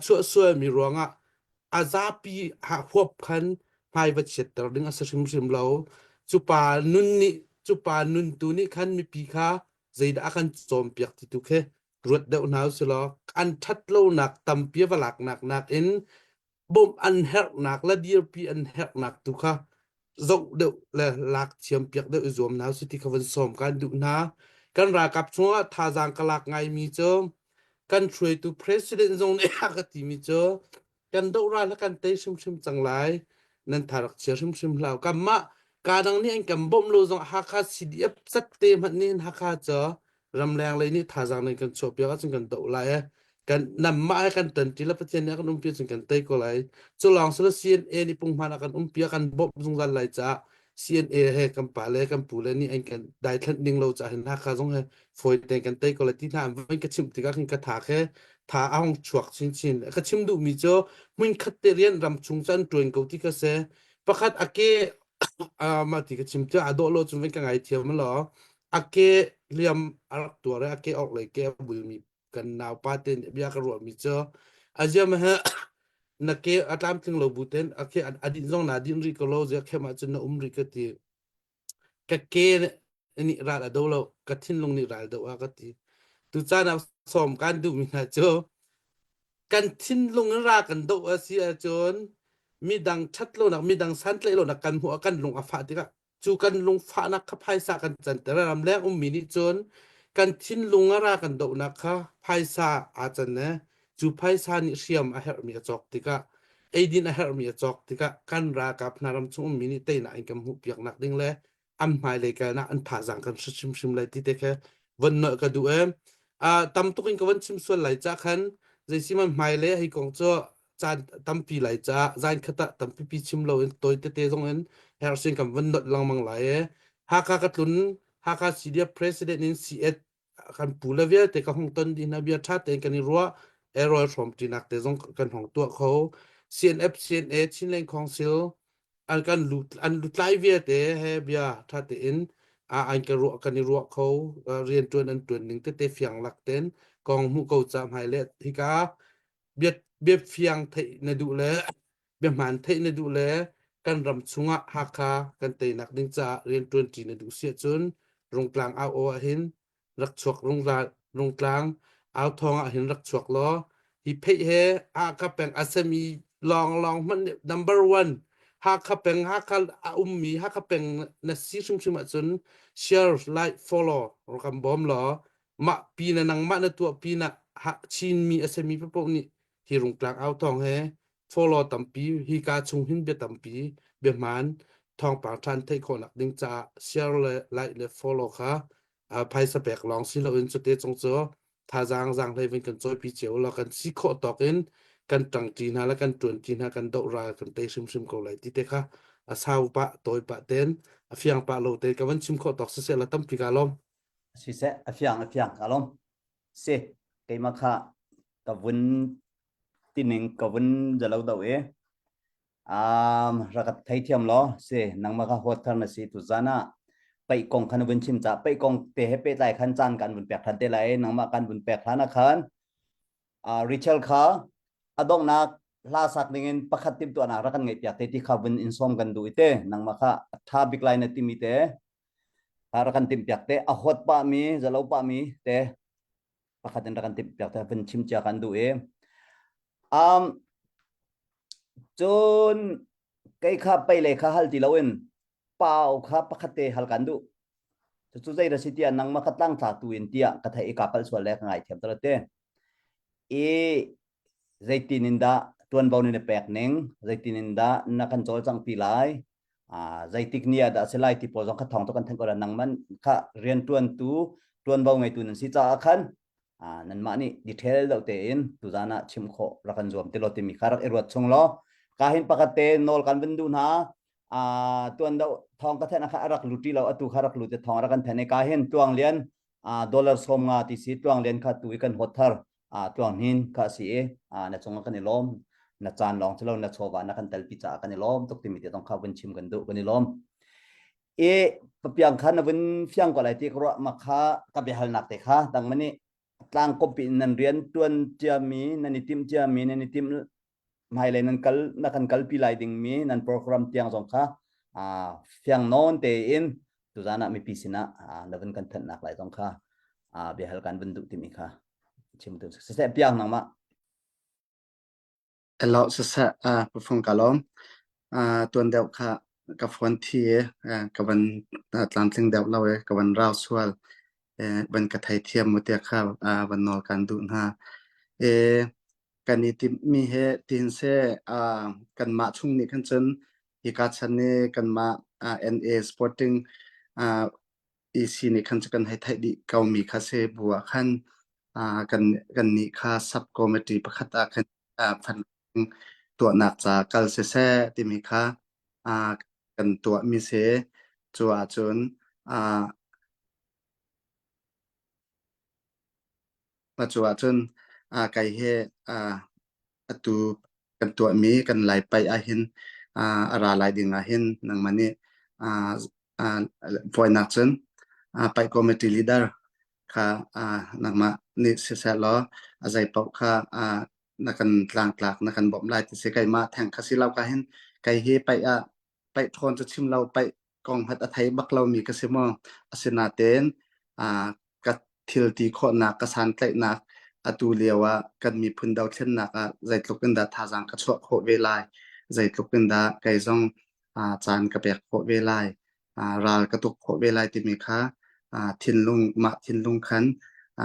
Speaker 9: ชั่วสวยมีรวงอ่ะซาปีหาควบคันพายวัดเฉดแต่ดึงอาศัยชิมเราจุปานุนนี่จุปานุนตัวนี้คันมีปีขาใจดากันจอมเปียกที่ตุกรวดเดาหนาวสิลออันทัดโลหนักตำเปียวหลักหนักเอ็นบ่มอันเฮกหนักและเดียร์ปีอันเฮกหนักตุค่ะจกเดาและหลักเชียมเปียกเดาอุจมหนาวสิที่เขาวันสอมกันดุนากันรากับชัวท่าจางกลักไงมีเจอกันช่วยตัว president ทรงเนี่ยก็ที่มีเจอกันเดาราและกันเตะชิมจังไรนั่นทารักเชียชิมเหล่ากันมาการดังนี้อันกันบ่มโลจงฮักคาสิเดียบสัตเตมันนี่ฮักคาเจอรำแรงเลยนี่ท่าจางในกันโฉบเปียกจึงกันเดาไรกันนำมากันตันทีละประเทศนี้กันเปียจึงกันเตะก็เลยจุลองสุด CNA นี่ปุ่งมากันเปียกันบ่จงกันเลยจ้า CNA ให้กันป่าเลยกันปูเลยนี่เองกันได้ทันดิ้งเราจะเห็นฮักคาจงให้ฝอยแต่กันเตะก็เลยที่นั่นมันก็ชิมติกาขึ้นกระถาแค่ท่าเอาชวกชินก็ชิมดูมีเจอมึงคัดเตเรียนรำชุงจันตรวจกูที่ก็เสประคัดอาเกมาที่ก็ชิมเจออาโดโลจนเป็นกันไงเทียมมันหรออาเกเรียมอารักตัวเลยอาเกออกเลยแกบุยมีกันนาวปาเตนเบียกรัวมีเจออาเจมาฮะนักเกอตามถึงเราบุเตนอาเกอดีตจงนาดินริกโลเจแค่มาจนริกตีกะเกนี่ราดเอาเรากะทินลงนี่ราดเอากะตีตุจานาสอมกันดูมีนะเจอกันทินลงรากันโดอาเซียจนมีดังชัดโลนักมีดังสันเลยโลนักกันหัวกันลงอาฟาติกะจูกันลงฟ้านักขับไพศากันจันแต่ละลำแรงมินิจนกันทินลงรากันโดนักค่ะไพศาอาจารย์เนี่ยจูไพศานี่เชียมอาเฮรมีจอกติกะไอดินอาเฮรมีจอกติกะกันรากับนารำชงมินิเตน่ะอินกัมหุบเปียกนักดิ้งเลยอันหมายเลยกันนะอันท่าจังกันชิมเลยที่เด็กวันเนอก็ดูตำตุกินกับวันชิมส่วนไหลจากขันใจสิมันหมายเลยให้กองเจ้าจานตำปีไหลจากจานขตะตำปีชิมเราตัวเตะตรงนั้นเฮาสิ่งกับวันนดลังมังไหลหากกระตุนหากสิเดีย president in C1 กันปูเลเวียแต่ก็ห้องต้นดินาเบียชาติเองกันนี่รัวเอรอยฟอมจีนักแต่ตรงกันของตัวเขา CNF CNA ชินเลนคองซิลอันกันลุดไลเวียแต่เฮเบียชาติเองอันกันรัวกันนี่รัวเขาเรียนตัวนั้นตัวหนึ่งเตะเฟียงหลักเต้นกองมุกเขาจำหายเล็ดที่กาเบียเฟียงเทนดูแลเบียมันเทนดูแลกันรำชุงะฮักคากันเตนักดิ้งจ่าเรียนตัวจีนดูเสียจนโรงกลางเอาเห็นรักชวกโรงกลางเอาทองเห็นรักชวกล้อฮิเพเฮกับเป็นอาเซมีลองมัน number one ฮักเป็นฮักมีฮักเป็นนักซิชุมจน share like follow เราคำบอมล้อมาปีนังมาในตัวปีน่ะชินมีอาเซมีพวกนี้ที่โรงกลางเอาทองเฮ follow ตัมปีฮิกาชงหินเบียตัมปีเบียมันทองปากทันเทคนหลักดิ้งจ่า share เลย like เลย follow ค่ะภายสเปกลองสิเราเอ็นสุดเด็ดจงเจอท่าจางเลยเป็นกันจอยปีเจียวเรากันสิโคตอกเอ็นกันจังจีนแล้วกันจวนจีนกันดอกรากันเตะชิมก็เลยที่เด็กค่ะสาวปะตัวปะเต้นเฟียงปะโลเตกันวันชิมโคตอกเสียละตั้มปีกาลม
Speaker 11: สิเสเฟียงกะลมเสไกมาค่ะกับวันที่หนึ่งกับวันจะเล่าตัวรักไทยเทียมล้อเสนังมาค่ะหัวทางนั้นสิตุจานะไปกองคันวันชิมจะไปกองเตะให้ไปไล่คันจานกันบุญแปลกทันเตะไหลนังมากันบุญแปลกทันคันริเชลค่ะอดองนักลาสักdengan pakat tim tu anak rakan ngai piak teti khabun insom kan du ite nang maka tha big line tim ite rakan tim piak te ahot pa mi jalau pa mi te pakat rakan tim piak te ben chim cha kan du chun kai kha pai le kha hal ti lawen pau kha pakat te hal kan du chu zai ra sitia nang maka tlang tha tu in tia ka thai ka pal so le ngai them ta te zai tininda tuan bau ni pek neng zai tininda na kan chol chang pi lai zai tiknia da selai ti po jong kha thong to kan thang ko nang man kha rian tuan bau ngai tu nan si cha khan nan ma ni detail lo te in tu jana chim kho ra kan zom te lo ti mi kharak erwat chung lo ka hin pakate nol kan bindu na tuan da thong ka thena kha arak luti lo atu kharak lu te thong ra kan thene ka hin tuang lian dollar som nga ti si tuang lian kha tu kan hothar ตัวหินก็สินะจงกันนี่ล้อมนะจานลองจะเรานะโชว์ว่านะกันเตลปิจ่ากันนี่ล้อมตุกติมิตต้องเข้าวันชิมกันดูกันนี่ล้อมปะเปียงคันนะวันเฟียงก็ไหลที่กระมาค้ากับเบลนักเตะค่ะดังมันนี่กลางก็ปีนันเรียนตัวนเจียมีนันนิติมเจียมีนันนิติมไม่เลยนันกัลนักกันกัลปีไลดิ่งมีนันโปรแกรมเตียงสองค่ะเฟียงนอนเตอินตุจานะมีปีสินะนับวันกันทันนักไหลสองค่ะเบลกันบรรดุติมิค่ะชิมตุเสร็จเปียงนังมา
Speaker 3: เราจะperform กันล้อมตัวเดียวค่ะกับวันที่กับวันตามสิ่งเดียวเรากับวันราวสวลวันกระไทยเทียมมุตยาค่ะวันนอกันดูนะกันนี้ที่มีเหตุที่เสกันมาช่วงนี้ขันจนอีกาชันนี้กันมาNA Sporting อีนี่ขันจะกันให้ไทยดีเกามีคาเซบัวขันกันนี้ค่าซับคอมมิตี้ประคัตขันพันตัวหนักจากกัลเซเซที่มีค่ากันตัวมีเสจัวจนปัจจุบันไก่เฮตูกันตัวมีกันไหลไปเห็นอะไรไหลดิ่งเห็นนังมันนี่พอยนักจนไปคอมมิตี้ลีดเดอร์ค่ะนังมานี่เสียล้อใจเป่าค่ะนักกันกลางนักกันบ่มไล่ที่เสียไก่มาแทงคาสิเราก็เห็นไก่เฮไปทอนจะชิมเราไปกองหัดไทยบักเรามีกระเสมอสนาเตนกัดทิลตีโคนักกษันไกลนักตูเลียวกันมีพื้นดาวเช่นนักใจตุกันดาทาจังกระชวโคเวลายใจตุกันดาไก่ซองจานกระเบกโคเวลายราลกระตุกโคเวลายที่มีค่าทินลุงมาทินลุงขัน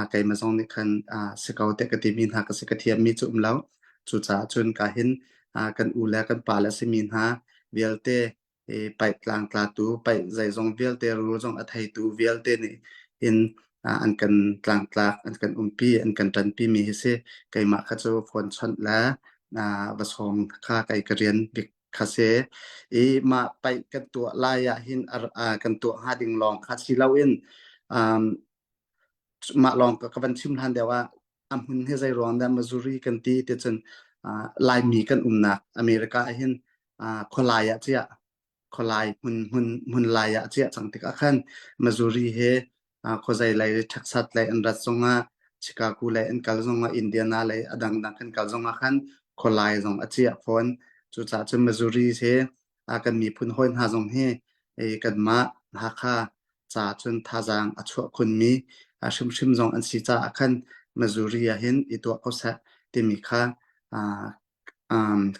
Speaker 3: ไก่มาซองในขันสเกาวเตกติมินหากสกเทียมมีจุ่มแล้วจุจ่าจนกาเห็นกันอูและกันป่าและสมินหาเวลเตไปกลางตูไปใจซองเวลเตรู้ซองอัฐยตูเวลเตนี่เห็นอันกันกลางอันกันปีอันกันจันปีมีเฮเซไก่มาคัจโจฟอนชันและวสองค่าไก่กระเรียนบิกคาเซมาไปกันตัวลายหินกันตัวหาดิงลองคาชิลาวินมาลองกับวันชิมทันเดียวว่าหุ่นเฮใจรองได้มาจูรีกันตีเตจนลายมีกันนักอเมริกาเห็นคนลายเจียคนลายหุ่นลายเจียจังติกาขันมาจูรีเฮคนใจลายทักษะลายอันรัฐทรงชิคาโกลายอันกัลทรงอินเดียนาลายดังกันกัลทรงขันคนลายทรงเจียฟอนจุดจ่าจนมาจูรีเฮกันมีพุ่นห้อยหาทรงเฮกันมาหาค่าจ่าจนท่าจางชั่วคนมีชิมจงอันสิจ่าขันมาจูรีเห็นอีตัวเขาเสที่มีค่า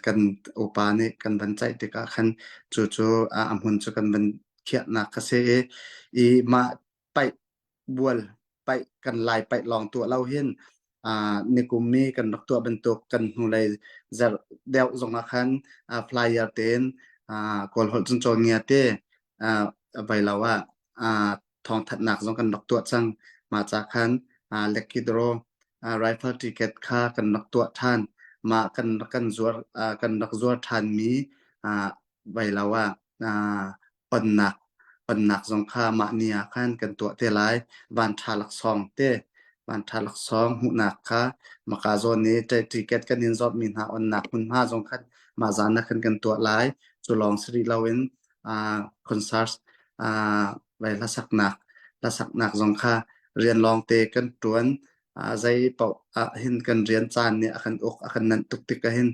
Speaker 3: กันอุปาเนี่ยกันบรรจัยติกาขันจู่หุ่นจุกันบรรเขียนักเกษมาไปบัวไปกันลายไปลองตัวเราเห็นในกลุ่มนี้กันตัวบรรทุกกันหูเลยจะเดวจงอาคันฟลายเตนกอลหดจนจงเงียเต้ไปแล้วว่าทองถัดหนักจงกันตัวจังมาจากคันเล็กกิโดรไรเฟิลติเกตค่ากันตัวท่านมากันจวดกันนักจวดทานมีใบลาวว่าอ่อนหนักสงค่ามาเนียขั้นกันตัวเตลายบานทาลักซองเตบานทาลักซองหุนักค่ะมากาโซนี้ใจติเกตกันนินซอบมินหาอ่อนหนักหุ่นห้าสงคันมาจานักกันตัวหลายจุลองสรีลาวินคอนซัสใบละสักหนักสงค่าเรียนลองเตกันตวนใจเป่าเห็นกันเรียนจานเนี่ยขันอกขันนั้นตุกติกก็เห็น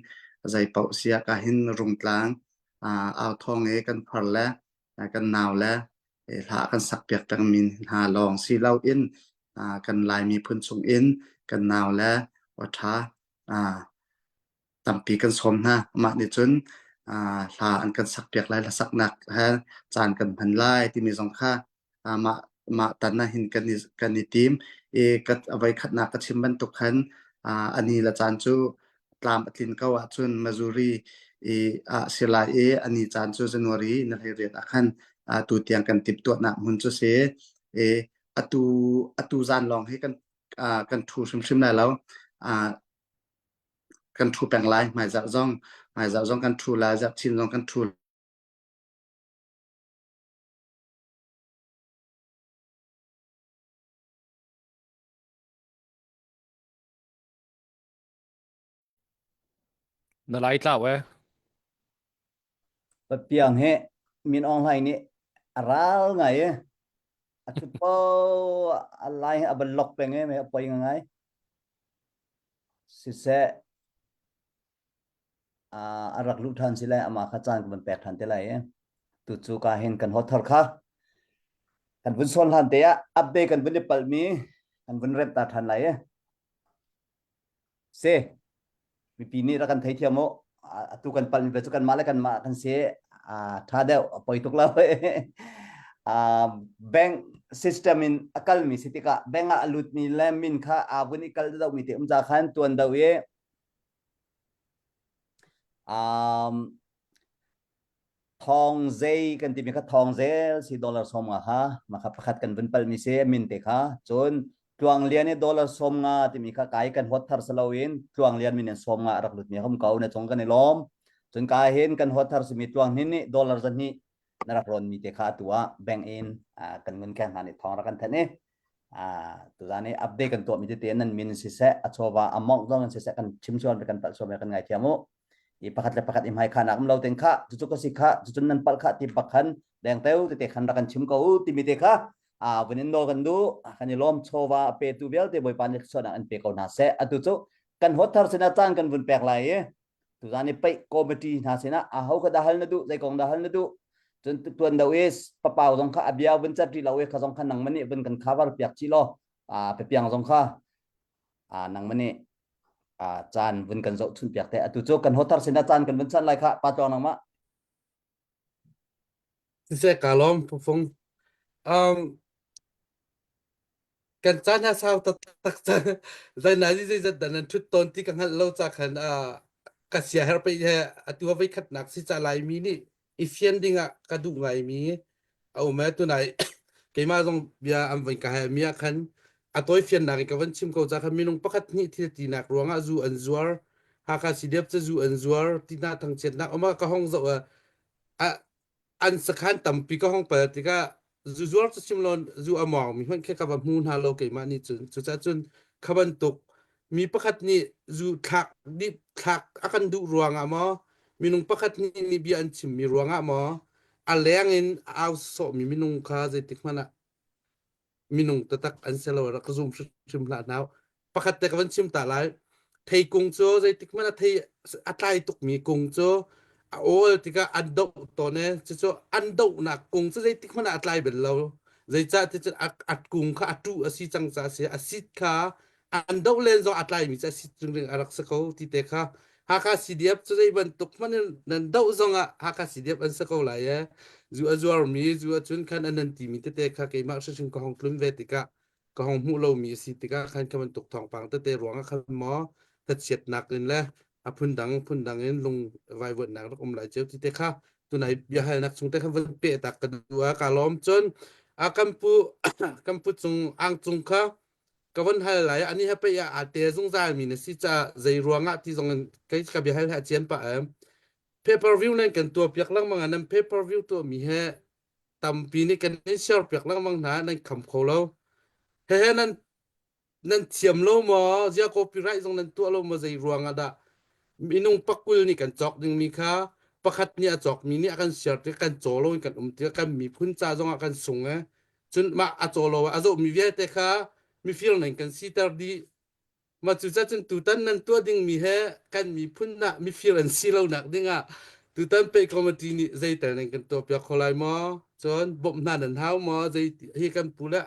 Speaker 3: ใจเป่าเสียก็เห็นรุงกลางเอาทองกันพอแล้วกันหนาวแล้วหากันสักเปียกตังมินหาลองซีเล่าอินกันลายมีพื้นสูงอินกันหนาวแล้ววัฏาตำปีกันสมนะมาในจนหาอันกันสักเปียกลายละสักหนักฮะจานกันพันลายที่มีสองค่ามาตันนะเห็นกันในทีมกัดเอาไว้ขัดหนักกระชิมบรรทุกขันอันนี้ละจานจูตามอัตลินก็ว่าจนมาจูรีเสลายอันนี้จานจูจันวารีนั่นให้เรียนอาคันตูเตียงกันติดตัวหนักมุนจูเสตูจานลองให้กันทูชิมได้แล้วกันทูแปลงลายหมายจากจ้องกันทูลายจากชินจ้องกันทู
Speaker 1: na lai tla we
Speaker 11: piang he min online ni aral ngai po alai abalok penge me apoi ngai si se arak lu than sila ama khachan kan pek than te lai tu chu ka hen kan hot thar kha kan bun son han te ya abbe kan bun pal mi kan bun rep ta than lai se mi pi ni ra kan thai thiamo tu kan pal mi be chu kan ma la kan ma kan se tha deu apoi tuk la bank system in akal mi sitika bank a alut mi lem min kha abun ikal da mi te umja khan tuan da we thong zay kan ti mi kha thong zel si dollar som nga ha ma kha pakhat kan bun pal mi se min te kha chon tuang lian ni dollar som nga ti mi kha kai kan hot thar salawin tuang lian min som nga rak lut mi hom kau na chong kan ni lom chon ka hen kan hot thar si mi tuang ni dollar zan ni narak ron mi te kha tua bank in kan ngun kan hani thong ra kan thane tu zani update kan to mi te nan min si se achowa among dong se kan chimchon kan pal som kan ngai thiamo i pakat le pakat im hai khana am lo ten kha chu ko si kha chu nan pal kha ti pakhan deng teu te khan ra kan chim ko ti mi te kha venin no kan du kan ni lom chowa pe tu bel te boy pan so na an pe ko na se atu chu kan hot thar sena chan kan bun pek lai tu zani pe committee na sena ho ka da hal na du zai kong da hal na du chun tuan da is papau jong kha abia bun chat ri lawe kha jong kha nang mani bun kan khabar pek chi lo pe piang jong kha nang mani chan vun kan zo chun piak te atu cho kan hotar sena chan kan vun chan lai kha pa tong nang ma
Speaker 9: se kalom phong kan chan ha sao tak chan zai na ji zai dan thut ton ti kan lo cha khan ka sia her pe he atu vai khat nak si cha lai mi ni ifien dinga ka du ngai mi au me tu nai ke ma jong bia am vai ka ha mi khan atoi fian na ka van chim ko cha khan minung pakhat ni thi ti nak ruanga zu an zuar ha ka si dep cha zu an zuar ti na thang chet na oma ka hong zo an sakhan tampi ka hong pa ti ka zu zuar cha chim lon zu among mi hon khe ka ba mun ha lo ke ma ni chun chu cha chun khaban tuk mi pakhat ni zu thak di thak akan du ruanga ma minung pakhat ni bi an chim mi ruanga ma a leng in au so mi minung kha je tik mana minung tatak an selo ra ka zum chim la naw pakhat te ka van chim ta lai thei kung cho je tik mana thei atlai tuk mi kung cho ol tika an do to ne cho an do na kung cho je tik mana atlai bel lo je cha te at kung kha atu asi chang cha se asit kha an do len zo atlai mi cha sit chung ring arak sa ko ti te kha ha ka cdf cho je ban tuk man nan do zonga ha ka cdf an sa ko la ye zu azwar mi zu chun khan anan ti mi te kha ke ma shin ko hong klum ve tika ko hong mu lo mi si tika khan ka man tuk thong pang te ruang khan mo ta chet nak in la phun dang in lung vai vot nak om lai cheu ti te kha tu nai bia hai nak chung te khan van pe tak ka duwa ka lom chon kampu chung ang chung kha ka van hai lai ani ha pe ya ate zung za mi ne si cha zai ruanga ti zong kai ka bia hai ha chen pa pay per view nen kan tua piak lang mang an pay per view to mi he tam pi ni kan share piak lang mang na nan kham kho lo he nan thiam lo mo ja copyright zong nan tua lo mo zai ruanga da minung pakul ni kan chok ding mi kha pakhat ni a chok mi ni akan share te kan cholo kan ti kan mi phun cha zong akan sung chun ma a cholo a zo mi ve te kha mi feel nan kan si tar di mà chú cha chân tụi tân nên tua đinh mi he can mi phun na mi feel and see lâu nặng đinh tụi tân pe comedy ni dây tờ này cần tua bia kholai mo chon bom na nan hao mo dây hi kan pula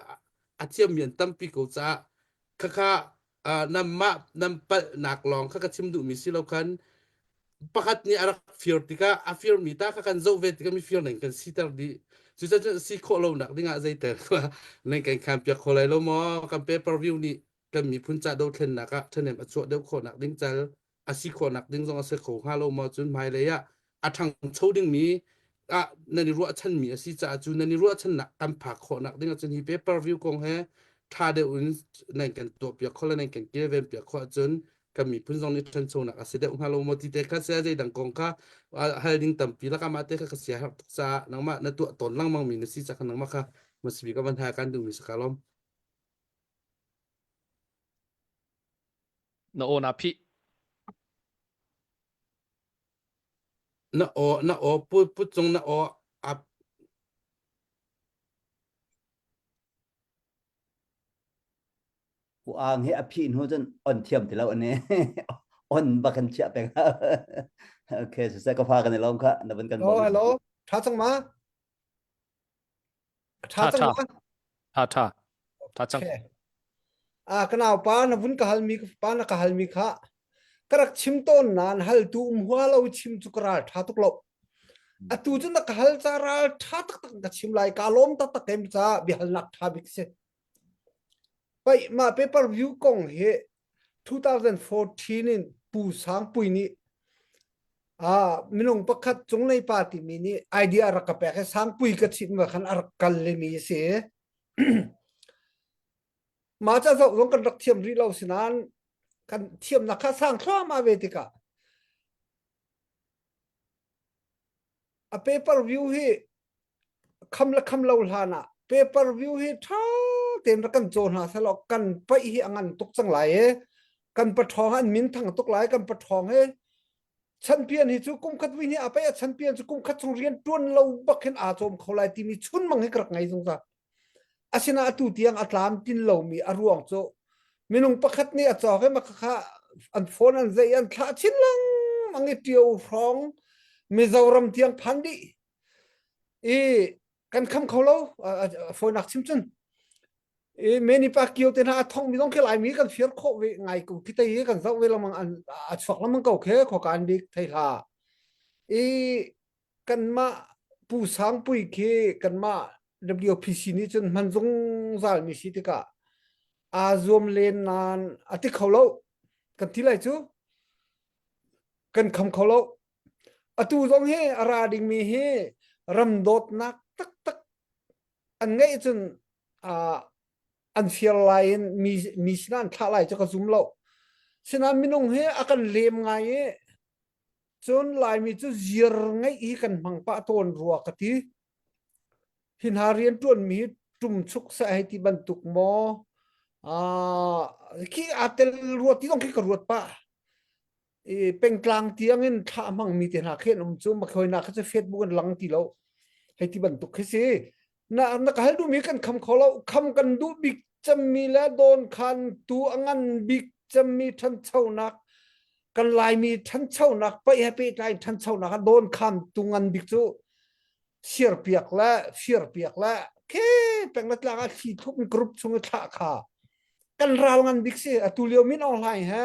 Speaker 9: chiam miền tâm pi ko cha kha nam pa nak long kha chim du mi si lo khan pakhat ni arak fear tika a fear mi ta kha kan zo ve tika mi fear nan kan si tar di chú cha chân si kho lâu nặng đinh dây tờ nên kan kan bia kholai lo mo kan pay per view ni kan mi phun cha đâu then nạc á thân em chuột đâu khổ nạc đinh chal asi khổ nạc đinh dong ase khổ halo mà chun mai lấy á thằng châu đinh mi nani ruột chân mi asi cha chun nani ruột chân nạc tam phạc khổ nạc đinh chun hi paper view kong he tha de un này kan to pia khol này kan kia ven pia khol chun kan mi phun dong ni thân châu nạc ase de halo mà ti te kha se dei dang kong kha hal ding tam pi la ka ma te kha sia ha sa nang ma na tu ton lang mang mi na si cha kan nang ma kha masbi ka ban ha kan du mi sakalom
Speaker 1: na ona pi
Speaker 9: na o put chung na o up
Speaker 11: กูอ่างให้อภินหัวจนอ่อนเทียมที่เราอันนี้ อ่อนบักกันเชียไปครับ โอเคสุดท้ายก็พากันในล้อมครับนับเป็นกัน
Speaker 5: โอ้
Speaker 11: บอก
Speaker 5: ฮัลโหลท่าจังมาท่าจังมา
Speaker 1: ท่าจัง
Speaker 5: โอเคกันเอาป้านะวุ้นกะฮัลมีป้านะกะฮัลมีค่ะกระชิมต้นนานฮัลตูหัวเราชิมจุกราท่าตุกลบตูจนนักฮัลจาราท่าตักกะชิมไลกาลมตักเอ็มจ้าบิฮัลนักท่าบิกเซไปมาเปเปอร์วิวกงเฮ2014นินปูสังปุยนี้มินงประคัดจงในปาติมินีไอเดียรักแปะสังปุยกะชิมมาขันอารักกัลเลมีเส มาจะจะลงกันรักเทียมรีเราสินานกันเทียมนักสร้างข้ามาเวติกาเปเปอร์วิวให้คำละคำเราหานะเปเปอร์วิวให้ท่าเต็มรักกันโจรหาสลอกกันไปให้อันตุกจังไหลกันปะทองอันมินทั้งตุกไหลกันปะทองให้ฉันเปลี่ยนให้จุกุมคัดวินี่ไปฉันเปลี่ยนจุกุมคัดจงเรียนต้นเราบักเห็นอาจอมเขาไล่ที่มีชุนมังให้กระไงสงสารอาศินาตูเตียงอัตลามตินเหล่ามีอารวงโจมินุงประคัดนี่อาจจะให้มาค่ะอันโฟนอันเซียนท่าชินลังมังเดียวร้องมิจารมเตียงพันดีกันคำเขาเล่าโฟนักชิมจุนเมนิปากิโอเตน่าท่องมีต้องแค่หลายมีกันเฟียร์โคเวไงกูคิดแต่กันสักเวลามังอันชอกแล้วมันก็โอเคขอการดิกไทยลากันมาผู้สังปุยเคกันมาWPC นี่จนมันจงซาลมีสิติกาอาซวมเลนนานอติเขาเล่ากันที่ไรจูกันคำเขาเล่าอตูจงเฮอาราดิงมีเฮรำโดดนักตักอันไงจนอันเฟียร์ไลน์มีสินันท่าไรจะกระซุ่มเล่าฉะนั้นมินงเฮอากันเลมไงจนลายมีจุเจียร์ไงอีกันมังปะตนรัวกติหินหาเรียนต้นมีจุ่มชุกใส่ที่บรรทุกหมอขี้อาเตลรวดที่ต้องขี้กระรวดปะเป็นกลางเตียงเงินท่ามังมีเตียนหาเข็นจุ่มมาคอยนักจะเฟซบุ๊กหลังที่เราให้ที่บรรทุกให้สินักให้ดูมีกันคำเขาเราคำกันดูบิ๊กจะมีและโดนคันตัวงันบิ๊กจะมีทันเช่านักกันลายมีทันเช่านักไปให้ไปลายทันเช่านักโดนคำตัวงันบิ๊กจูเชียร์เปียกและเชียร์เปียกและแค่เป็นนักลากที่ทุกกรุ๊ปชงท่าขากันราวงันบิ๊กซีตุเลียวมินออนไลน์ฮะ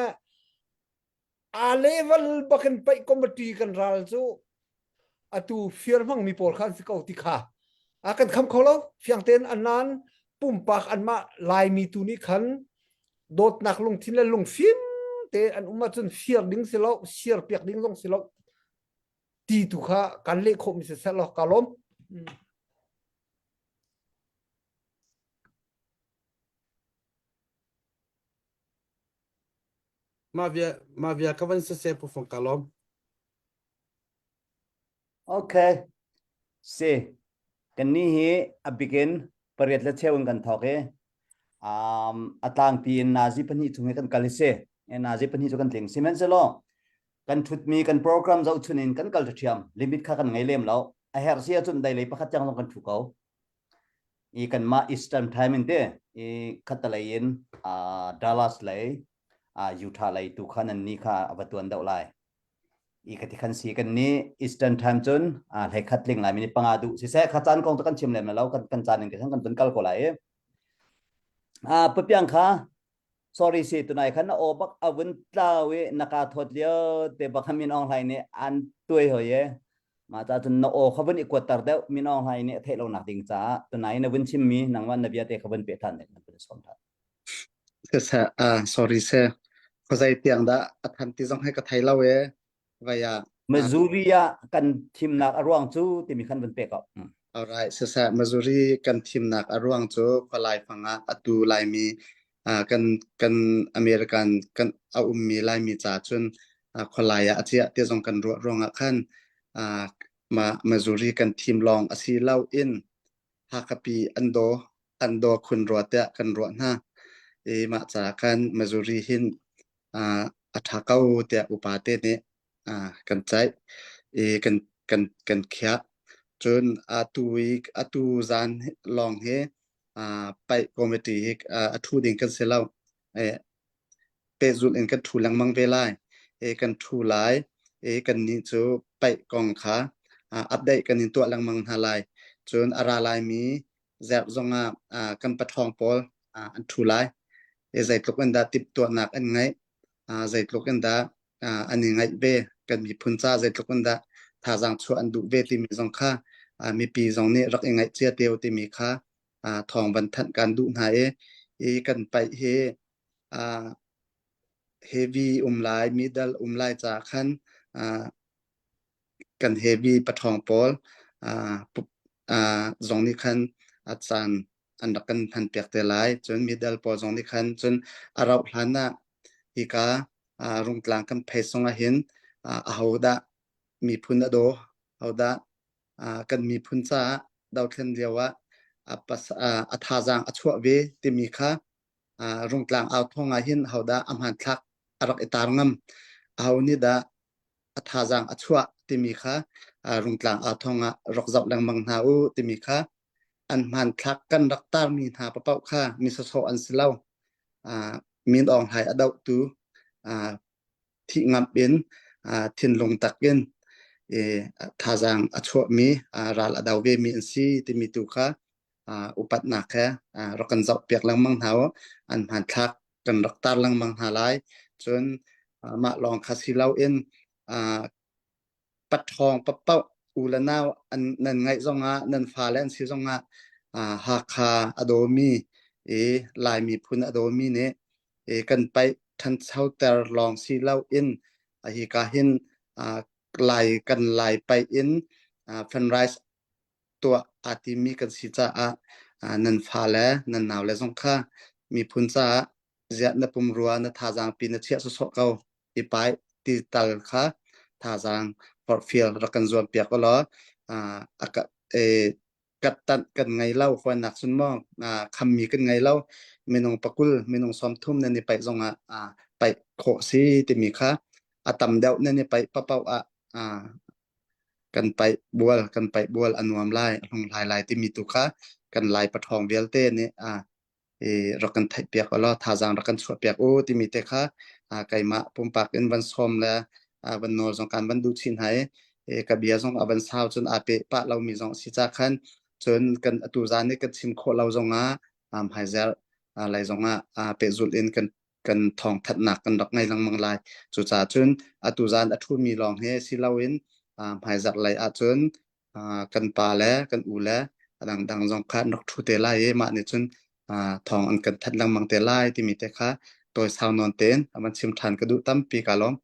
Speaker 5: เลเวลบักกันไปคอมบัตีกันราวจูตุเฟียร์มังมีโปรคันสิเกาติขากันคำเขาแล้วเฟียงเต้นอันนั้นปุ่มปากอันมาลายมีตัวนี้ขันโดดหนักลงทิ้งแล้วลงฟิมเตอันมาจนเฟียร์ดิ้งสิแล้วเชียร์เปียกดิ้งลงสิแล้วตีตุขากันเล่คมมิเสร็จแล้วกาลม
Speaker 9: มาเวียก็วันเสียผู้ฟังกาลม
Speaker 11: โอเคสิกันนี้เฮอบิกินเปิดและเชื่อกันทอกเออัตลางปีนนาจิพันธุ์จุงกันกัลเซนาจิพันธุ์จุกันเลียงซีเมนต์เซโลกันทุดมีกันโปรแกรมจะอุนินกันกัลเทียมลิมิตค่ากันไงเล่มแล้วไอเฮอร์เซียจุนได้เลยประคัดจังต้องกันถูกเอากันมาอีสเทิร์นไทม์เต้คัตเลยนดัลลัสเลยยูทาห์เลยตุขันนี่ค่ะอวตารดาวไลกันที่ขันสีกันนี้อีสเทิร์นไทม์จุนให้คัดลิงไลมินิปังอาดูสิเสกขัดจานกองตุกันชิมเล่มแล้วกันจานหนึ่งกันตุนกัลก็ไลปุ๊บยังค่ะ sorry สิตุนายขันโอบักอวันตาเวนักทอดเลี้ยวแต่บักมินออนไลน์เนี่ยอันตัวเหยมาจากตุนโอขบันอีกวดตาร์เดวมินออนไลน์เนี่ยเทเราหนักดิ่งจ้าตุนายนวันชิมมีนังวันนบียเตขบันเปียทันเนี่ยมันเป็นสมทัน
Speaker 3: sorry เสเข้าใจเตียงได้ทันที่ต้องให้กับไทยเล่าว่าอย่า
Speaker 11: มาจูริยากันชิมนักอรวงจูที่มีขันบันเปียกับ
Speaker 3: alright มาจูรีกันทีมนักอรวงจูขลายฟังตูลายมีกันอเมริกันกันเอามีลายมีจ่าจนขลายอาเจียเตียงกันรวงขันมาจูรีกันทีมลองอาศีเล่าอินฮากปีอันโดคุณรัวเตะกันรัวนะมาจากกันมาจูรีหินอัฐเก้าเตะอุปาเตเนี่ยกันใจ กันเขียจนตูจานลองเฮไปคอมมิตี้ทูดิ่งกันเสร็จแล้วเปจุลเองกันทูลังมังเวลากันทูไลกันนี่จะไปกองขาอัปเดตกันนี่ตัวลังมังหาลายจนอาราลายมีแจกจงกันปะทองปอลอันทูไลใจตกกันดาติดตัวหนักอันไงใจตกกันดาอันนี้ไงเบกันมีพุนจ้าใจตกกันดาถ้าจังชัวอันดูเวทีมีจงค่ามีปีจงนี้รักยังไงเจียเตียวที่มีค่าทองบรรทัดการดูหายกันไปเฮวีลายมิดเดิลลายจากขั้นกันเฮวีปะทองปอลจงนี้ขั้นอาจารย์อันดักกันพันเปียกเตลายจนมิดเดิลปอจงนี้ขั้นจนอาราพลานะอีการุ่งกลางกันเพศสงเห็นเอาดะมีพุนดาโดเอาดะกันมีพุนจ้าดาวเทียนเดียวว่าอัฐาจังอัชวะเวติมีค่ารุ่งกลางเอาทองเห็นเอาดะอำหันทักอรักอิตารงมเอานี่ดะอัฐาจังอัชวะติมีค่ารุ่งกลางเอาทองรักจับแรงมังหาอุติมีค่าอันหันทักกันรักตามีหาปะเป้าค่ามีสโซอันสิเล่ามีนองหายอดาวตูที่งับเป็นทินลงตักเงินทาจังอัชวะมีราลอดาวเวมีอันซีที่มีตุค่ะอุปัตนักแค่รักกันจับเปียกลังมังหาวอันหันทักกันรักตาลังมังหาลายจนมาลองคาสิเล่าเอ็นปัดทองปะเป้าอุลนาวอันนั่นไงจงนั่นฟ้าแลนซีจงฮาคาอโดมีลายมีพุนอโดมีเนี่ยกันไปทันเช้าแต่ลองซีเล่าเอ็นฮิกาเห็นลายกันลายไปเอ็นฟันไรส์ตัวอาติมีกันสิจ้านันฟ้าและนันหนาวและสงค่ามีพุนจ้าเจ้านปุ่มรัวนทาจังปีนเชียสุสเกาอีไปตีตัลค่ะทาจังพอร์ตฟิลรักันจวนเปียกก็ล้อกัดตันกันไงเล่าคนหนักสุนมองคำมีกันไงเล่าเมนงปะกุลเมนงซ้อมทุ่มนั่นนี่ไปจงไปโคซีติมีค่ะตำเดวนั่นนี่ไปปะเป้ากันไปบัวอันวมไล่ลงลายที่มีตุค่ะกันลายปะทองเวลเต้นี่รักันไทยเปียกก็ล้อทาจังรักันสวดเปียกโอ้ที่มีเตค่ะไก่มะปุ่มปากเป็นวันซ้อมแล้ววันโนสงการวันดูชินให้กับเบียสงวันเช้าจนอาเปปะเรามีสงสิจากขันจนกันตูจานนี่กันชิมโคเราสงหายเซลอะไรสงเปจุลเอ็นกันทองถัดหนักกันดอกไงลังมังลายจุดจ่าจนตูจานทูมีลองให้สิเราเอ็นหายจากไหลจนกันปลาแล้วกันอูแล้วดังสงการดอกทูเตล่ามาเนี่ยจนทองอันกันถัดลังมังเตล่าที่มีแต่ค่ะตัวสาวนอนเต้นมันชิมทานกระดูตั้มปีกาล้อม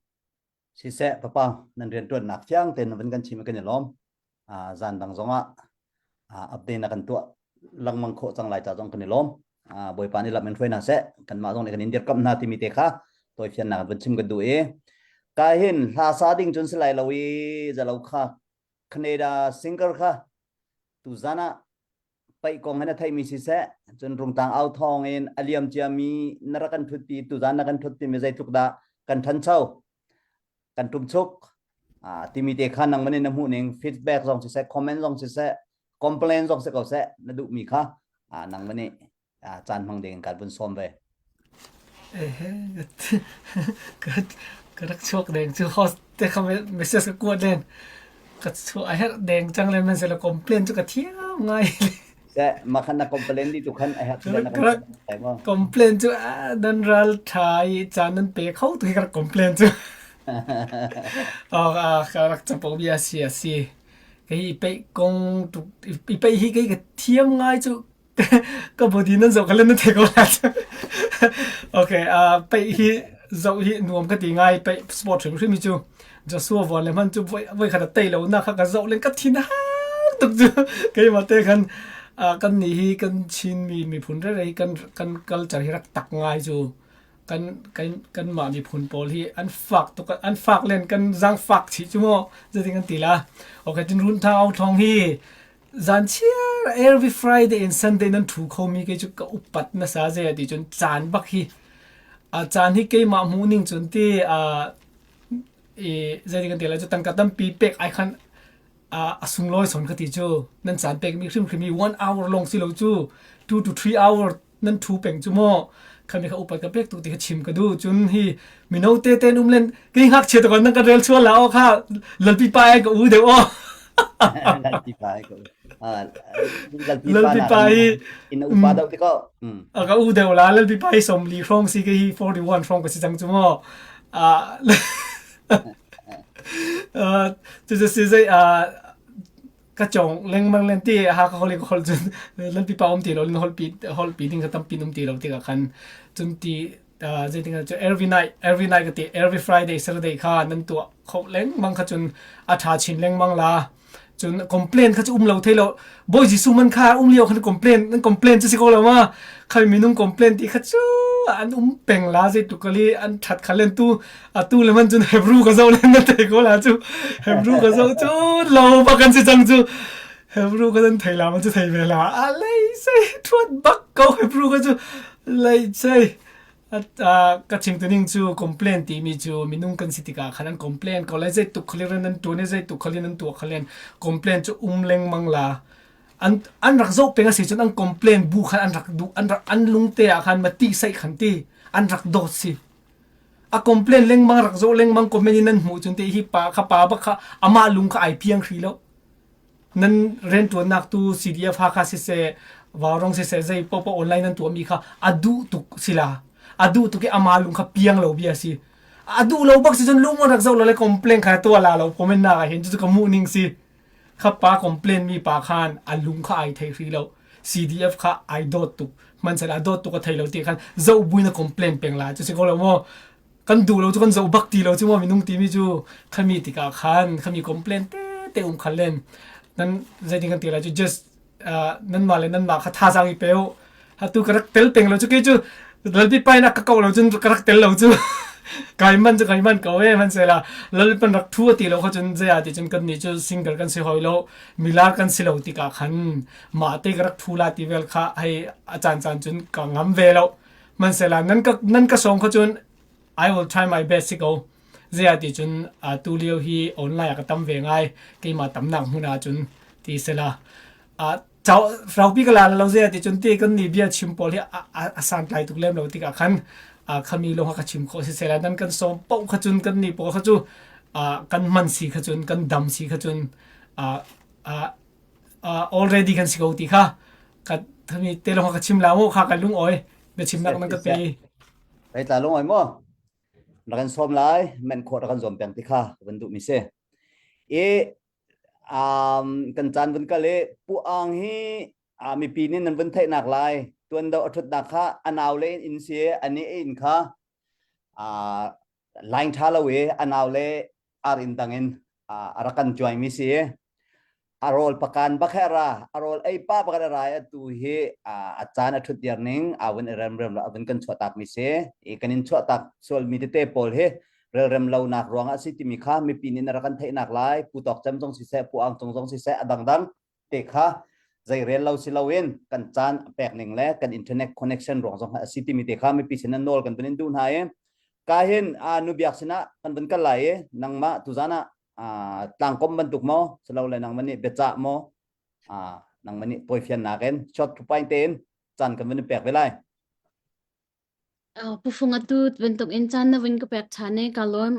Speaker 11: สิเสะปะปานั่นเรียนตัวหนักเที่ยงเต้นวันกันชิมกันเนี่ยล้อมจันดังสงอัปเดตกันตัวลังมังโคจังไรจ่าจงกันเนี่ยล้อมบอยปานี่ละมันช่วยน่าเสะกันมาตรงในกันอินเดียกับนาที่มีเตะค่ะตัวเพียนหนักวันชิมกันดูกายเห็นลาซาดิ้งจนสลายเราจะเราค่ะคเนดาซิงเกิลค่ะตุจานะไปกองให้นาไทยมีสิเสะจนรงต่างเอาทองอเลียมเจียมีนรกันทุติตุจานะกันทุติไม่ใจทุกดากันทันเช่ากันทุ่มชุกที่มีเด็กขันนังมันในน้ำหูนึงฟีดแบ็กส่งสิเสคอมเมนต์ส่งสิเสคอมเพลนส่งสิเขาเสนั่นดูมีค่ะนังมันนี่จานพังเด็กการบุญซ้อมไป
Speaker 6: ก็รักโชคแดงชื่อเขาแต่เขาไม่เสียสกุลเล่นก็ช่วยให้แดงจังเลยมันเสร็จแล้วคอมเพลนจุกเที่ยวไง
Speaker 11: แต่มาขันนักคอมเพลนที่ทุกขันไอ้ฮัทเล่นนักแต่ว่า
Speaker 6: คอมเพลนจุดันรัลทายจานนั้นเปย์เขาตัวที่กระคอมเพลนจุkarak campur biasa sih. Kaya ipai kong ipai hi kaya tiam ngai chu kabodi nan zo kala na te ko la. Okay, pai hi zo hi nuam ka ti ngai pai sport trim mi chu. Jo suwa von le man chu voi khata tai lo na kha ka zo len ka thin ha tuk chu. Kaya ma te kan kan ni hi kan chin mi phun ra rai kan culture hi rak tak ngai chu. Kan ma mi phun pol hi an fak len kan zang fak chi chu mo jadi kan tila okay tin run thang au thong hi zan chia every Friday and Sunday nan thu kho mi ke chu ka upat na sa je ti chun chan bak hi chan hi ke ma mu ning chun ti jadi kan tela ju tan ka tam pi pek ai khan asung loi son khati chu nan san pek mi khrim khrim 1 hour long si lo chu 2 to 3 hour nan thu peng chu mo khami kha upat ka pek tu ti kha chim ka du chun hi mino te te num len ki hak che to kan nan ka rel chu la o kha lal pi pa ai ka u de o
Speaker 11: Lalpi pa ko.
Speaker 6: lal pi pa hi
Speaker 11: in upa daw ti ko.
Speaker 6: ka u de la lal pi pa hi som li from si ka hi 41 from ka si jang chu mo就是个种零蚊零啲下個你個盡，你比包咁啲咯，你可比定個當邊咁啲咯，啲個看盡啲即係點解就 every night 個啲 every Friday Saturday 卡，能ตัว學零蚊個盡查錢零蚊啦，盡 complain 個就樓梯咯 ，boy 只數蚊卡了佢 complain 就是個啦嘛，佢咪弄 complain 啲個就อันเป็นลาสิตุกลีอันถัดขันเล่นตู้เลยมันจนเฮบรูก็เจ้าเล่นนั่นเตะก็ลาจูเฮบรูก็เจ้าจูเราปะกันสิจังจูเฮบรูก็ต้องไทยลามันจะไทยเวลาอะไรใช่ทวดบักเขาเฮบรูก็จูเลยใช่ก็ชิงตัวนึงจูคอมเพลนตีมีจูมีนุ่งกันสิติกาขันนั้นคอมเพลนก็เลยใช่ตุกเขาเล่นนั้นตัวนี้ใช่ตุกเขาเล่นนั้นตัวเขาเล่นคอมเพลนจูเล่งมังลาอันรักโซเป็นสิ่งที่อันคอมเพลนบุคันอันรักดูอันลุงเตะขันมาตีใส่ขันตีอันรักโดดสิคอมเพลนเล่งมังรักโซเล่งมังคอมเมนี่นั่นหูจนเตะฮิปะข้าป่าบักข้าอามาลุงข้าไอเพียงครีแล้วนั่นเรนตัวนักตัว CDF ฮาข้าสิเสวารองสิเสใจป๊อปออนไลน์นั่นตัวมีข้าอดูตุกสิลาอดูตุกอามาลุงข้าเพียงเราเบียสิอดูเราบักสิจนลุงมันรักโซเราเลยคอมเพลนข้าตัวลาเราคอมเมนต์น่าเห็นจุดกับมูนิงสิข้าป้าคอมเพลนมีปากขันอันลุงข้าไอไทยฟรีแล้ว CDF ข้าไอโดดตุกมันจะโดดตุกกับไทยเราตีกันเจ้าบุญนะคอมเพลนเป็นละจะสิก็เราว่ากันดูเราทุกคนเจ้าบักตีเราจะว่ามีนุ่งตีมีจูข้ามีติกาขันข้ามีคอมเพลนเตะขันเล่นนั้นจะตีกันตีเราจะ just นั่นมาเลยนั่นมาข้าท่าสังอีเปียวถ้าตัวกระเตลเป็นเราจะกี่จูเราที่ไปนักก็เราจนกระเตลเราจูไก่มันก็เว้มันเสร็จละแล้วเป็นรักทั่วตีเราเขาจนเสียที่จนกันนี่จะซิงเกิลกันสิหอยเรามิลากันสิเราตีกาขันมาตีกรักทั่วลาตีเวลค่ะให้อาจารย์จนกังงำเวลเรามันเสร็จละนั่นก็ส่งเขาจน I will try my best สิเขาเสียที่จนตู้เลี้ยวฮีออนไลน์ก็ตั้มเวงไงกี่มาตั้มหนังหุ่นจนที่เสร็จละเจ้าเราพี่ก็ลาเราเสียที่จนตีกันนี่เบียชิมพอที่สานไกลทุกเล่มเราตีกาขันขมีลงหักชิมโคสิเสร็จแล้วนั่นกันส่งปอกขจุนกันนี่ปอกขจูกันมันสีขจุนกันดำสีขจุนalready กันสิเขาตีค่ะกันขมีเตลงหักชิมแล้วค่ะกันลุงอ้อยเดี๋ยวชิมนักนั่นก็
Speaker 11: ไปตาลุงอ้อยมั้งนักกันซ้อมไล่แม่นโคตรกันซ้อมเป็นตีค่ะวันดุมิเซ่กันจันวันก็เลยปูอังฮีมีปีนี้นั่นวันเทนักไล่ตัวเราอัดดักค่ะอันเอาเลยอินเสียอันนี้อินค่ะไลน์ทาลเวอันเอาเลยอารินตังอินรักันจอยมิเสียอารอลประกันบักแคราอารอลไอป้าประกันอะไรตัวเฮอาจารย์อัดยานิงวันเริ่มละวันกันชวตักมิเสียกันอินชวตักส่วนมีเตปอลเฮเริ่มเราหนักรวงอาศิติมีค่ะมีปีนี้รักันเทนักไล่ผู้ตอกจำจงสิเสผู้อังจงสิเสดังเตะค่ะใจเรียนเราสิเราเองกันจานแปลกหนึ่งแล้วกันอินเทอร์เน็ตคอนเนคชั่นรองสองสิติมีเตะข้าไม่ปีเสนันโนลกันเป็นดูนหายกาเห็นนุบิยักษณะกันเป็นกันไหลนังมาตุจานะต่างกบรรทุกมอสเราเลยนังมันนี่เบจ่ามอนังมันนี่ปอยเฟียนนักเองช็อตทุกไปเต็นจานกันเป็นแปลกไปเลย
Speaker 8: ผู้ฟังตูbentuk insan na win ko pek chane kalom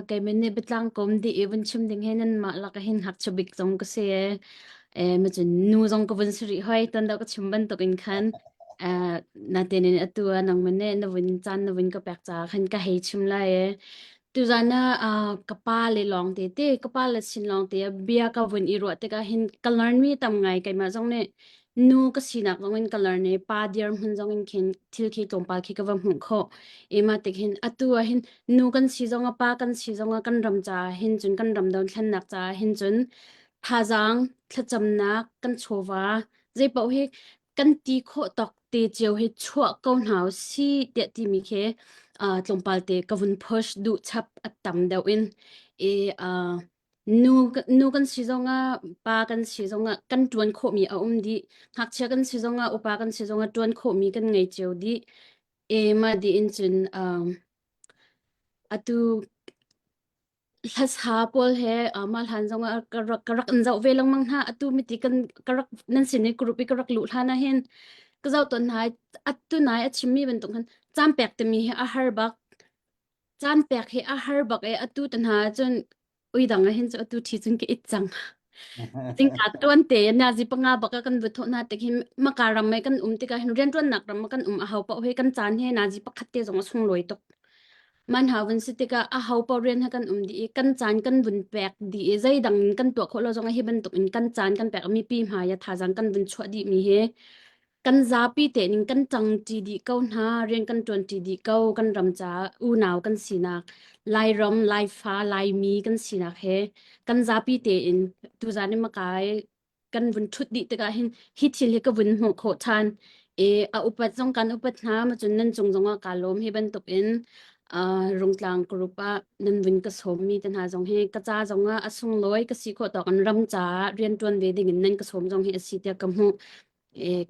Speaker 8: kay mene betlang kom di even chim ding henan ma la ka hin hak chabik jong ko se ma chen nu jong ko win sri hoi tan da ko chim bentuk in khan na tenen atua nang mene na win chan na win ko pek cha khan ka hei chim la tu jana kapa le long te kapa le sin long te bia ka win i ro te ka hin kalern mi tam ngai kai ma jong ne nu ka sinak jongin color ne pa diar hun jongin khin thil khi tompal khi ka wam hun kho ema te khin atua hin nu kan si jonga pa kan si jonga kan ram cha hin chun kan ram don thlan nak cha hin chun phajang thlacham nak kan chowa je pau hi kan ti kho tok te cheu hi chua ko hau si te ti mi khe tompal te ka vun push du chap atam dau in nu kan si zonga pa kan si zonga kan tuan kho mi a di hak cha kan si zonga upa kan si zonga tuan kho mi kan ngai cheu di ma di in chun atu las ha pol he mal han zong karak an zau ve lang mang ha atu mi ti kan karak nan sin ni grupi karak lu thana hen ka zau ton hai atu nai achimi ben tong han cham pek te mi he a har bak chan pek he a har bak e atu tan ha chon ui dang a hen chu atu thi chung ke it chang ting ka ton te na ji panga baka kan bu tho na te hin makaram mai kan ti ka hen ren ton nak ram kan a hau pa he kan chan he na ji pakhat te zong sung loi tok man hawan sitika a hau pa ren ha kan di kan chan kan bun pek di e zai dang kan to kholo zong a hi ban tok in kan chan kan pek mi pi ma ya tha jang kan bun chwa di mi he kan za pi te ning kan chang ti di kau na ren kan ton ti di kau kan ram cha u naw kan sinak lai ram lai fa lai mi kan sinak he kan za pi te in tu za ni ma kai kan bun thut di te ka hin hi thil he ka bun mo kho than e a upat jong kan upat na ma chun nan chung jong a ka lom he ban tok in rung tlang grupa nan bun ka som mi tan ha jong he ka cha jong a asung loi ka si kho to kan ram cha rian ton ve ding in nan ka som jong he si te ka mu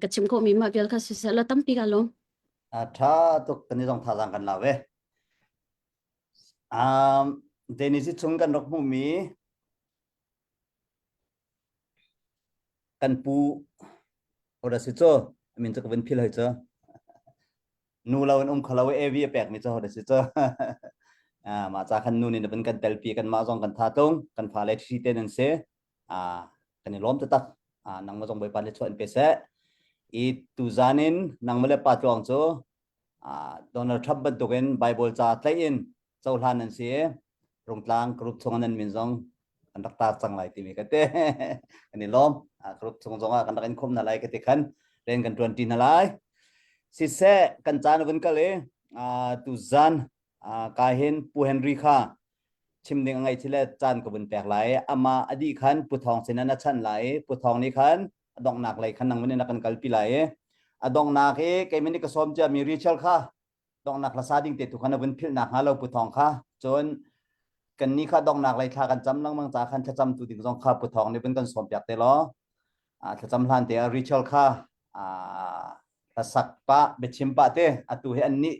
Speaker 8: ka chim ko mi ma bel ka si la tam pi ka lo
Speaker 11: tha tuk kan ni jong tha jang kan la ve deni si chung kan rok mu mi kan pu ora si cho min cho ka ven phil hai cho nu lawan khalaw ev pek mi cho ora si cho ma cha khan nu ni ben kan tel pi kan ma jong kan tha tong kan pha le thi ten an se kan ni lom ta tak nang ma jong bai pan le chon pe se I tu zanin nang male pa chong cho Donald Trump ban token Bible cha tlai in chau hlan an se rong tlang group chong an min jong kan dak ta chang lai ti mi ka te ani lom group chong jong kan dak in khom na lai ka te khan ren kan 20 na lai si se kan chan ban ka le tu zan ka hen pu Henry kha chim ding ngai thile chan ko bun pek lai ama adi khan pu thong sin na chan lai pu thong ni khan dong nak lai khan nang mane na kan kalpi lai adong nak e ke mini ka som cha mi ritual kha dong nak la sading te tu khana bun phil nak halo pu thong kha chon kan ni kha dong nak lai tha kan cham lang mang cha khan cha cham tu ding jong kha pu thong ni bun kan som pyak te lo cha cham hlan te ritual kha ta sak pa be chim pa te atu he an ni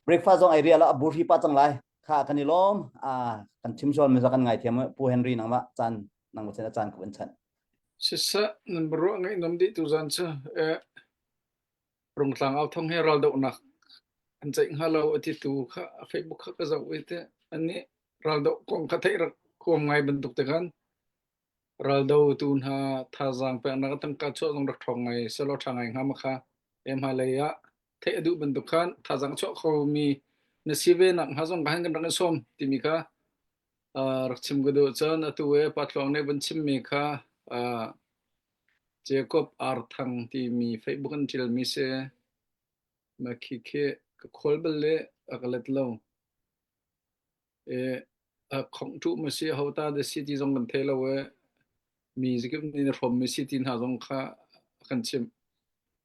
Speaker 11: breakfast jong area la bur hi pa chang lai kha kan ni lom kan chim sol me kan ngai thiam pu Henry nang ma chan nang mo chen chan ko ban chan
Speaker 7: sisa number ngai nom di tu zan cha rung tlang au thong he ral do nak an chai halo ati tu kha Facebook kha ka zau ite ani ral do kong kha thai ra kom ngai ban tuk te kan ral do tu na tha jang pe na tang ka cho jong rak thong ngai selo thangai nga ma kha em ha le ya the adu ban tuk khan tha jang cho kho mi na sive nak ha jong kan kan som ti mi kha rak chim go do chan atu we patlong ne ban chim mi kha Jacob Arthang ti mi Facebook an til mi se ma ki ke ka khol bel le akalet lo khong tu ma se hota the city jong ban thelo we mi jikim ni from mi city na jong kha kan chim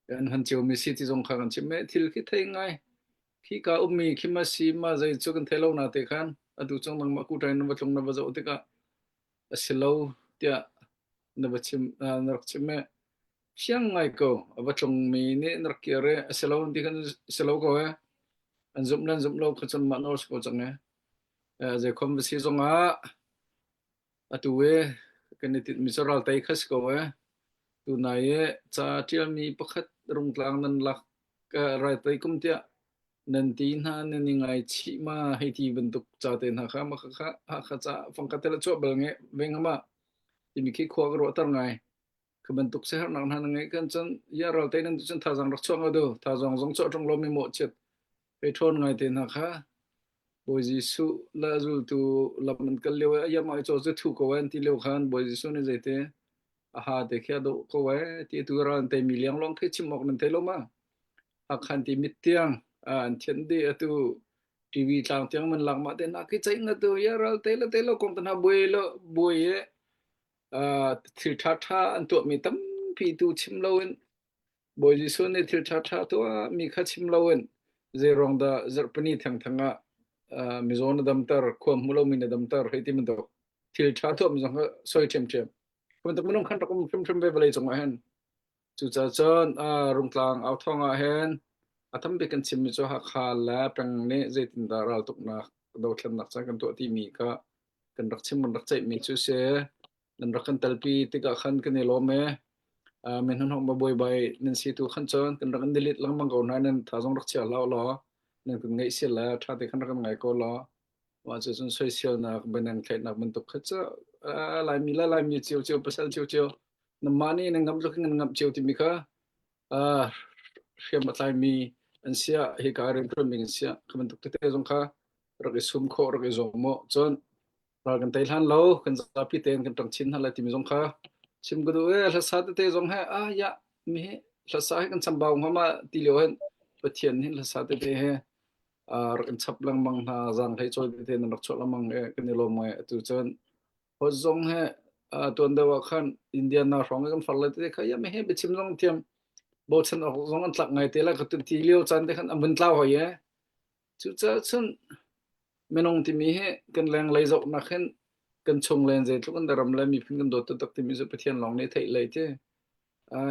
Speaker 7: an han chiu mi city jong kha kan chim me thil ki thei ngai ki ka ummi ki ma si ma jai chu kan thelo na te khan adu chong nang ma ku tai na ba chong na ba zo te ka asilo tia na ba chim na rak chim me siang ngai ko aba chong mi ni nar kiare asilo di kan asilo ko an zum lo ka chon ma no ko chang ne je kom si zong atu we kan ti mi soral tai khas ko tu na ye cha tial mi pakhat rung tlang nan lak ka rai tai kum tia nan ti na ni ngai chi ma hai ti bentuk cha te na kha ma kha cha fang ka tel cho bel nge veng ma ti mi ki kho ro tar ngai ka bentuk se har nang na ngai kan chan ya ral tai nan chan tha jang rak chong ado tha jong jong cho trong lo mi mo chet pe thon ngai te na kha boy jisu la zul tu lam kal lewa ya ma cho ze thu ko wan ti lew khan boy jisu ne jete aha te kya do ko we ti tu ran te mi liang long ke chim mok nan te lo ma akhan ti mit tiang an chen di atu TV tlang tiang man lang ma te na ki chai nga tu ya ral te lo kong tan ha boy ye thil tha an tu mi tam pi tu chim lo en boy jisu ne thil tha tu mi kha chim lo en ze rong da zarpani thanga mi zon dam tar khom mulo mi dam tar heti man do thil tha tu mi jong soi chem kun tak munong khan tak phim be balai chong hen chu cha chon rung tlang au thong hen atham be kan chim mi cho ha kha la pang ne zaitin da ral tuk na โดดเล่นนักจังกันตัวที่มีก็กันรักชิมมันรักใจมีชื่อเสียนั่นรักกันตลปีติกาขันกันในล้อมเมเมนหันห้องมาบ่อยใบนั่นสิตัวขันจนกันรักกันดิลิตลังมังกรนั้นถ้าจงรักเชียร์เราล้อนั่นกันไงเสียแล้วถ้าที่ขันรักกันไงก็ล้อว่าจะจนสวยเชียวนักเป็นนั่นแค่นักมันตกขัดจะลายมีลายมีเจียวเจียวภาษาเจียวเจียวน้ำมันนี่นั่งงับลูกงับงับเจียวที่มีค่ะเชื่อมาลายมีอันเสียเหตุการณ์เรื่องมีอันเสียคือมันตกที่เตะจงค่ะรักสุ่มโครักจงโมจนเรากันไต่หันเรากันจะพิเตนกันตรงชิ้นอะไรที่มีจงค่ะชิมก็ดูละสาเตะจงให้ยะมีละสาให้กันสัมบาวงมาตีเหลียวเห็นประเทียนเห็นละสาเตะให้รักกันชับลังมังหาจังให้ช่วยพิเตนรักช่วยลังมังกันในลมไตุจนพอจงให้ตัวเดียวกันอินเดียนาร้องกันฟังเลยเตะขยะไม่ให้ไปชิมจงเทียมบทฉันออกจงกันหลักไงเตะแล้วก็ตุนตีเหลียวจันเตะกันอันเล่าหอยจุดฉันไม่นองที่มีให้กันแรงไหลจอกนักขึ้นกันชงแรงใจทุกคนแต่รำเลยมีเพื่อนกันโดดตักที่มีสุภเทียนลองในไทยเลยเจ้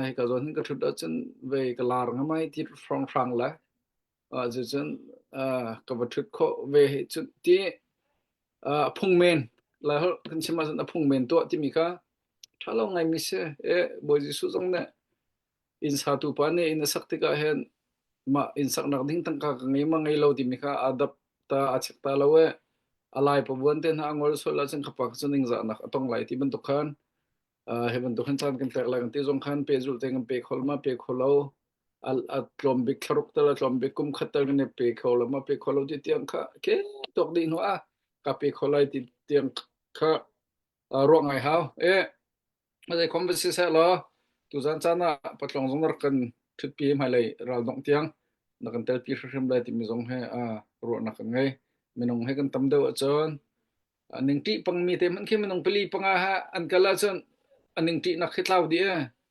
Speaker 7: ให้กับคนก็ทุดจนเวกลาร์งไม่ที่ฟังละจุดจนกับทุดข้อเวจุดที่พุ่งเมนแล้วกันชิมาสันพุ่งเมนตัวที่มีค่ะถ้าเราไงมิเช่บอยจิสุจงเนี่ยอินสาตุปานเนี่ยอินสักติกาเห็นมาอินสักนักดิ้งตั้งกางไงมาไงเราที่มีค่ะอาดับตาอาชิกตาเราอะไรพบวันเต้นหางวอลโซลาจึงขับปักจนอิงจานักต้องไหลที่บรรทุกขันเห็นบรรทุกขันจานกันแต่ละกันที่จงขันเปจุลเต็งกันเปคอลมาเปคอลเอาลมบิกคารุกตละลมบิกกุมขัดตะกันเปคอลมาเปคอลเอาที่เตียงค่ะเคตกดินหัวกับเปคอลที่เตียงค่ะรวงไงเฮาไม่ได้คอมเพลซิเซ่หรอตุจันจานะปัจจุบันจงรักกันทุกปีมาเลยเราต้องเตียงนักกันเตลปีเริ่มเลยที่มีจงให้รวงนักกันไงไม่น้องให้กันทำเดียวจนอันหนึ่งที่ปังมีเต็มมันแค่ไม่น้องไปรีปังอาหารอันก็แล้วจนอันหนึ่งที่นักขิดเล่าดี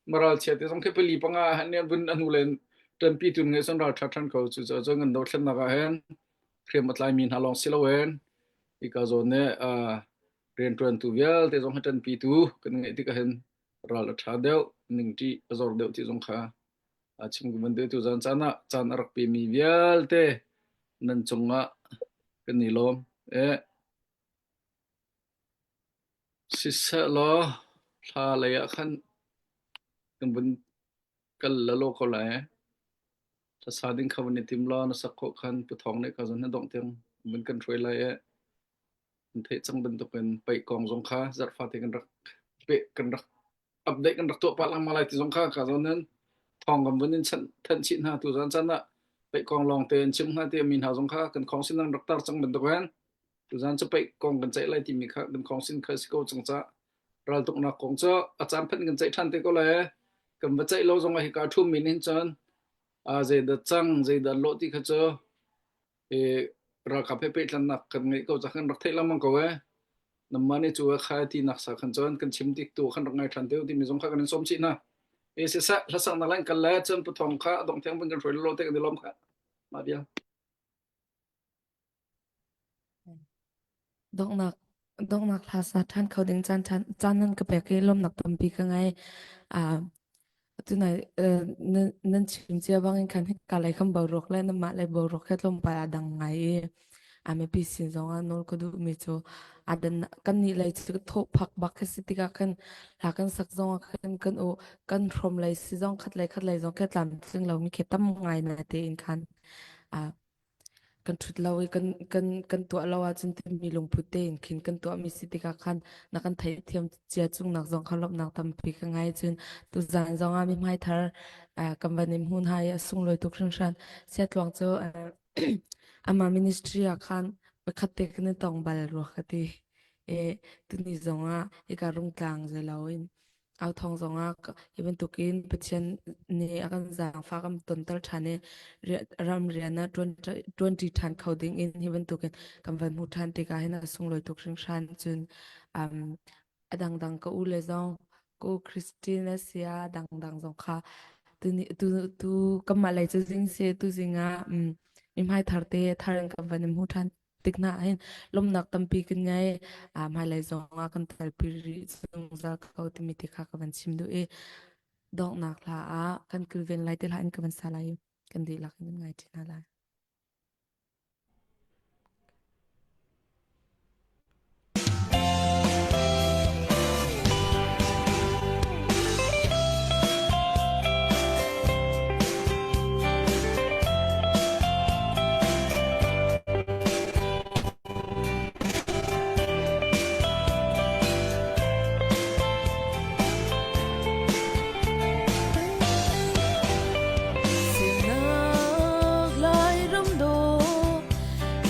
Speaker 7: มาเราเชื่อที่ต้องแค่ไปรีปังอาหารเนี่ยบนอนุเลนเติมปีตุนเงี้ยส่วนเราทัดทันเขาจุดจนเงินดอกเช่นนักอาหารเครียมมาลายมีนหาลองสิลาเวนอีกจนเนี่ยเรียนตัวตัวเวลที่ต้องให้ทันปีตูกันไงที่ก็เห็นเราละทัดเดียวหนึ่งที่จอดเดียวที่ต้องขาชิมกันเดียวตัวจานรักปีมีเวลเตนั่นจงกันนี่ลมสิเสลอทาเลยขันกันบนกันละโลกเขาเลยถ้าสาดิงเขาวันนี้ทิมล้อนะสักขันปุถองในเขาจะนั่งดองเตียงบนกันช่วยเลยมันเทจังบนตัวเป็นไปกองสงขาจัดฟาติกันรักเปะกันรักอัปเดตกันรักตัวปะลังมาลายที่สงขาเขาจะนั่นทองกันบนนี้ฉันท่านชินหาตัวฉันน่ะไปกองลองเตียนชิมหาเตียมินหาสงขากันของสินังรักตาจังบนตัวเป็นทุกท่านจะไปกองกันใจอะไรที่มีค่าเป็นของสินค้าสิโก้จังจ้าเราต้องนักของเจ้าอาจารย์พันกันใจทันเตก็เลยกันบัจจัยเราจงให้การทุ่มมินเห็นจันใจดัดจังใจดัดโลที่เขาเจอเราขับให้ไปทันนักกันไงก็จะขันรักเทละมังก็น้ำมันนี่จัวขายที่นักสักขันจันกันชิมติ๊กตัวขันรักไงทันเดียวที่มีจงข้ากันสมชินะเสียสะละสังนั่งเล่นกันแล้วจนปุถองข้าต้องเที่ยงเป็นกันฝอยโลเตกันในลมข้ามาเดียว
Speaker 2: ดอกนักภาษาท่านเขาดึงจานนั่นก็แปลกลมหนักตำปีก็ไงตัวไหนนั่นชิมเจ้าบางคันให้การอะไรคำบารกและน้ำมันอะไรบารกแค่ลมไปดังไงไม่ปีสิจงนนก็ดูมีโจดันกันนี่เลยจะทบพักบักสิติกากันหากันสักจงกันโอกันพรมเลยสิจงคัดเลยจงแค่ตามซึ่งเรามีแค่ตั้มไงนะเตอินคันกันชุดเรากันตัวเราจนมีลงพุเตนขินกันตัวมีสิทธิการนักกันไทยเทียมเจียจุงนักจงขลับนักทำปีกันไงจนตุจานจงมีไม่ทาร์กันบันนิมหุ่นหายส่งเลยทุกครั้งฉันเสียตวงเจ้ามามินิสทรีอาคันไปขัดเตกันในตองบาลรัวขัดตุนี้จงการรุ่งกลางจะเราเอาทองจงเป็นตุกินเปเชนนี่อากันจางฟ้ากันต้นตลชานี่รำเรียนนะ20ทันเขาดิ้งอินเป็นตุกินกันวันมุทันติกาให้น่าส่งเลยทุกครั้งชันจนดังก็อุเลจงก็คริสตินเสียดังจงค่ะตัวนี้ตัวก็มาเลยจะจริงเสียตัวจริงมีไม่ทาร์เตทาร์กันวันมุทันติกน่าเห็นลมหนักตั้มปีกันไงมาเลยจงกันทาร์ปีจงจะเขาที่มีติกากันชิมดูดอกนักละกันคือเวนไลท์ที่ละอันกันสลายกันดีละกันไงที่นั่นแหละ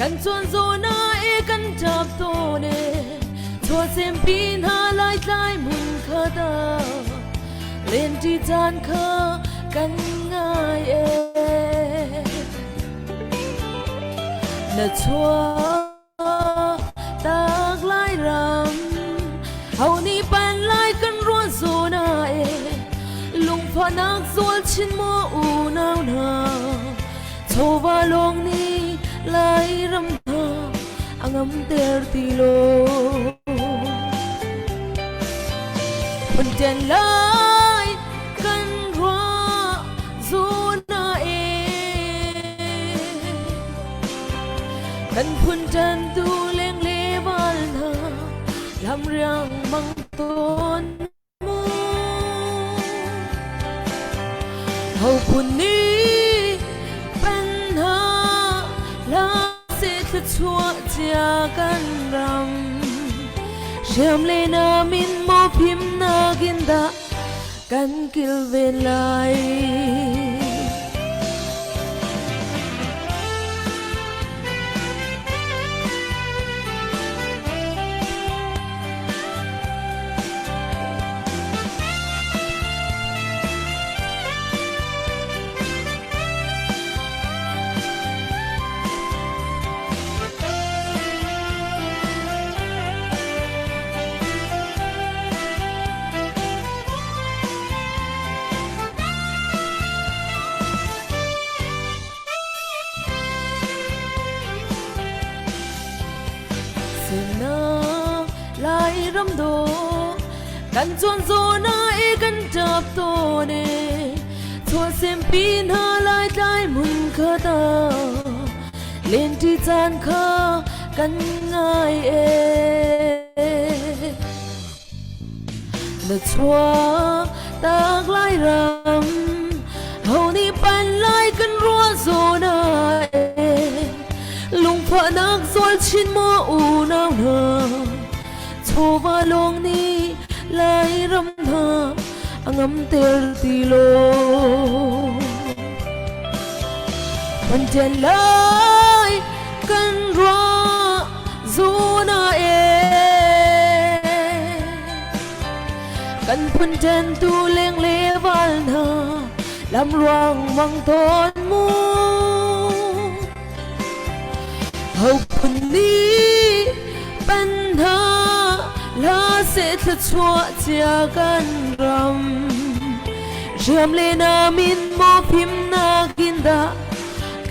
Speaker 2: กันจวนโซนากันจับโตเนทัวเซมปีนาลายใจมุนคาตาเล่นที่จานคากันง่ายน่ะชัวตากลายรำเฮานี่ปันลายกันรัวโซนาลุงพอนักสวลชินโมอูนาวนาโทวาลงนี้ลายรำทาอังมเตอร์ติโลคนเจนลายกันรัวโซนากันพุ่นจันตูเลี้ยงเลวัลนาลำเรียงมังต้นมูเฮาพุ่นนี้เป็นหาลาเสถชัวเจียกันรำเชื่อมเลนามินโมพิมนากินดากันกิลเวลัยรำโดกันจวนโซนากันจับโตเนทัวเซมปีนาลายใจมุนคาตาเล่นที่จานคากันง่ายน่ะชัวตากลายรำเฮานี่ปันลายกันรัวโซนาลุงพอนักสวลชินโมอูนาวนาโทวาลงนี้ลายรำทาอังมเตอร์ติโลมันเจนลายกันรัวโซนากันพุ่นเจนตูเลี้ยงเลวัลนาลำรวงวังต้นมูเฮาพุ่นนี้เป็นหาลาเสถชัวเจียกันรำเชื่อมเลนามินโมพิมนากินดา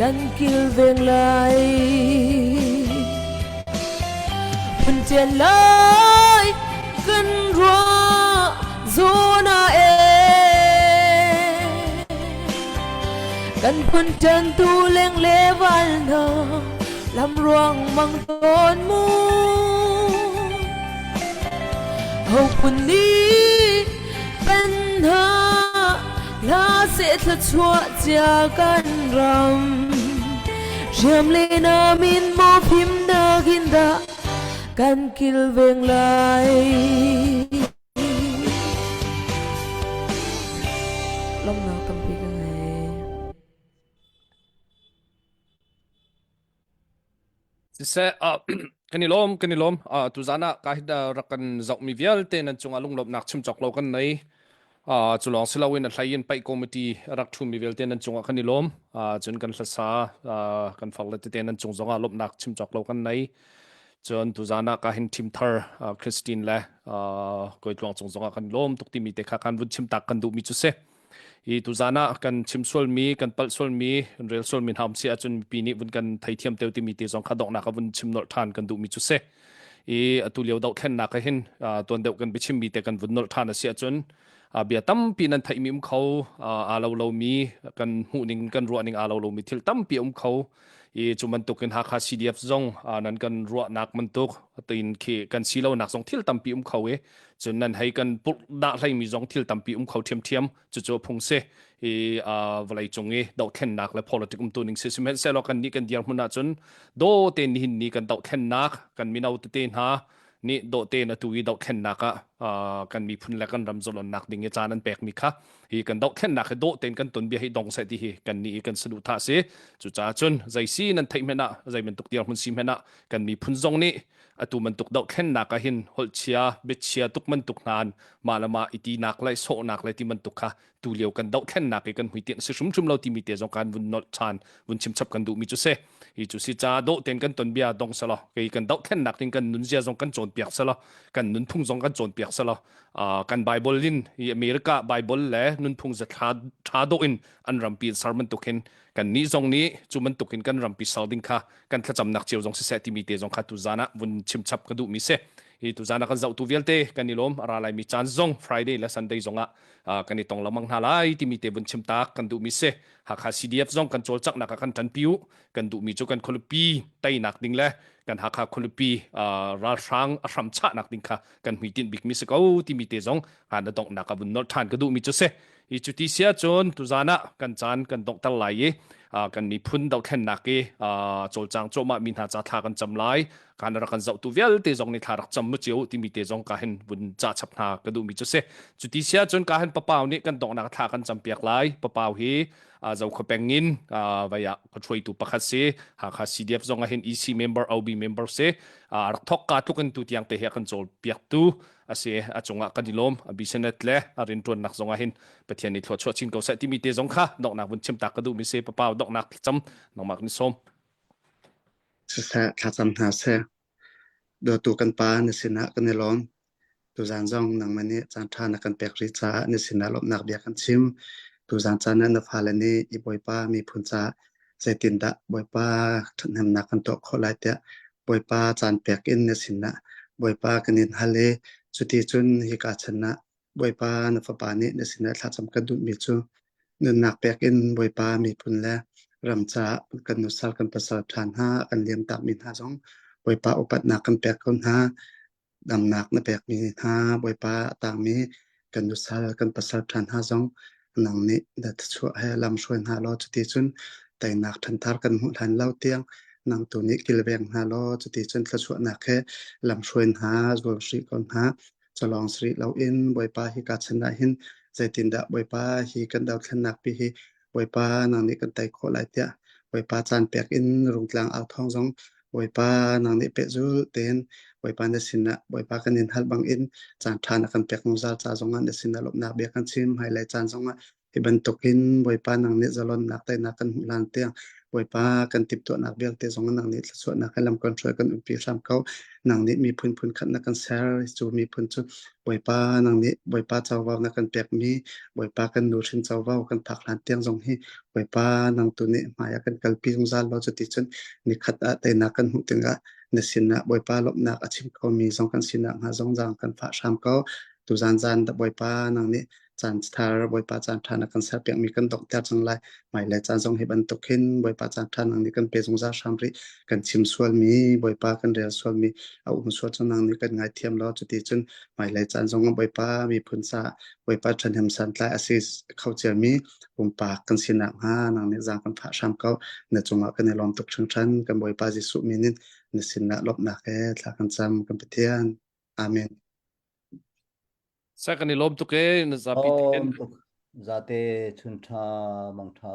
Speaker 2: กันกิลเวงไลพุ่นเจนลายกันรัวโซนากันพุ่นจันตูเลี้ยงเลวันนาลำรวงมังต้นมูเฮาพุ่นนี้เป็นหาลาเสถชัวเจียกันรำเชื่อมเลนามินโมพิมนากินดากันกิลเวงไลลมหนาวตำปีกันไง
Speaker 1: เสกันนี่ลมตุจานะกาฮิดารักันจอกมีเวลเตนันจงอาลุงลบนักชิมจอกโลกันในจุลองสิลาวินทลายินไปคอมมิตี้รักทุมีเวลเตนันจงอากันนี่ลมจนกันภาษากันฟังเลยเตนันจงจงอาลบนักชิมจอกโลกันในจนตุจานะกาหินทีมเธอคริสตินและก็ลองจงจงอากันลมตุกที่มีแต่การวุ่นชิมตักกันดูมิจุเซอีตุจานะกันชิมส่วนมีกันปัลส่วนมีเรียลส่วนมีทำเสียจนปีนี้วุ่นกันไทยเทียมเตียวที่มีแต่จงขัดดอกนักวุ่นชิมนอทานกันดูมิจุเซอีตุเลียวดอกแค่นักเห็นตัวเดียวกันไปชิมมีแต่กันวุ่นนอทานเสียจนเบียตั้มปีนั้นไทยมีเขาอาเรามีกันหูนิงกันรัวนิงอาเรามีทิลตั้มปีเขาจุมันตุกันหาคาซีดีเอฟซงนั้นกันรัวนักมันตุกตีนเคกันซีเรานักซงทิลตั้มปีเขาจนนั้นให้กันปุกด่าให้มีซงทิลตั้มปีเขาเทียมจู่ๆพงเสเวลาจงดอกแค่นักและ politics ตัวนึงเสียเซลล์กันนี่กันเดียร์มันจนโดเตนหินนี่กันดอกแค่นักกันมีเอาเตนหา นี่โดเตนะตุยดอกเข็นนักกันมีพุ่นและกันรำจลนักดิ่งจานันแปกมีค่ะฮีกันดอกเข็นนักโดเตนกันตุนเบียให้ดองเสตีฮีกันนี่กันสนุท่าเสจุจ้าจนใจซีนันไทยเมนะใจมันตุกเดียวมันซีเมนะกันมีพุ่นจงนี่ตูมันตุกดอกเข็นนักหินฮอลเชียเบเชียตุกมันตุกนานมาละมาอิตีนักไลโซนักไลที่มันตุกค่ะตูเลียวกันดอกเข็นนักกันหุยเตียนสุชุมเราที่มีเตจงการวุนนอตชานวุนชิมชับกันดูมีจุเสอีจุสิจ้าโดเต็นกันตนเบียดงสละกันดอกแค่นักกันนุนเจียจงกันโจนเปียกสละกันนุนพุ่งจงกันโจนเปียกสละกันไบเบิลลินอเมริกาไบเบิลเล่นุนพุ่งจะท้าโดอินอันรำปีสารมันตุกินกันนี้จงนี้จุมันตุกินกันรำปีสารดิงค่ะกันขจำนักเจียวจงเสติมีเตจงค่ะตุจานะวุนชิมชับกันดูมีเสอีตุจานะกันเจ้าตุเวลเตกันนิลมอะไรมีจานจง Friday และ Sunday จงกันนี่ตรงละมังนาไลที่มีเตวุนชิมตากันดูมีเสหากCDF จงกันโจลจักนักกันจันปิวกันดูมีจุกันคนปีไตนักดิ่งเล่กันหากคนปีราชังอารมชะนักดิ่งค่ะกันหุยตินบิกมิสกเอาที่มีเตจงหันดงนักบุญนอทานกันดูมีจุเสอีจุติเสียจนตุจานะกันจานกันตกตะไลกันมีพุ่นดอกแค่นักโจลจังโจมามินหาจัตหากันจำไลการรักกันเจ้าตุเวลเตจงในทารักจำมุจิวที่มีเตจงการเห็นบุญจ่าชับนากันดูมีจุเสจุติเสียจนการเห็นปะเปานี่กันตกนักทากันจำเปียกไลปะเปาฮีเจ้าขบงินวายก็ช่วยตุปขัดเสหากCDF จงเห็น EC member OB member เสรักทอกการทุกันตุที่ยังเตะกันโจลเปียกตูเสจงกันดิลมบิสเนตเล่รินทวนนักจงเห็นปะเทียนิทวดชวชินเขาเสที่มีเตจงค่ะดอกนักบุญชิมตากระดูมีเสปะเปาดอกนักจำน้องมักนิสม
Speaker 3: แท้ขาจำหาเสโดยตัวกันปาในสินะกันในล้อมตัวจานจงหนังมันนี้จานทานกันแปกริจ้าในสินะลบนักเบียกันชิมตัวจานจานนั้นฟาเลนีอีบอยป้ามีพุนจ้าใจตินดะบอยป้าทันหนักกันตกขอไลเตะบอยป้าจานแปกอินในสินะบอยป้ากันนินฮาเลจุดที่จุนฮิกาชนะบอยป้านฟปานี้ในสินะถ้าจำกันดุมีจูเงินหนักแปกอินบอยป้ามีพุนแล้วรำจ้ากันนุสัลกันประสาทานห้ากันเลี้ยงตักมินห้าจงบอยป้าอุปัตนักกันแปกคนห้าดำนักนะแปกมีห้าบอยป้าต่างมีกันนุสัลกันประสาทานห้าจงนังนี้ดัดช่วยให้ลำช่วยหาล้อจุดที่จุนแต่นักทันทาร์กันหุ่นหันเล่าเตียงนังตัวนี้กิเลเวงหาล้อจุดที่จุนกระช่วยนักแค่ลำช่วยหาจวลสีก่อนหาจะลองสีเราอินบอยป้าฮิกาชนะหินใจตินดะบอยป้าฮิกันดาวขนักปีฮิบอยป้านังนี้กันไตโคไลเตียบอยป้าจานเปียกอินรุงกลางเอาทองจงบอยป้านังนี้เปจูเต็นบอยป้าเนสินะบอยป้ากันนินฮัลบังอินจานทานกันเปียกมุซาจ้าจงอันเนสินะลบนักเบียกันชิมไฮไลท์จานจงอ่ะที่บรรทุกินบอยป้านังนี้จะล้นนักแต่นักกันลานเตียงบอยป้ากันติดตัวนักเบียกเตะจงนังนี้ส่วนนักให้ลำกันช่วยกันอุปถัมภ์เขานังนี้มีพื้นขัดนักกันแซร์จูมีพื้นจุดบอยป้านังนี้บอยป้าเจ้าว่านักกันเปียกมีบอยป้ากันดูชินเจ้าว่ากันผักลานเตียงจงที่บอยป้านังตัวนี้หมายกันกัลปีจงซาเราจะติดจนนิขัดแต่นักกันหุ่นถึงในสินะบอยป้าลบนักอาชีพเขามีจงกันสินะหาจงจางกันฝาชามเขาตุจานบอยป้านังนี้จานทาร์บอยป้าจานทานักกันเสียเปียงมีกันตกแต่จังไรหมายเลยจานจงให้บรรทุกขึ้นบอยป้าจานทานังนี้กันเปจงซาชามริกันชิมส่วนมีบอยป้ากันเรียนส่วนมีเอาส่วนจงนังนี้กันไงเทียมเราจะติดจนหมายเลยจานจงบอยป้ามีพื้นซาบอยป้าชันเฮมสันไลอาซิสเขาเจอมีผมปากกันสินะฮานังนี้จางกันฝาชามเขาในจงกันในลอมตกชังชันกันบอยป้าจิสุมินินในสินะลบนักทากันจำกันเปเทียนอาเมน
Speaker 1: สักกันในลมตุกเกนจะพิเทน
Speaker 11: जाते चुनथा मंगथा